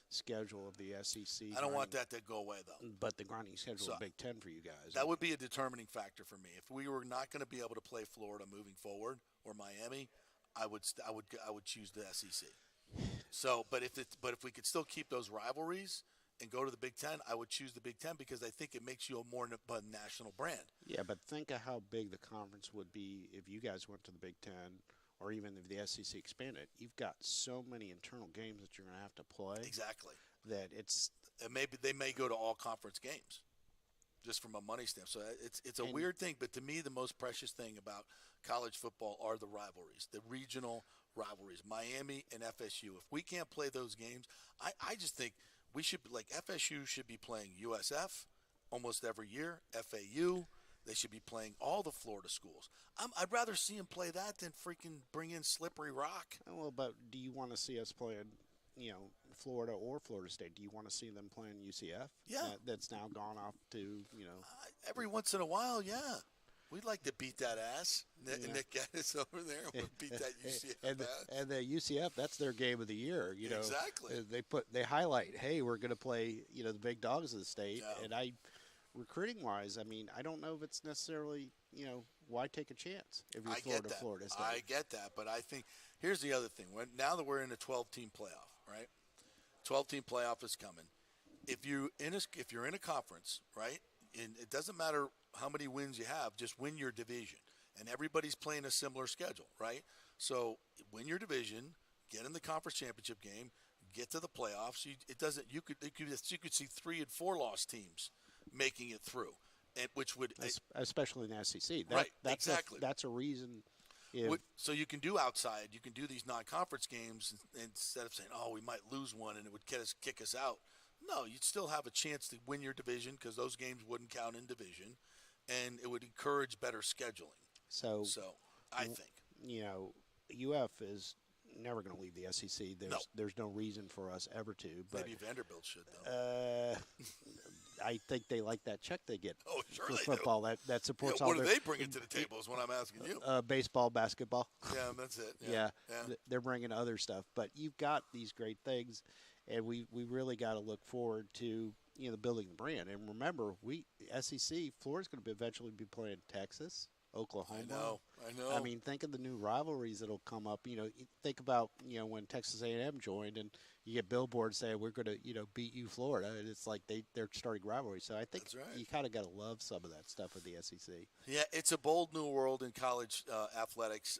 schedule of the SEC. I don't want that to go away, though. But the grinding schedule of Big Ten for you guys. That would be a determining factor for me. If we were not going to be able to play Florida moving forward or Miami, I would choose the SEC. So, but if we could still keep those rivalries and go to the Big Ten, I would choose the Big Ten because I think it makes you a more national brand. Yeah, but think of how big the conference would be if you guys went to the Big Ten or even if the SEC expanded. You've got so many internal games that you're going to have to play. Exactly. That maybe they may go to all conference games just from a money standpoint. So it's a weird thing, but to me the most precious thing about college football are the rivalries, the regional rivalries, Miami and FSU. If we can't play those games, I just think we should, like FSU should be playing USF almost every year, FAU. They should be playing all the Florida schools. I'd rather see them play that than freaking bring in Slippery Rock. Well, but do you want to see us playing, Florida or Florida State? Do you want to see them playing UCF? Yeah. That's now gone off to, every once in a while, yeah. We'd like to beat that ass. Nick Gaddis over there would beat that UCF ass. And the UCF, that's their game of the year. Exactly. They highlight, hey, we're going to play, the big dogs of the state. Yeah. And recruiting-wise, I don't know if it's necessarily, why take a chance if you're Florida State. I get that, but I think here's the other thing. Now that we're in a 12-team playoff, right? 12-team playoff is coming. If you're in a conference, right, and it doesn't matter how many wins you have, just win your division. And everybody's playing a similar schedule, right? So win your division, get in the conference championship game, get to the playoffs. You could see 3 and 4 loss teams making it through, and which would especially in the SEC. Exactly. That's a reason. So you can do outside. You can do these non-conference games instead of saying, "Oh, we might lose one and it would kick us out." No, you'd still have a chance to win your division because those games wouldn't count in division, and it would encourage better scheduling. So I think UF is never going to leave the SEC. There's no reason for us ever to. But maybe Vanderbilt should though. I think they like that check they get for football. Do. That supports what all do their, they bring to the table is what I'm asking you. Baseball, basketball. Yeah, that's it. Yeah. They're bringing other stuff. But you've got these great things, and we really got to look forward to building the brand. And remember, SEC, Florida's going to eventually be playing Texas, Oklahoma. I know. Think of the new rivalries that'll come up. Think about when Texas A&M joined, and you get billboards saying we're going to beat you, Florida, and it's like they're starting rivalries. So I think you kind of got to love some of that stuff with the SEC. Yeah, it's a bold new world in college athletics.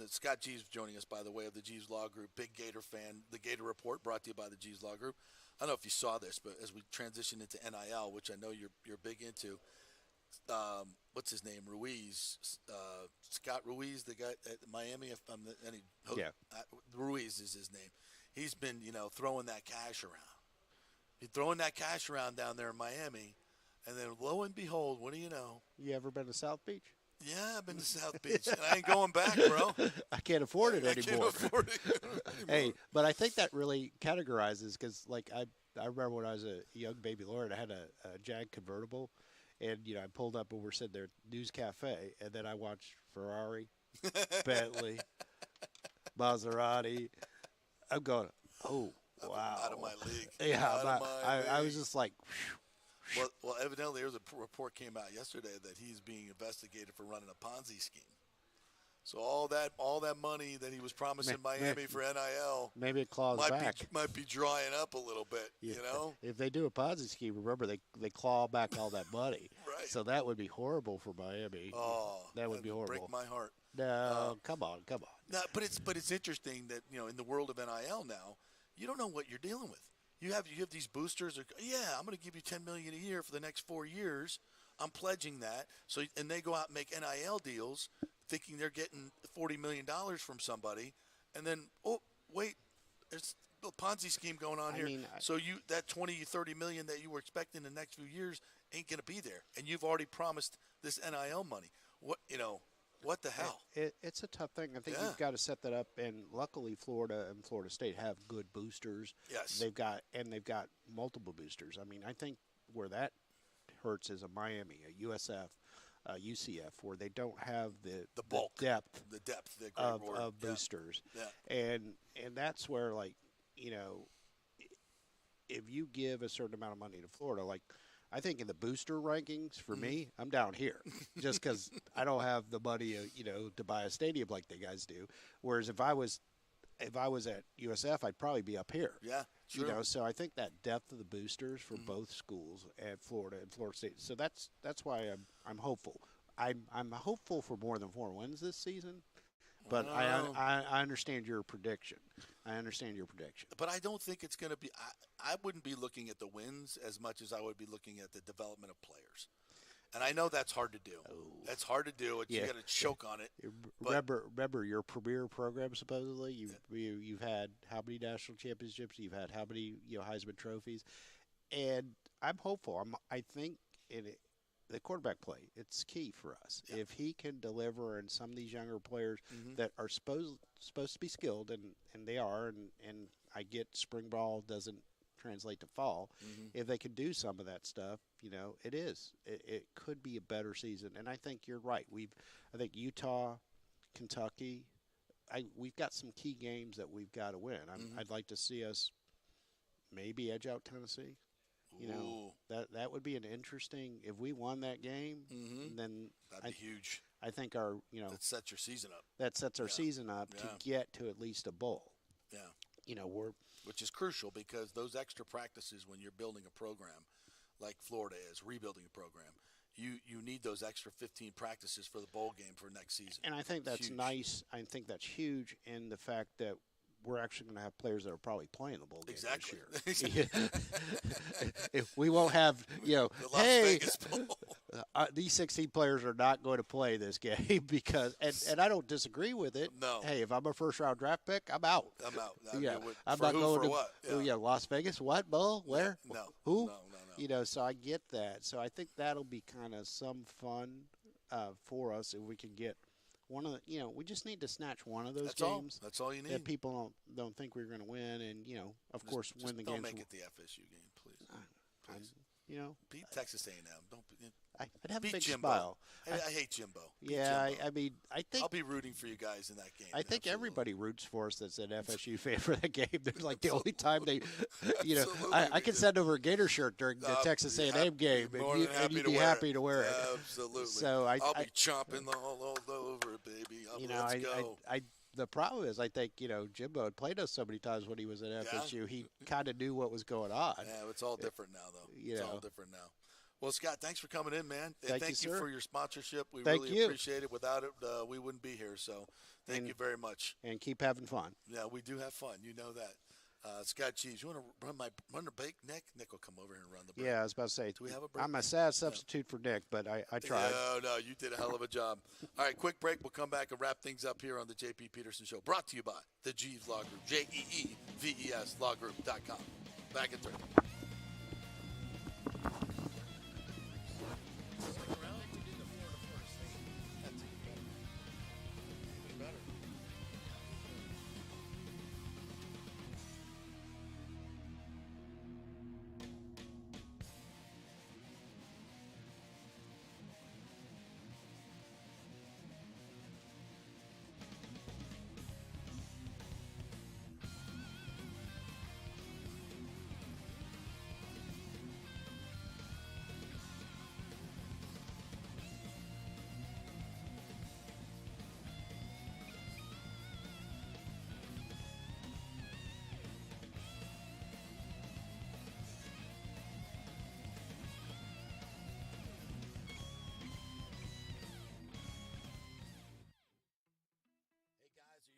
Scott Jeeves joining us, by the way, of the Jeeves Law Group, big Gator fan. The Gator Report brought to you by the Jeeves Law Group. I don't know if you saw this, but as we transition into NIL, which I know you're big into, what's his name, Ruiz, Scott Ruiz, the guy at Miami. If I'm Ruiz is his name. He's been, throwing that cash around. He's throwing that cash around down there in Miami, and then lo and behold, what do you know? You ever been to South Beach? Yeah, I've been to South Beach, and I ain't going back, bro. I can't afford it anymore. I can't afford it anymore. Hey, but I think that really categorizes because, like, I remember when I was a young baby lawyer, I had a Jag convertible, and I pulled up and we're sitting there at News Cafe, and then I watched Ferrari, Bentley, Maserati. I'm going, oh, wow. Out of my league. Yeah, I was just like, whew. Well, evidently there's a report came out yesterday that he's being investigated for running a Ponzi scheme. So all that money that he was promising Miami for NIL, maybe it claws back. Might be drying up a little bit. If they do a Ponzi scheme, remember they claw back all that money. Right. So that would be horrible for Miami. Oh, that would be horrible. Break my heart. No, come on. No, but it's interesting that in the world of NIL now, you don't know what you're dealing with. You have these boosters. I'm going to give you $10 million a year for the next 4 years. I'm pledging that. So and they go out and make NIL deals, thinking they're getting $40 million from somebody, and then wait, there's a Ponzi scheme going on here. So that $20-30 million that you were expecting in the next few years ain't going to be there, and you've already promised this NIL money. What the hell? It's a tough thing. I think you've got to set that up, and luckily Florida and Florida State have good boosters. Yes, they've got multiple boosters. I mean, I think where that hurts is a Miami, a USF, UCF, where they don't have the bulk, the depth of boosters. Yeah. And that's where, like, if you give a certain amount of money to Florida, like, I think in the booster rankings, for me, I'm down here just because I don't have the money, to buy a stadium like they guys do. Whereas if I was at USF, I'd probably be up here. Yeah, true. So I think that depth of the boosters for both schools at Florida and Florida State. So that's why I'm hopeful. I'm hopeful for more than 4 wins this season. But I understand your prediction. But I don't think it's going to be I wouldn't be looking at the wins as much as I would be looking at the development of players. And I know that's hard to do. That's hard to do. You got to choke on it. Remember your premier program, supposedly? You've had how many national championships? You've had how many Heisman trophies? And I'm hopeful. I think the quarterback play, it's key for us. Yeah. If he can deliver, and some of these younger players that are supposed to be skilled, and they are, and I get spring ball doesn't translate to fall. If they can do some of that stuff, it could be a better season. And I think you're right. I think Utah, Kentucky, we've got some key games that we've got to win. I'd like to see us maybe edge out Tennessee. That would be an interesting. If we won that game, then that'd be huge. I think that sets your season up. That sets our season up to get to at least a bowl. Yeah, which is crucial because those extra practices when you're building a program, like Florida is rebuilding a program, you need those extra 15 practices for the bowl game for next season. And I think that's nice. I think that's huge in the fact that we're actually going to have players that are probably playing the bowl game this year. If we won't have, the Las Vegas Bowl. These 16 players are not going to play this game because, and I don't disagree with it. No. Hey, if I'm a first-round draft pick, I'm out. I'm out. I'm not going to. What? Las Vegas. What bowl? Where? No. Who? No. So I get that. So I think that'll be kind of some fun for us if we can get. One of the, we just need to snatch one of those games. That's all you need. That people don't think we're going to win, and of course, win the game. Don't make it the FSU game, please. Please. Beat Texas A&M. Don't. I'd have a big Jimbo. Smile. I hate Jimbo. Yeah, I mean, I think I'll be rooting for you guys in that game. I think everybody roots for us that's an FSU fan for that game. There's like the only time they, I can send over a Gator shirt during the Texas A&M game, and you'd be happy to wear it. Absolutely. So I'll be chomping all over it, baby. Let's go. The problem is, I think, Jimbo had played us so many times when he was at FSU. He kind of knew what was going on. Yeah, it's all different now, though. It's all different now. Well, Scott, thanks for coming in, man. Thank you for your sponsorship. We really appreciate it. Without it, we wouldn't be here. So thank you very much. And keep having fun. Yeah, we do have fun. You know that. Scott Cheese, you want to run the break, Nick? Nick will come over here and run the break. Yeah, I was about to say. Do we have a break? I'm a sad substitute for Nick, but I tried. No, you did a hell of a job. All right, quick break. We'll come back and wrap things up here on the JP Peterson Show. Brought to you by the Jeeves Law Group, JEEVES lawgroup.com. Back in 30.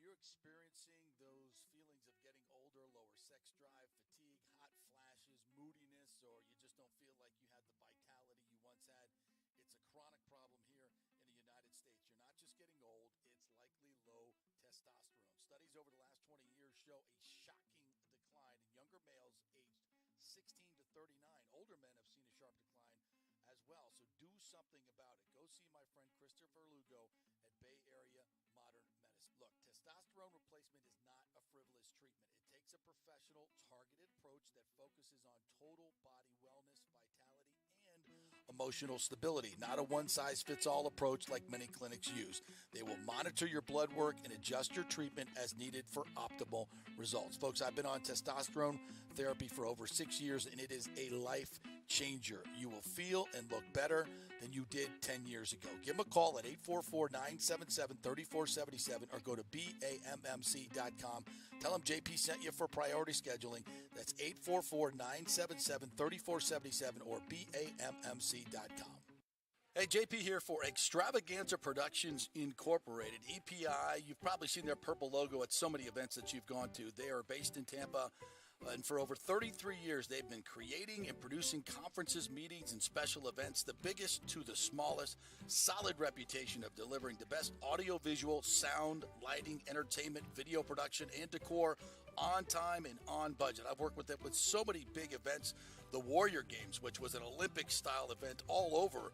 Experiencing those feelings of getting older, lower sex drive, fatigue, hot flashes, moodiness, or you just don't feel like you had the vitality you once had? It's a chronic problem here in the United States. You're not just getting old, it's likely low testosterone. Studies over the last 20 years show a shocking decline in younger males aged 16 to 39. Older men have seen a sharp decline as well. So do something about it. Go see my friend Christopher Lugo at Bay Area Modern Medicine. Look, testosterone replacement is not a frivolous treatment. It takes a professional, targeted approach that focuses on total body wellness, vitality, and emotional stability. Not a one-size-fits-all approach like many clinics use. They will monitor your blood work and adjust your treatment as needed for optimal results. Folks, I've been on testosterone therapy for over 6 years, and it is a life changer. You will feel and look better than you did 10 years ago. Give them a call at 844-977-3477 or go to BAMMC.com. Tell them JP sent you for priority scheduling. That's 844-977-3477 or BAMMC.com. Hey, JP here for Extravaganza Productions Incorporated, EPI. You've probably seen their purple logo at so many events that you've gone to. They are based in Tampa. And for over 33 years, they've been creating and producing conferences, meetings, and special events, the biggest to the smallest. Solid reputation of delivering the best audio-visual, sound, lighting, entertainment, video production, and decor on time and on budget. I've worked with them with so many big events. The Warrior Games, which was an Olympic-style event all over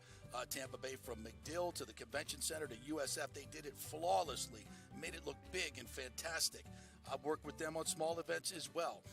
Tampa Bay, from McDill to the Convention Center to USF. They did it flawlessly, made it look big and fantastic. I've worked with them on small events as well,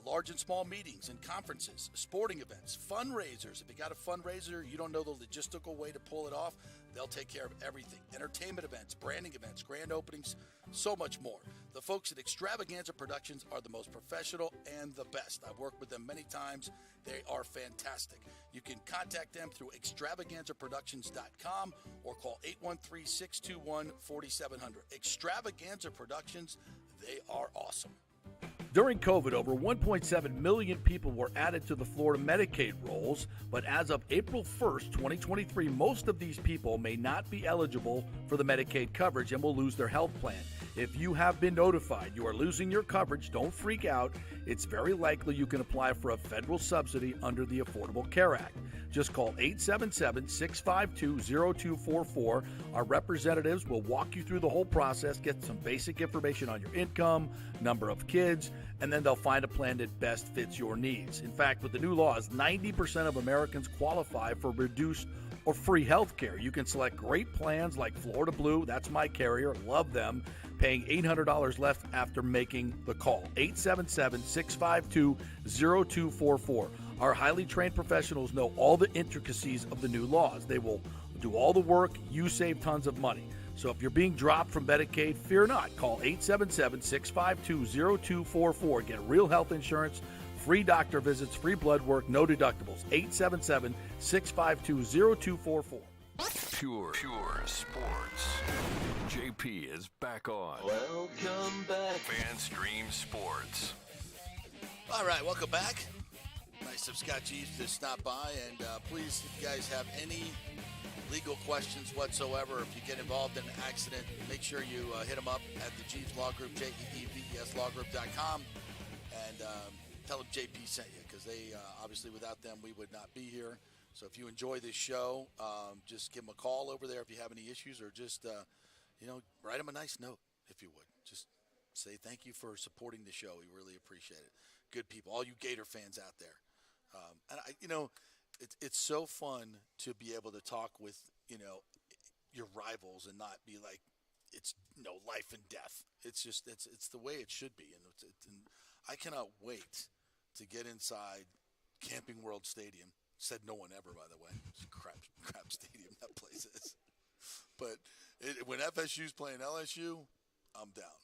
large and small meetings and conferences, sporting events, fundraisers. If you got a fundraiser, you don't know the logistical way to pull it off, they'll take care of everything. Entertainment events, branding events, grand openings, so much more. The folks at Extravaganza Productions are the most professional and the best. I've worked with them many times. They are fantastic. You can contact them through extravaganzaproductions.com or call 813-621-4700. Extravaganza Productions, they are awesome. During COVID, over 1.7 million people were added to the Florida Medicaid rolls, but as of April 1st, 2023, most of these people may not be eligible for the Medicaid coverage and will lose their health plan. If you have been notified you are losing your coverage, don't freak out. It's very likely you can apply for a federal subsidy under the Affordable Care Act. Just call 877-652-0244. Our representatives will walk you through the whole process, get some basic information on your income, number of kids, and then they'll find a plan that best fits your needs. In fact, with the new laws, 90% of Americans qualify for reduced or free health care. You can select great plans like Florida Blue, that's my carrier, love them, paying $800 left after making the call. 877-652-0244. Our highly trained professionals know all the intricacies of the new laws. They will do all the work. You save tons of money. So if you're being dropped from Medicaid, fear not. Call 877-652-0244. Get real health insurance, free doctor visits, free blood work, no deductibles. 877-652-0244. Pure Sports. JP is back on. Welcome back. FanStream Sports. All right, welcome back. Nice of Scott Jeeves to stop by. And please, if you guys have any legal questions whatsoever, if you get involved in an accident, make sure you hit them up at the Jeeves Law Group, JEEVES lawgroup.com. and tell them JP sent you, because they obviously without them we would not be here. So if you enjoy this show, just give them a call over there if you have any issues, or just write them a nice note if you would. Just say thank you for supporting the show. We really appreciate it. Good people, all you Gator fans out there. And it's so fun to be able to talk with your rivals and not be like it's life and death. It's just it's the way it should be, and I cannot wait to get inside Camping World Stadium. Said no one ever, by the way. It's a crap stadium that place is. But when FSU's playing LSU, I'm down.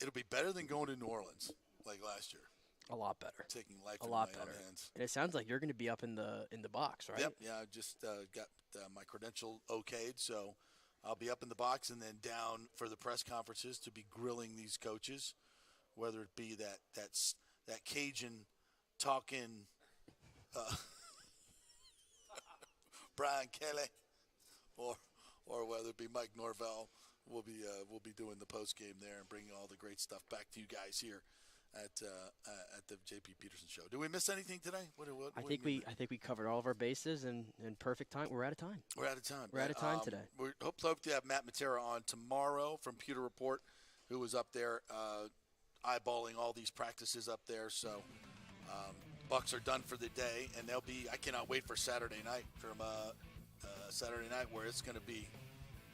It'll be better than going to New Orleans like last year. A lot better. Taking life a in lot my better. own hands. And it sounds like you're going to be up in the box, right? Yep. Yeah, I just got my credential okayed, so I'll be up in the box and then down for the press conferences to be grilling these coaches, whether it be that Cajun talking Brian Kelly, or whether it be Mike Norvell. We'll be doing the post game there and bringing all the great stuff back to you guys here at the JP Peterson Show. Do we miss anything today? I think we covered all of our bases in perfect time. We're out of time. We're out of time. We're out of time today. We hope to have Matt Matera on tomorrow from Pewter Report, who was up there eyeballing all these practices up there. So Bucks are done for the day, and they'll be. I cannot wait for Saturday night where it's going to be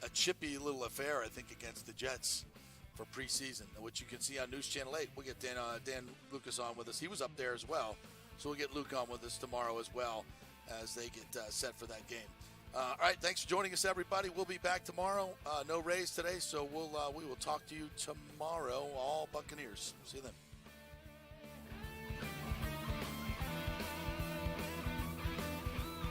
a chippy little affair, I think, against the Jets for preseason, which you can see on News Channel 8. We'll get Dan Lucas on with us. He was up there as well, so we'll get Luke on with us tomorrow as well as they get set for that game. All right, thanks for joining us, everybody. We'll be back tomorrow. No Rays today, so we will talk to you tomorrow. All Buccaneers. See you then.